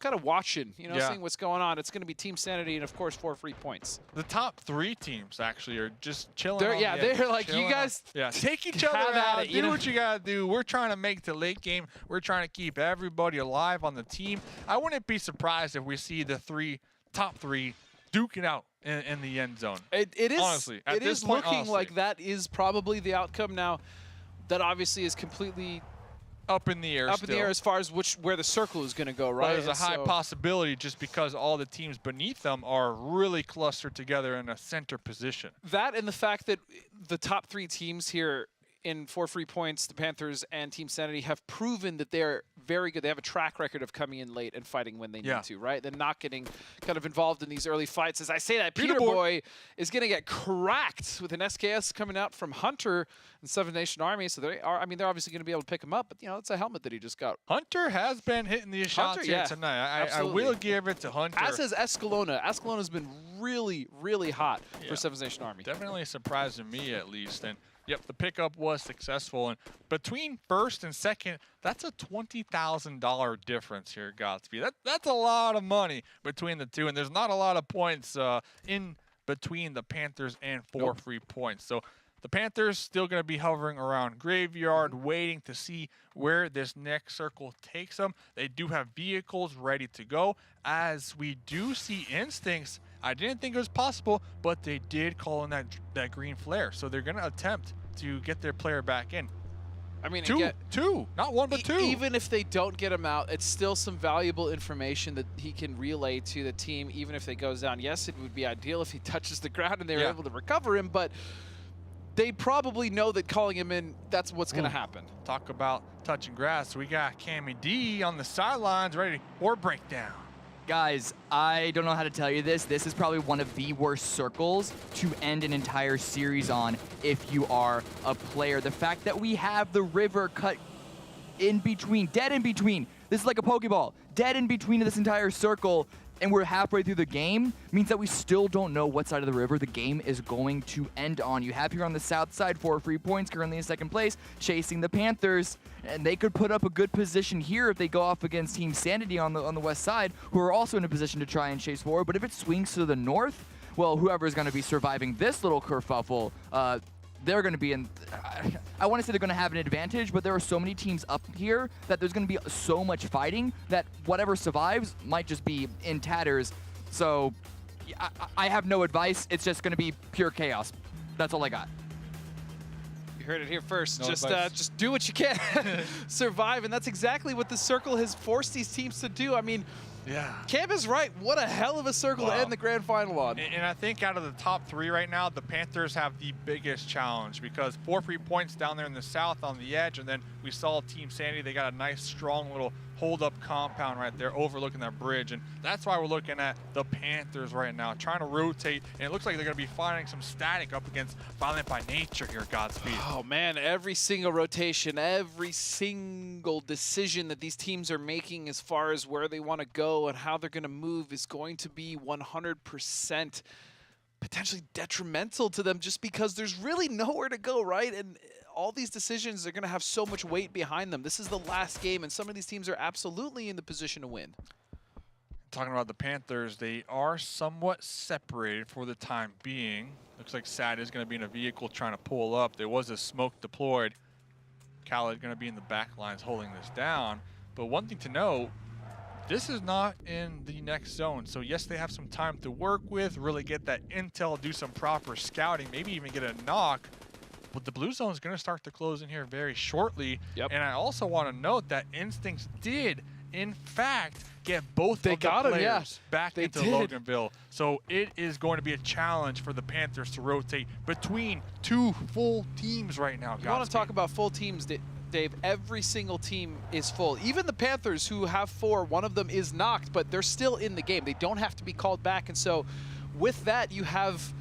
kind of watching, you know, seeing what's going on. It's going to be Team Sanity and, of course, 4 free points. The top 3 teams, actually, are just chilling. They're like, you guys take each other out, do what you got to do. We're trying to make the late game. We're trying to keep everybody alive on the team. I wouldn't be surprised if we see the top three duking out in the end zone. It is, honestly, it is looking like that is probably the outcome now. That obviously is completely up in the air. Up in the air as far as where the circle is going to go, right? But there's a high possibility just because all the teams beneath them are really clustered together in a center position. That and the fact that the top 3 teams here in 4 free points, the Panthers and Team Sanity, have proven that they're very good. They have a track record of coming in late and fighting when they need to, right? They're not getting kind of involved in these early fights. As I say that, Peter Boy is going to get cracked with an SKS coming out from Hunter and Seven Nation Army. So they are, I mean, they're obviously going to be able to pick him up, but, you know, it's a helmet that he just got. Hunter has been hitting these shots here tonight. I will give it to Hunter. As has Escalona. Escalona's been really, really hot for Seven Nation Army. Definitely surprising me, at least. And yep, the pickup was successful. And between first and second, that's a $20,000 difference here, Godspeed. That's a lot of money between the two. And there's not a lot of points in between the Panthers and 4 free points. So the Panthers still going to be hovering around Graveyard, waiting to see where this next circle takes them. They do have vehicles ready to go. As we do see Instincts, I didn't think it was possible, but they did call in that green flare. So they're going to attempt to get their player back in. I mean, two, not one, but 2. Even if they don't get him out, it's still some valuable information that he can relay to the team, even if it goes down. Yes, it would be ideal if he touches the ground and they were able to recover him, but they probably know that calling him in, that's what's going to happen. Talk about touching grass. We got Cammy D on the sidelines ready for breakdown. Guys, I don't know how to tell you this. This is probably one of the worst circles to end an entire series on if you are a player. The fact that we have the river cut in between, dead in between. This is like a Pokeball. Dead in between this entire circle, and we're halfway through the game, means that we still don't know what side of the river the game is going to end on. You have here on the south side 4 free points, currently in second place, chasing the Panthers, and they could put up a good position here if they go off against Team Sanity on the west side, who are also in a position to try and chase forward. But if it swings to the north, well, whoever is going to be surviving this little kerfuffle, they're going to be in, I want to say they're going to have an advantage, but there are so many teams up here that there's going to be so much fighting that whatever survives might just be in tatters. So I have no advice. It's just going to be pure chaos. That's all I got. You heard it here first. Just do what you can. Survive, and that's exactly what the circle has forced these teams to do. I mean, Yeah. Cam is right. What a hell of a circle to end the grand final on. And I think out of the top 3 right now, the Panthers have the biggest challenge because 4 free points down there in the south on the edge, and then we saw Team Sanity. They got a nice, strong little hold-up compound right there overlooking that bridge, and that's why we're looking at the Panthers right now, trying to rotate, and it looks like they're going to be finding some static up against Violent by Nature here, Godspeed. Oh man, every single rotation, every single decision that these teams are making as far as where they want to go and how they're going to move is going to be 100% potentially detrimental to them just because there's really nowhere to go, right? And all these decisions are going to have so much weight behind them. This is the last game, and some of these teams are absolutely in the position to win. Talking about the Panthers, they are somewhat separated for the time being. Looks like Sad is going to be in a vehicle trying to pull up. There was a smoke deployed. Khaled going to be in the back lines holding this down. But one thing to know, this is not in the next zone. So yes, they have some time to work with, really get that intel, do some proper scouting, maybe even get a knock. But the blue zone is going to start to close in here very shortly. Yep. And I also want to note that Instincts did, in fact, get both of the players back into Loganville. So it is going to be a challenge for the Panthers to rotate between 2 full teams right now. You want to talk about full teams, Dave? Every single team is full. Even the Panthers, who have 4, one of them is knocked, but they're still in the game. They don't have to be called back. And so with that, you have...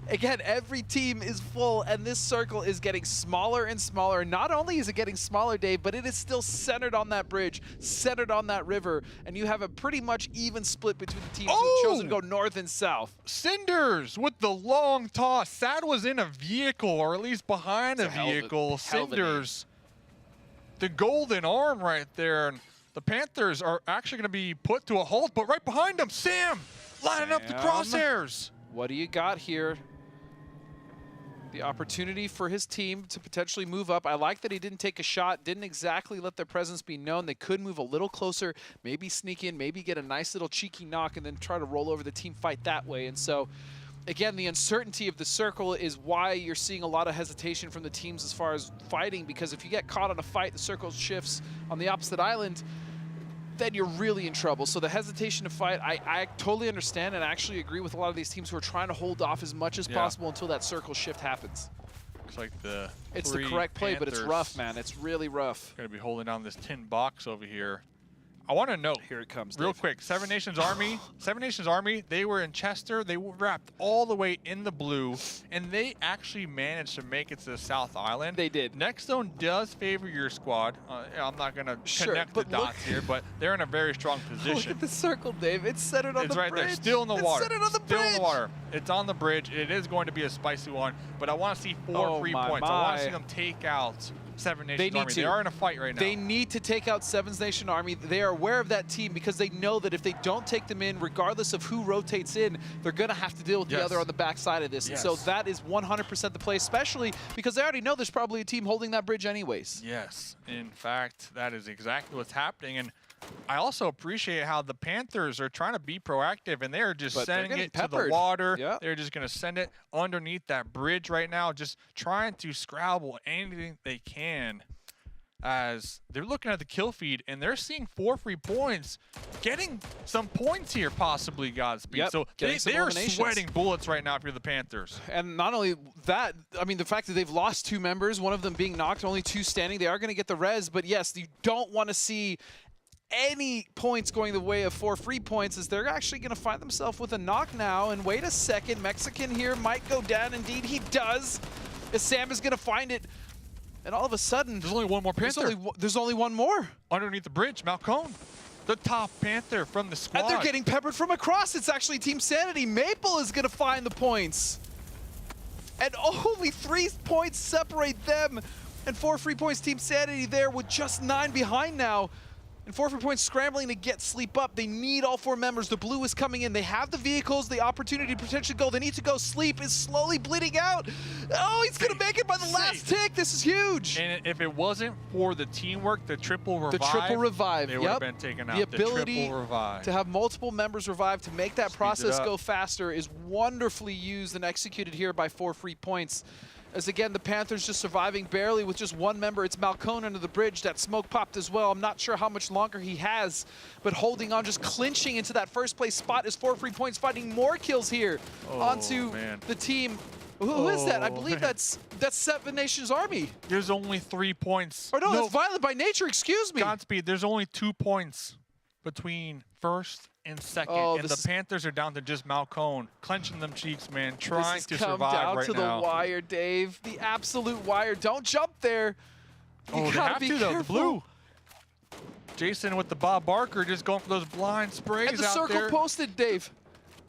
Again, every team is full, and this circle is getting smaller and smaller. Not only is it getting smaller, Dave, but it is still centered on that bridge, centered on that river, and you have a pretty much even split between the teams who've chosen to go north and south. Cinders with the long toss. Sad was in a vehicle, or at least behind a vehicle. Cinders, the golden arm right there. And the Panthers are actually going to be put to a halt, but right behind them, Sam lining up the crosshairs. What do you got here? The opportunity for his team to potentially move up. I like that he didn't take a shot, didn't exactly let their presence be known. They could move a little closer, maybe sneak in, maybe get a nice little cheeky knock and then try to roll over the team fight that way. And so, again, the uncertainty of the circle is why you're seeing a lot of hesitation from the teams as far as fighting, because if you get caught on a fight, the circle shifts on the opposite island, then you're really in trouble. So the hesitation to fight, I totally understand and actually agree with a lot of these teams who are trying to hold off as much as possible until that circle shift happens. Looks like it's the correct play, but it's rough, man. It's really rough. Going to be holding down this tin box over here. I want to note, here it comes, real Dave. quick, Seven Nations Army, they were in Chester. They were wrapped all the way in the blue, and they actually managed to make it to the South Island. They did. Next zone does favor your squad. I'm not going to connect the dots here, but they're in a very strong position. Look at the circle, Dave. It's centered on the bridge. It's right there, still in the water. It's centered on the bridge. Still in the water. It's on the bridge. It is going to be a spicy one, but I want to see 4 free points. I want to see them take out Seven Nations Army. They are in a fight right now. They need to take out Seven Nation Army. They are aware of that team because they know that if they don't take them in, regardless of who rotates in, they're going to have to deal with the other on the backside of this. And so that is 100% the play, especially because they already know there's probably a team holding that bridge anyways. Yes. In fact, that is exactly what's happening. And I also appreciate how the Panthers are trying to be proactive, and they're just sending it to the water. They're just going to send it underneath that bridge right now, just trying to scrabble anything they can as they're looking at the kill feed, and they're seeing 4 free points, getting some points here possibly, Godspeed. So they are sweating bullets right now if you're the Panthers. And not only that, I mean, the fact that they've lost 2 members, one of them being knocked, only 2 standing, they are going to get the res, but yes, you don't want to see any points going the way of 4 free points, as they're actually going to find themselves with a knock now. And wait a second, Mexican here might go down. Indeed, he does. As Sam is going to find it. And all of a sudden, there's only one more Panther. There's only one more. Underneath the bridge, Malcone, the top Panther from the squad. And they're getting peppered from across. It's actually Team Sanity. Maple is going to find the points. And only 3 points separate them. And 4 free points Team Sanity there with just 9 behind now. And 4 free points scrambling to get sleep up. They need all 4 members. The blue is coming in. They have the vehicles, the opportunity to potentially go. They need to go. Sleep is slowly bleeding out. Oh, he's going to make it by the last tick. This is huge. And if it wasn't for the teamwork, the triple revive, they would have been taken out. The ability to have multiple members revive to make that process go faster is wonderfully used and executed here by 4 free points. As again, the Panthers just surviving barely with just one member. It's Malcone under the bridge. That smoke popped as well. I'm not sure how much longer he has, but holding on, just clinching into that first place spot is 4 free points, finding more kills here onto the team. Who is that? I believe that's Seven Nations Army. There's only 3 points. Oh no, that's Violent by Nature, excuse me. Godspeed, there's only 2 points between first and second, and the Panthers are down to just Malcone, clenching them cheeks, man, trying to survive right now. This has come down to the wire, Dave. The absolute wire. Don't jump there. You gotta be careful. The blue. Jason with the Bob Barker just going for those blind sprays out there. And the circle posted, Dave.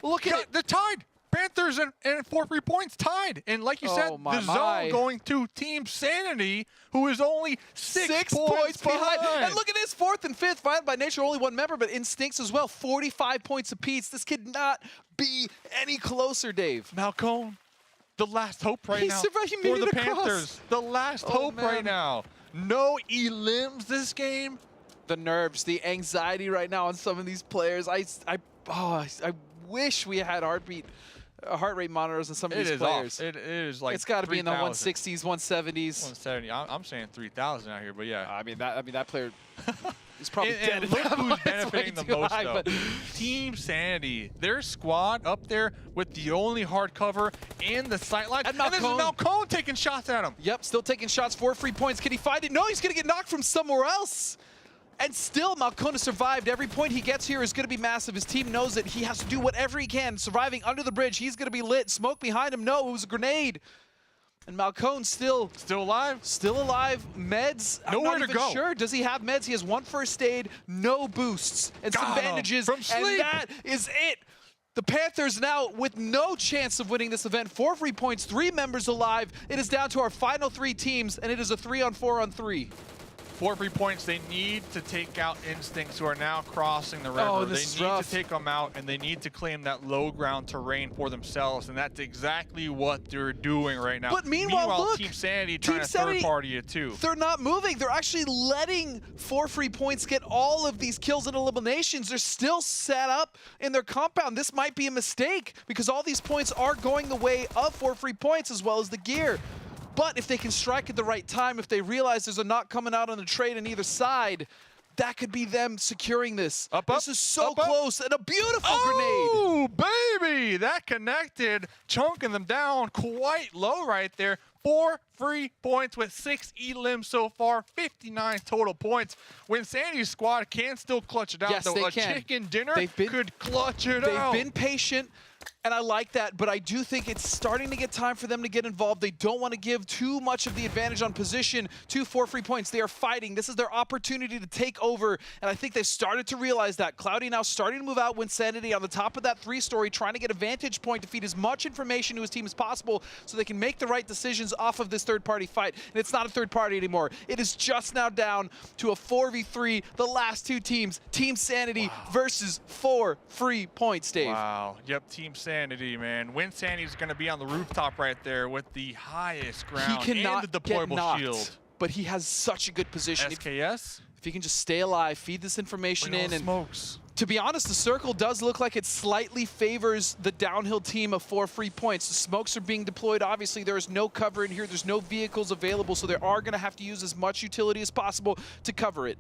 Look at it. They're tied. Panthers and 4 free points tied. And like you said, the zone going to Team Sanity, who is only 6 points behind. And look at this, 4th and 5th. Violent by Nature, only one member, but Instincts as well. 45 points apiece. This could not be any closer, Dave. Malcone, the last hope right now for the Panthers. The last hope right now. No E-limbs this game. The nerves, the anxiety right now on some of these players. I wish we had heart rate monitors on some of these players. It is like it's got to be in the 160s, 170s. 170. I'm saying 3,000 out here, but yeah. I mean that player is probably dead. And look who's benefiting the most though. Team Sanity, their squad up there with the only hard cover and the sightline. And this is Malcone taking shots at him. Yep, still taking shots. 4 free points. Can he find it? No, he's gonna get knocked from somewhere else. And still, Malcone survived. Every point he gets here is going to be massive. His team knows it. He has to do whatever he can. Surviving under the bridge, he's going to be lit. Smoke behind him. No, it was a grenade. And Malcone still alive. Still alive. Meds. Nowhere I'm not to even go. sure. Does he have meds? He has 1 first aid, no boosts, and some bandages. From sleep. And that is it. The Panthers now with no chance of winning this event. 4 free points, 3 members alive. It is down to our final 3 teams, and it is a 3-on-4-on-3. 4 free points. They need to take out Instincts, who are now crossing the river. They need to take them out, and they need to claim that low ground terrain for themselves, and that's exactly what they're doing right now. But meanwhile look, Team Sanity trying to third-party it too. They're not moving. They're actually letting 4 free points get all of these kills and eliminations. They're still set up in their compound. This might be a mistake because all these points are going the way of 4 free points as well as the gear. But if they can strike at the right time, if they realize there's a knock coming out on the trade on either side, that could be them securing this. This is so close, and a beautiful grenade. Oh, baby! That connected, chunking them down quite low right there. 4 free points with 6 E-limbs so far, 59 total points. Wynnsanity squad can still clutch it out, yes, though. They a can. chicken dinner could clutch it out. They've been patient. And I like that, but I do think it's starting to get time for them to get involved. They don't want to give too much of the advantage on position to 4 free points. They are fighting. This is their opportunity to take over, and I think they've started to realize that. Cloudy now starting to move out Wynnsanity on the top of that 3-story, trying to get a vantage point to feed as much information to his team as possible so they can make the right decisions off of this third-party fight. And it's not a third party anymore. It is just now down to a 4v3, the last 2 teams, Team Sanity versus 4 free points, Dave. Wow. Yep, Team Sanity, man. Wynnsanity going to be on the rooftop right there with the highest ground and the deployable shield. But he has such a good position. SKS? If he can just stay alive, feed this information in, and smokes. To be honest, the circle does look like it slightly favors the downhill team of 4 free points. The smokes are being deployed. Obviously, there is no cover in here. There's no vehicles available, so they are going to have to use as much utility as possible to cover it.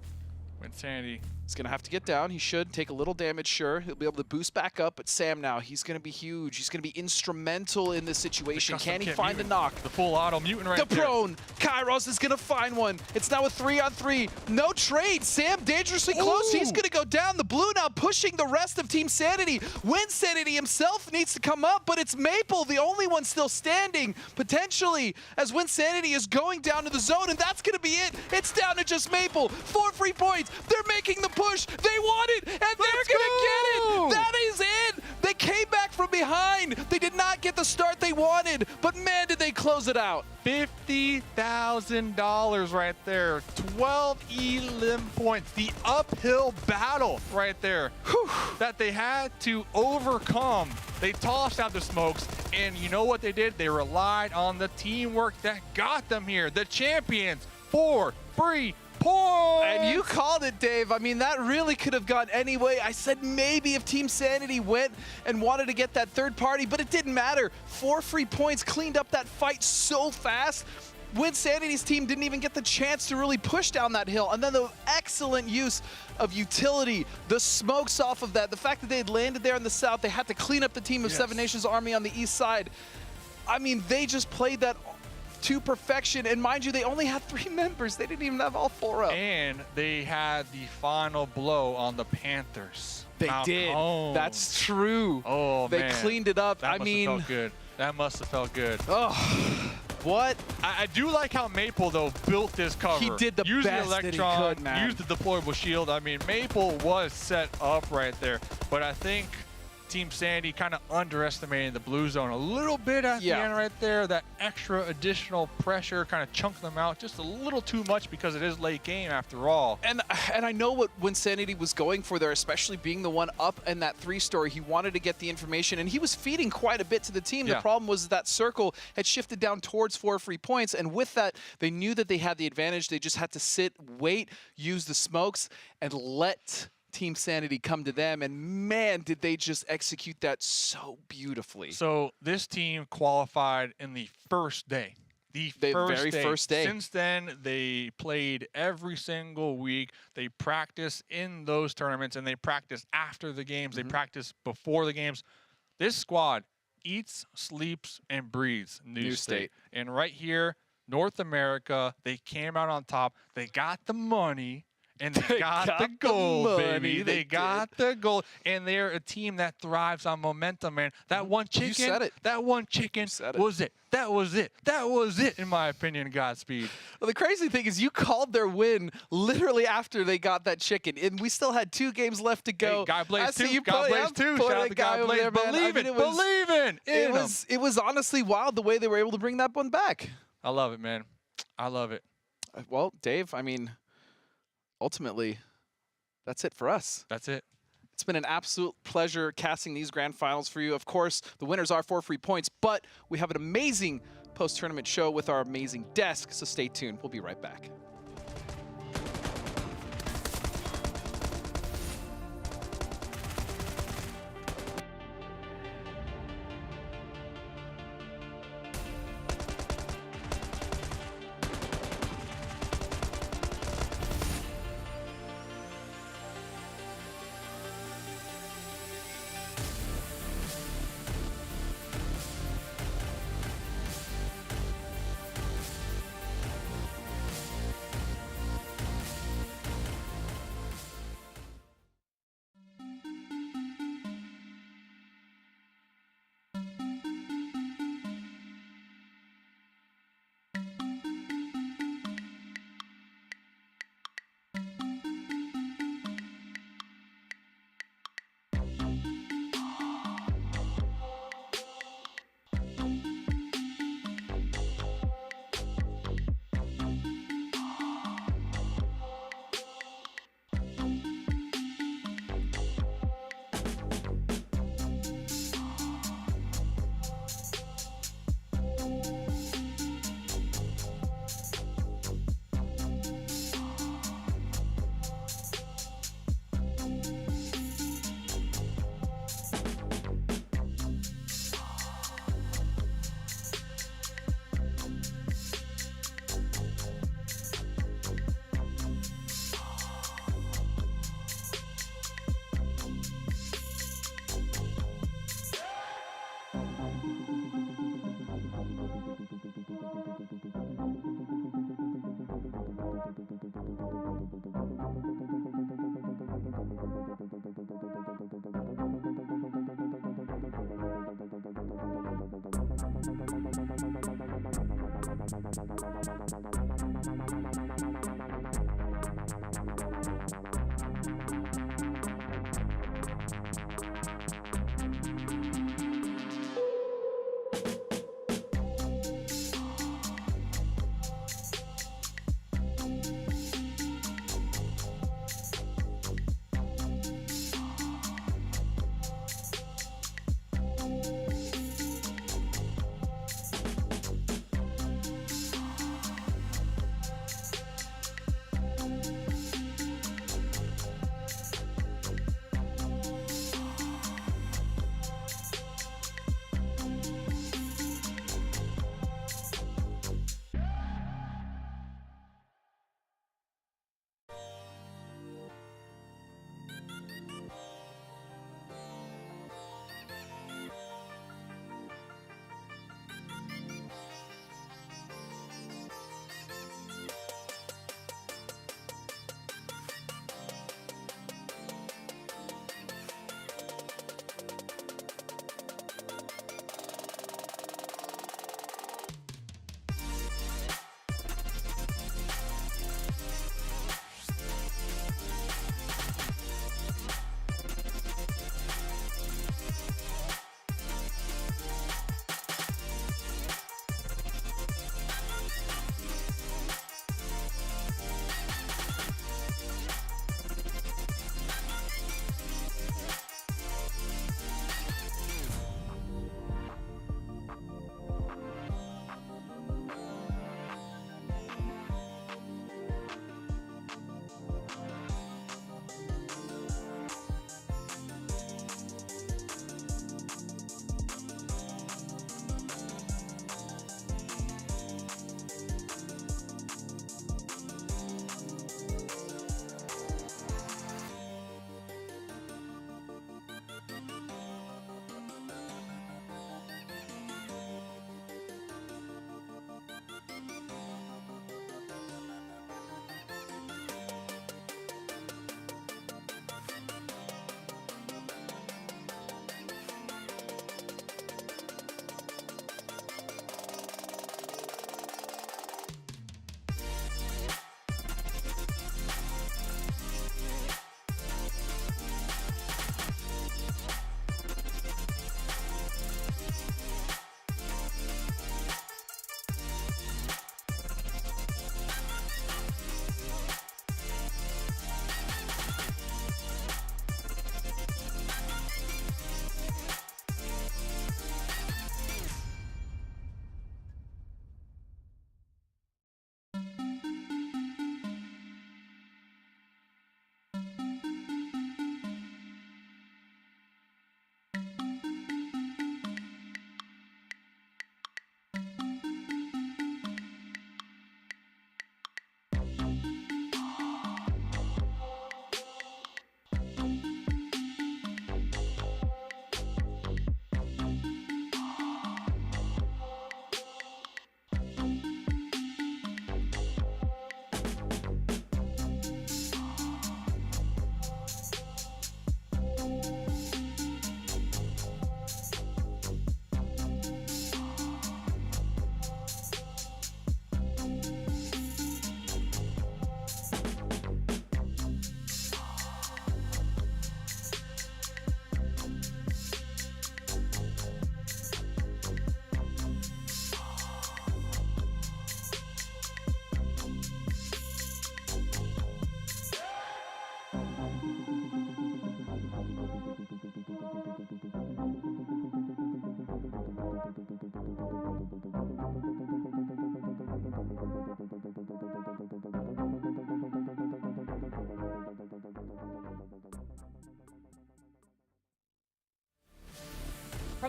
Wynnsanity. He's going to have to get down. He should take a little damage, sure. He'll be able to boost back up, but Sam now, he's going to be huge. He's going to be instrumental in this situation. Can he find the knock? The full auto mutant right there. The prone. Kairos is going to find one. It's now a 3-on-3. No trade. Sam dangerously close. He's going to go down. The blue now pushing the rest of Team Sanity. Wynnsanity himself needs to come up, but it's Maple, the only one still standing, potentially, as Wynnsanity is going down to the zone, and that's going to be it. It's down to just Maple. 4 free points. They're making the push. They want it, and they're going to get it. That is it. They came back from behind. They did not get the start they wanted, but man, did they close it out. $50,000 right there. 12 E-limb points. The uphill battle right there that they had to overcome. They tossed out the smokes, and you know what they did? They relied on the teamwork that got them here. The champions, 4 free points. And you called it, Dave. I mean, that really could have gone any way. I said maybe if Team Sanity went and wanted to get that third party, but it didn't matter. 4 free points cleaned up that fight so fast. Wynnssanity's team didn't even get the chance to really push down that hill. And then the excellent use of utility, the smokes off of that, the fact that they had landed there in the south, they had to clean up the team of Seven Nations Army on the east side. I mean, they just played that to perfection. And mind you, they only had 3 members. They didn't even have all 4 up. And they had the final blow on the Panthers. They did. That's true. Oh, they man. cleaned it up. That I mean, must have felt good. That must have felt good. Oh, what? I do like how Maple, though, built this cover. He did the used best the that he electron, could, man. used the deployable shield. I mean, Maple was set up right there. But I think Team Sandy kind of underestimated the blue zone a little bit at the end right there. That extra additional pressure kind of chunked them out just a little too much because it is late game after all. And I know what Wynnsanity was going for there, especially being the one up in that 3-story. He wanted to get the information, and he was feeding quite a bit to the team. The problem was that circle had shifted down towards 4 free points, and with that, they knew that they had the advantage. They just had to sit, wait, use the smokes, and let Team Sanity come to them, and man, did they just execute that so beautifully. So this team qualified in the first day. The very first day. Since then, they played every single week. They practice in those tournaments, and they practice after the games. They practice before the games. This squad eats, sleeps, and breathes New State. And right here, North America, they came out on top. They got the money. And they got the gold, baby. They got the gold. And they're a team that thrives on momentum, man. That one chicken, You said it. That one chicken was it. That was it. That was it, in my opinion, Godspeed. Well, the crazy thing is you called their win literally after they got that chicken. And we still had 2 games left to go. Hey, Guy Blaze 2. Guy Blaze 2. Shout out to Guy Blaze. Believe it. It was honestly wild the way they were able to bring that one back. I love it, man. I love it. Well, Dave, I mean, ultimately, that's it for us. That's it. It's been an absolute pleasure casting these grand finals for you. Of course, the winners are 4 free points, but we have an amazing post-tournament show with our amazing desk, so stay tuned. We'll be right back.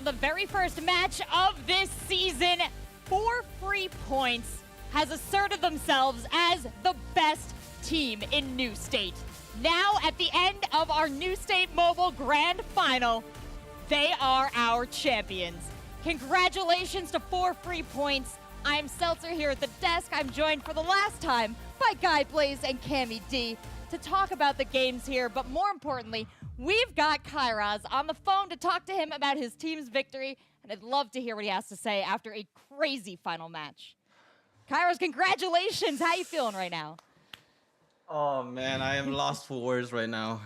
from the very first match of this season, 4 free points has asserted themselves as the best team in New State. Now, at the end of our New State Mobile Grand Final, they are our champions. Congratulations to 4 free points. I'm Seltzer here at the desk. I'm joined for the last time by Guy Blaze and Cammy D to talk about the games here, but more importantly, we've got Kairaz on the phone to talk to him about his team's victory, and I'd love to hear what he has to say after a crazy final match. Kairaz, congratulations. How you feeling right now? Oh man, I am lost for words right now.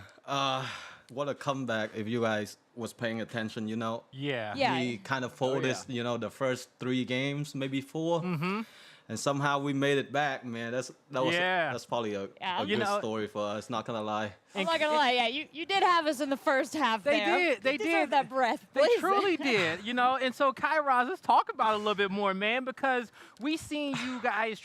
What a comeback if you guys was paying attention, you know. Yeah. Yeah. We kind of folded, you know, the first 3 games, maybe 4. And somehow we made it back, man. That's probably a good story for us, not gonna lie. I'm not gonna lie, yeah, you did have us in the first half there. They You did. deserve that breath, They please. truly did, you know. And so, Kairaz, let's talk about it a little bit more, man, because we seen you guys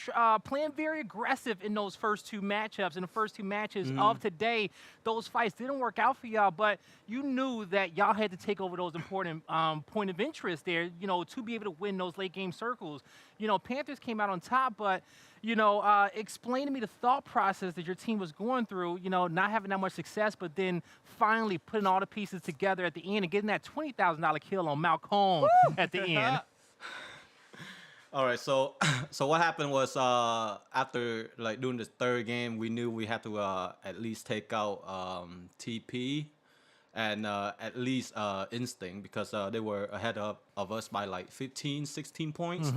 playing very aggressive in those first 2 matchups, in the first 2 matches of today. Those fights didn't work out for y'all, but you knew that y'all had to take over those important point of interest there, you know, to be able to win those late game circles. You know, Panthers came out on top, but you know, explain to me the thought process that your team was going through, you know, not having that much success, but then finally putting all the pieces together at the end and getting that $20,000 kill on Malcolm at the end. All right, so what happened was after like doing the 3rd game, we knew we had to at least take out TP and at least Instinct because they were ahead of us by like 15, 16 points.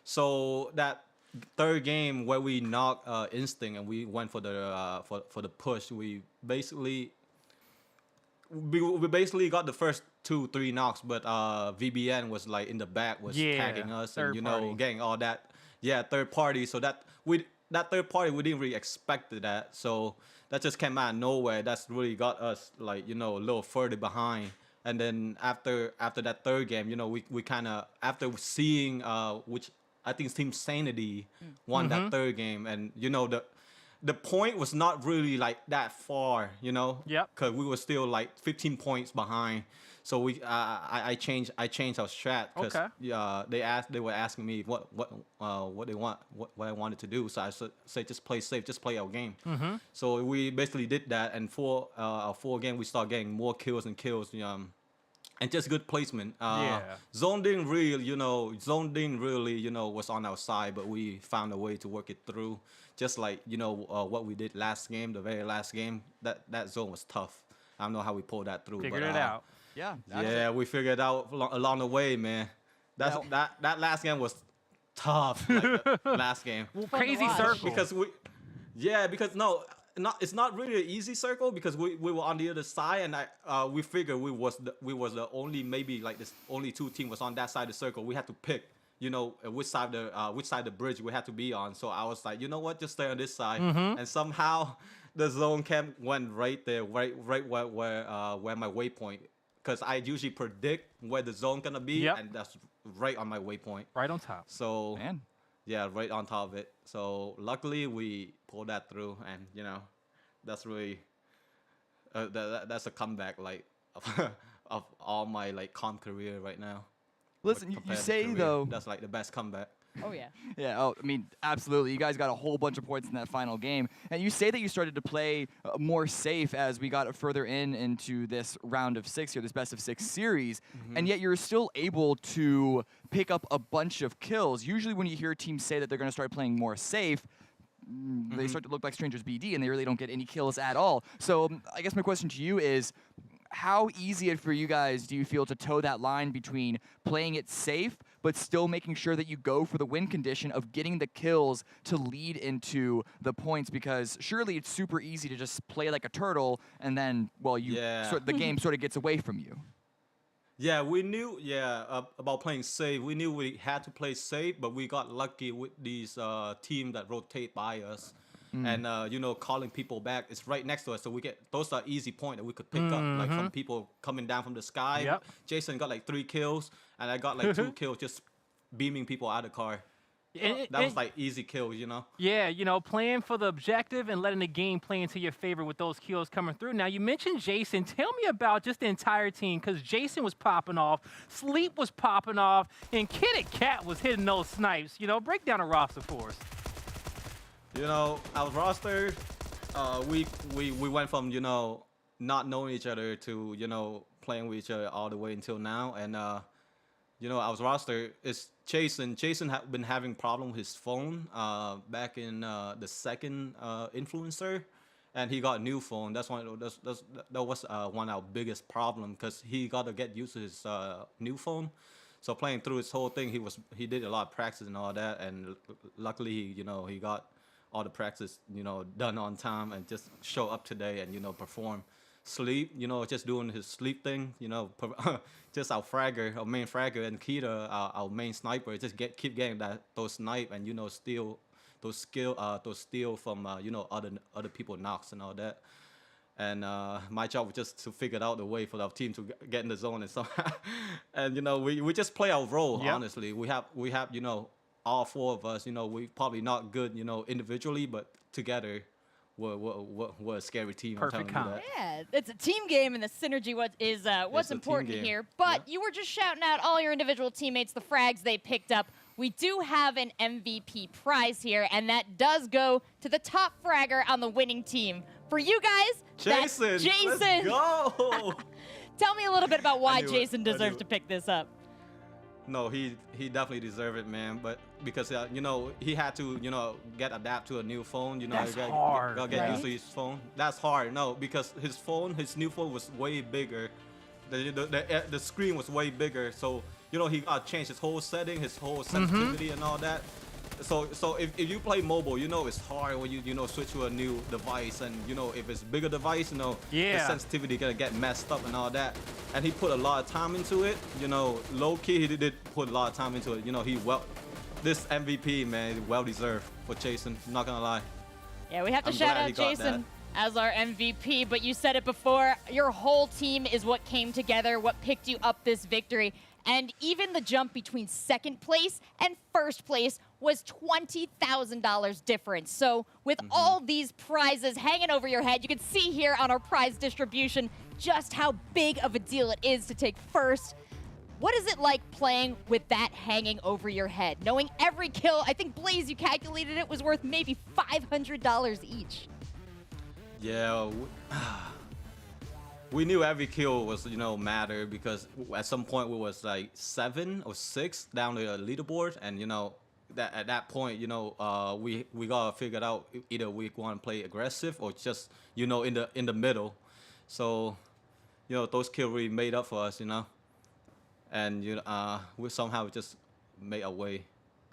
So that 3rd game where we knocked Instinct and we went for the push, we basically got the first 2-3 knocks, but VBN was like in the back, was tagging us and you know getting all that. Yeah, 3rd party. So that 3rd party we didn't really expect that. So that just came out of nowhere. That's really got us like, you know, a little further behind. And then after that 3rd game, you know, we kind of after seeing which I think Team Sanity won that 3rd game, and you know the point was not really like that far, you know. Yep. Because we were still like 15 points behind, so we I changed our strat because they were asking me what they want, what I wanted to do, so I said just play safe, just play our game. So we basically did that, and for our 4 game we started getting more kills and kills. And just good placement. Zone didn't really, you know, was on our side, but we found a way to work it through. Just like, you know, what we did last game, the very last game, that zone was tough. I don't know how we pulled that through. Figured it out. Yeah. Yeah, we figured it out along the way, man. That last game was tough. Like, last game. Crazy circle. Because it's not really an easy circle because we were on the other side, and we figured we was the only, maybe like this only 2 team was on that side of the circle. We had to pick, you know, which side of the bridge we had to be on. So I was like, you know what, just stay on this side. And somehow the zone camp went right there, right where my waypoint, because I usually predict where the zone gonna be, and that's right on my waypoint. Right on top. So Man. yeah, right on top of it. So luckily we pulled that through, and you know, that's really that's a comeback like of all my like comp career right now. Listen, you say though, that's like the best comeback. Oh, yeah. Yeah, oh, I mean, absolutely. You guys got a whole bunch of points in that final game. And you say that you started to play more safe as we got further into this round of 6 here, this best of 6 series, and yet you're still able to pick up a bunch of kills. Usually when you hear teams say that they're going to start playing more safe, they start to look like Strangers BD, and they really don't get any kills at all. So I guess my question to you is, how easy for you guys do you feel to toe that line between playing it safe but still making sure that you go for the win condition of getting the kills to lead into the points? Because surely it's super easy to just play like a turtle and then, well, the game sort of gets away from you. Yeah, we knew about playing safe. We knew we had to play safe, but we got lucky with these team that rotate by us. And you know, calling people back, it's right next to us, so we get those are easy point that we could pick up, like from people coming down from the sky. Jason got like 3 kills, and I got like 2 kills just beaming people out of the car. That was like easy kills, you know? Yeah, you know, playing for the objective and letting the game play into your favor with those kills coming through. Now, you mentioned Jason. Tell me about just the entire team, because Jason was popping off, Sleep was popping off, and Kitty Cat was hitting those snipes. You know, break down a roster for us. You know, our roster, we went from, you know, not knowing each other to, you know, playing with each other all the way until now. And, you know, our roster is Jason. Jason had been having problem with his phone back in the second influencer, and he got a new phone. That was one of our biggest problem, because he got to get used to his new phone. So playing through his whole thing, he did a lot of practice and all that, and luckily, you know, he got all the practice, you know, done on time and just show up today and, you know, perform. Sleep, you know, just doing his sleep thing, you know, just our fragger, our main fragger, and Kita, our main sniper, just keep getting those snipe and, you know, steal those steal from you know, other people knocks and all that. And my job was just to figure out the way for our team to get in the zone and so. And you know, we just play our role. Yep. Honestly, we have you know, all four of us. You know, we probably not good, you know, individually, but together. We're a scary team. Perfect comp. Yeah, it's a team game, and the synergy is what's important here. But you were just shouting out all your individual teammates, the frags they picked up. We do have an MVP prize here, and that does go to the top fragger on the winning team. For you guys, Jason. That's Jason. Let's go. Tell me a little bit about why Jason deserves to pick this up. No, he definitely deserved it, man. But because you know, he had to, you know, adapt to a new phone. You know, that's hard. Gotta get used to his phone. That's hard. No, because his new phone was way bigger. The screen was way bigger. So you know, he got to change his whole setting, his whole sensitivity and all that. So if you play mobile, you know it's hard when you know, switch to a new device, and you know, if it's a bigger device, you know, the sensitivity gonna get messed up and all that. And he put a lot of time into it. You know, low key he did put a lot of time into it. You know, this MVP, man, well deserved for Jason. I'm not gonna lie. Yeah, we have to shout out Jason as our MVP, but you said it before, your whole team is what came together, what picked you up this victory. And even the jump between second place and first place was $20,000 difference. So with all these prizes hanging over your head, you can see here on our prize distribution just how big of a deal it is to take first. What is it like playing with that hanging over your head? Knowing every kill, I think, Blaze, you calculated it was worth maybe $500 each. Yeah. We knew every kill was, you know, matter, because at some point we was like 7 or 6 down the leaderboard, and you know, that at that point, you know, we gotta figure out either we want to play aggressive or just, you know, in the middle. So, you know, those kills really made up for us, you know, and you know, we somehow just made our way.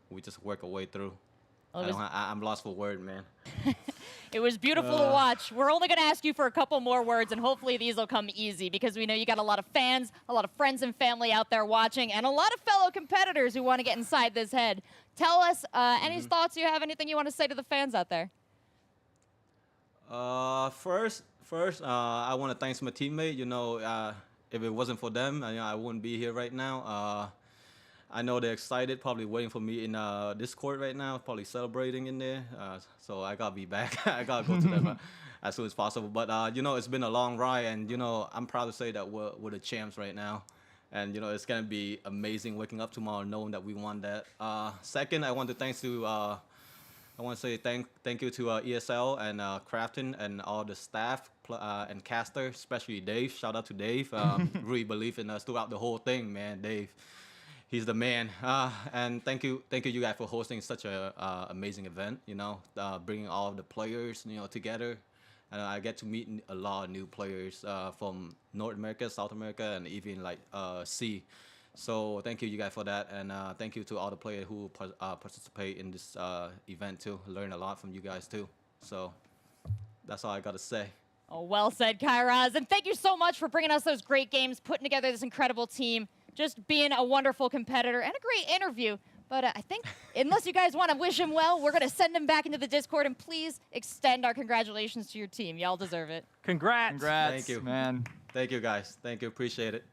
We just work our way through. I'm lost for word, man. It was beautiful to watch. We're only going to ask you for a couple more words, and hopefully these will come easy, because we know you got a lot of fans, a lot of friends and family out there watching, and a lot of fellow competitors who want to get inside this head. Tell us any thoughts you have, anything you want to say to the fans out there. First, I want to thank my teammate. You know, if it wasn't for them, you know, I wouldn't be here right now. I know they're excited, probably waiting for me in Discord right now, probably celebrating in there. So I gotta be back. I gotta go to them as soon as possible. But you know, it's been a long ride, and you know, I'm proud to say that we're the champs right now. And you know, it's gonna be amazing waking up tomorrow knowing that we won that. Second, I want to say thank you to ESL and KRAFTON and all the staff and casters, especially Dave. Shout out to Dave. Really believe in us throughout the whole thing, man. Dave. He's the man, and thank you you guys for hosting such a amazing event. You know, bringing all of the players, you know, together, and I get to meet a lot of new players from North America, South America, and even like C. So thank you guys for that, and thank you to all the players who participate in this event too. Learn a lot from you guys too. So that's all I gotta say. Oh, well said, Kairaz, and thank you so much for bringing us those great games, putting together this incredible team. Just being a wonderful competitor and a great interview. But I think, unless you guys want to wish him well, we're going to send him back into the Discord, and please extend our congratulations to your team. Y'all deserve it. Congrats. Congrats. Thank you, man. Thank you, guys. Thank you. Appreciate it.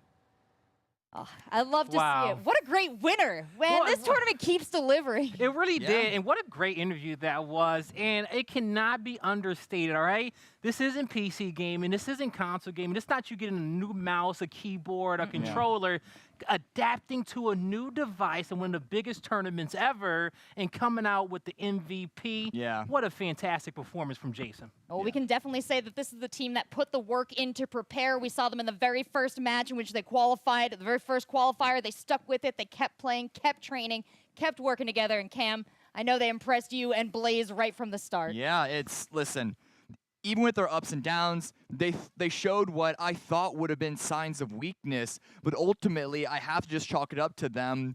Oh, I love to Wow. see it. What a great winner. Man, this tournament keeps delivering. It really did, and what a great interview that was, and it cannot be understated, all right? This isn't PC gaming, this isn't console gaming, it's not you getting a new mouse, a keyboard, a controller, adapting to a new device and one of the biggest tournaments ever, and coming out with the MVP. Yeah. What a fantastic performance from Jason. Well, we can definitely say that this is the team that put the work in to prepare. We saw them in the very first match in which they qualified, the very first qualifier. They stuck with it. They kept playing, kept training, kept working together. And Cam, I know they impressed you and Blaze right from the start. Yeah, listen, even with their ups and downs, they showed what I thought would have been signs of weakness, but ultimately I have to just chalk it up to them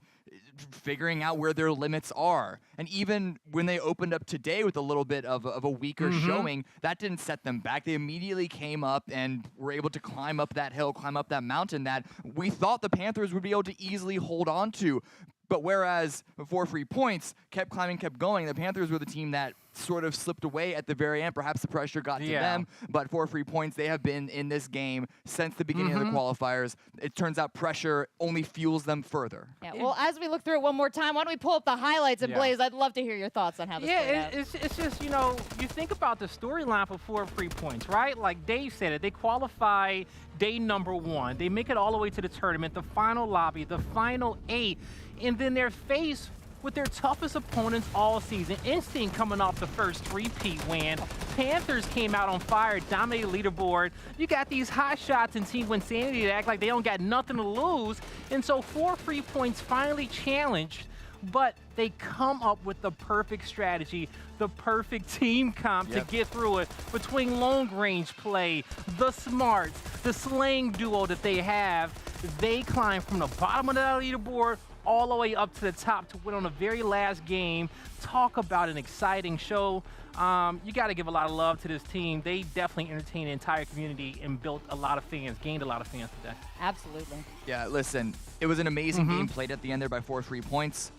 figuring out where their limits are. And even when they opened up today with a little bit of a weaker showing, that didn't set them back. They immediately came up and were able to climb up that hill, climb up that mountain that we thought the Panthers would be able to easily hold on to. But whereas 4 free points kept climbing, kept going, the Panthers were the team that sort of slipped away at the very end. Perhaps the pressure got to them, but 4 free points, they have been in this game since the beginning of the qualifiers. It turns out pressure only fuels them further. Yeah, well, as we look through it one more time, why don't we pull up the highlights? And Blaze, I'd love to hear your thoughts on how this played out. It's just, you know, you think about the storyline for 4 free points, right? Like Dave said it, they qualify day number 1. They make it all the way to the tournament, the final lobby, the final 8, and then they're faced with their toughest opponents all season. Instinct coming off the first 3-peat win. Panthers came out on fire, dominated leaderboard. You got these hot shots in Team Wynnsanity that act like they don't got nothing to lose. And so 4 free points finally challenged, but they come up with the perfect strategy, the perfect team comp to get through it between long range play, the smarts, the slaying duo that they have. They climb from the bottom of the leaderboard all the way up to the top to win on the very last game. Talk about an exciting show. You got to give a lot of love to this team. They definitely entertained the entire community and built a lot of fans, gained a lot of fans today. Absolutely. Yeah, listen, it was an amazing game played at the end there by 4 free points.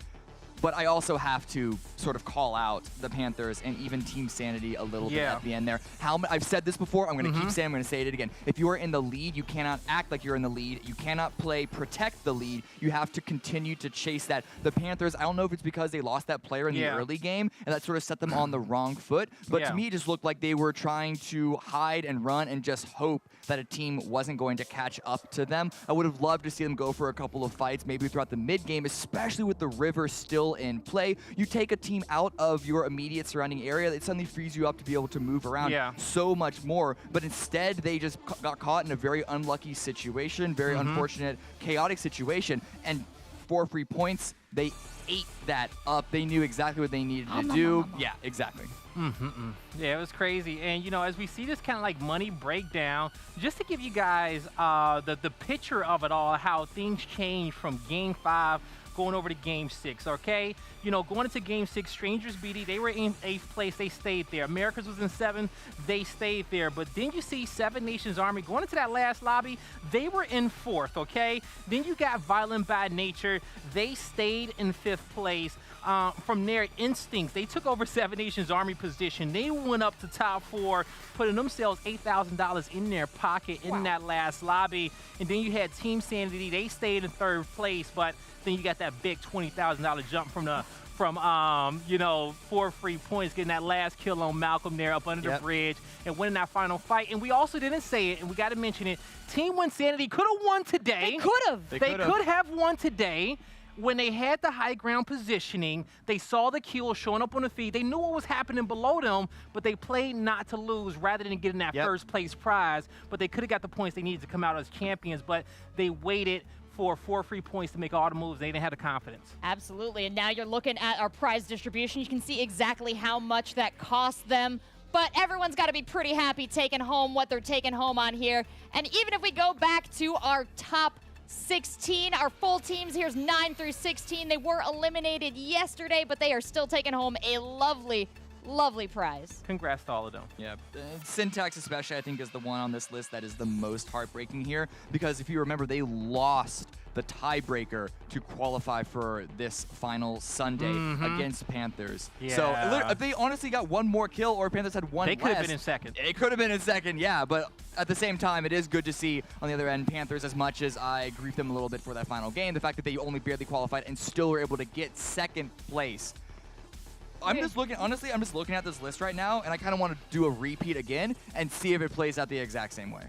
But I also have to sort of call out the Panthers and even Team Sanity a little bit at the end there. I've said this before, I'm going to keep saying, I'm going to say it again. If you are in the lead, you cannot act like you're in the lead. You cannot protect the lead. You have to continue to chase that. The Panthers, I don't know if it's because they lost that player in the early game, and that sort of set them on the wrong foot. But to me, it just looked like they were trying to hide and run and just hope that a team wasn't going to catch up to them. I would have loved to see them go for a couple of fights, maybe throughout the mid-game, especially with the river still in play. You take a team out of your immediate surrounding area, it suddenly frees you up to be able to move around so much more. But instead, they just got caught in a very unlucky situation, very unfortunate, chaotic situation. And 4 free points, they ate that up. They knew exactly what they needed to do. Yeah, exactly. Yeah, it was crazy. And, you know, as we see this kind of like money breakdown, just to give you guys the picture of it all, how things changed from Game 5 going over to Game 6, okay? You know, going into Game 6, Strangers BD, they were in 8th place, they stayed there. Americas was in 7th, they stayed there. But then you see 7 Nations Army going into that last lobby, they were in 4th, okay? Then you got Violent by Nature, they stayed in 5th place. From there, Instinct, they took over 7 Nations Army position. They went up to top 4, putting themselves $8,000 in their pocket in that last lobby. And then you had Team Sanity, they stayed in 3rd place, but then you got that big $20,000 jump from you know, 4 free points, getting that last kill on Malcolm there up under the bridge and winning that final fight. And we also didn't say it, and we got to mention it, Team Wynnsanity could have won today. They could have. They could have won today. When they had the high ground positioning, they saw the kills showing up on the feed. They knew what was happening below them, but they played not to lose rather than getting that first place prize. But they could have got the points they needed to come out as champions, but they waited for 4 free points to make all the moves. They didn't have the confidence. Absolutely. And now you're looking at our prize distribution. You can see exactly how much that cost them. But everyone's got to be pretty happy taking home what they're taking home on here. And even if we go back to our top 16, our full teams, here's 9 through 16. They were eliminated yesterday, but they are still taking home a lovely Lovely prize. Congrats to all of them. Yeah, Syntax especially I think is the one on this list that is the most heartbreaking here, because if you remember, they lost the tiebreaker to qualify for this final Sunday against Panthers. Yeah. So if they honestly got one more kill, or Panthers had one They less, could have been in second. It could have been in second, yeah, but at the same time, it is good to see on the other end Panthers, as much as I grieved them a little bit for that final game, the fact that they only barely qualified and still were able to get second place. I'm just looking at this list right now, and I kind of want to do a repeat again and see if it plays out the exact same way.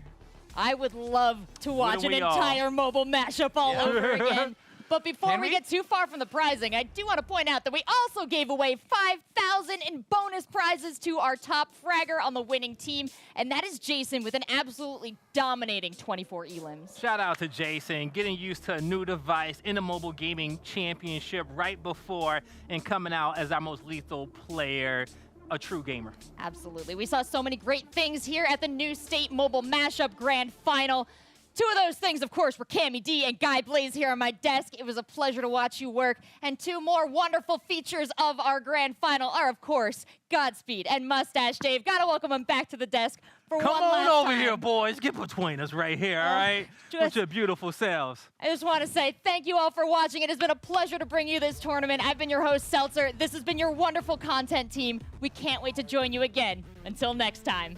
I would love to watch an we all? entire mobile mashup all over again. But before Can we we? get too far from the prizing, I do want to point out that we also gave away $5,000 in bonus prizes to our top fragger on the winning team, and that is Jason with an absolutely dominating 24 elims. Shout out to Jason, getting used to a new device in the Mobile Gaming Championship right before and coming out as our most lethal player, a true gamer. Absolutely. We saw so many great things here at the new State Mobile Mashup Grand Final. Two of those things, of course, were Cammy D and Guy Blaze here on my desk. It was a pleasure to watch you work. And two more wonderful features of our grand final are, of course, Godspeed and Mustache Dave. Gotta welcome him back to the desk for Come one on last over time. here, boys. Get between us right here, all right? With your beautiful selves. I just want to say thank you all for watching. It has been a pleasure to bring you this tournament. I've been your host, Seltzer. This has been your wonderful content team. We can't wait to join you again. Until next time.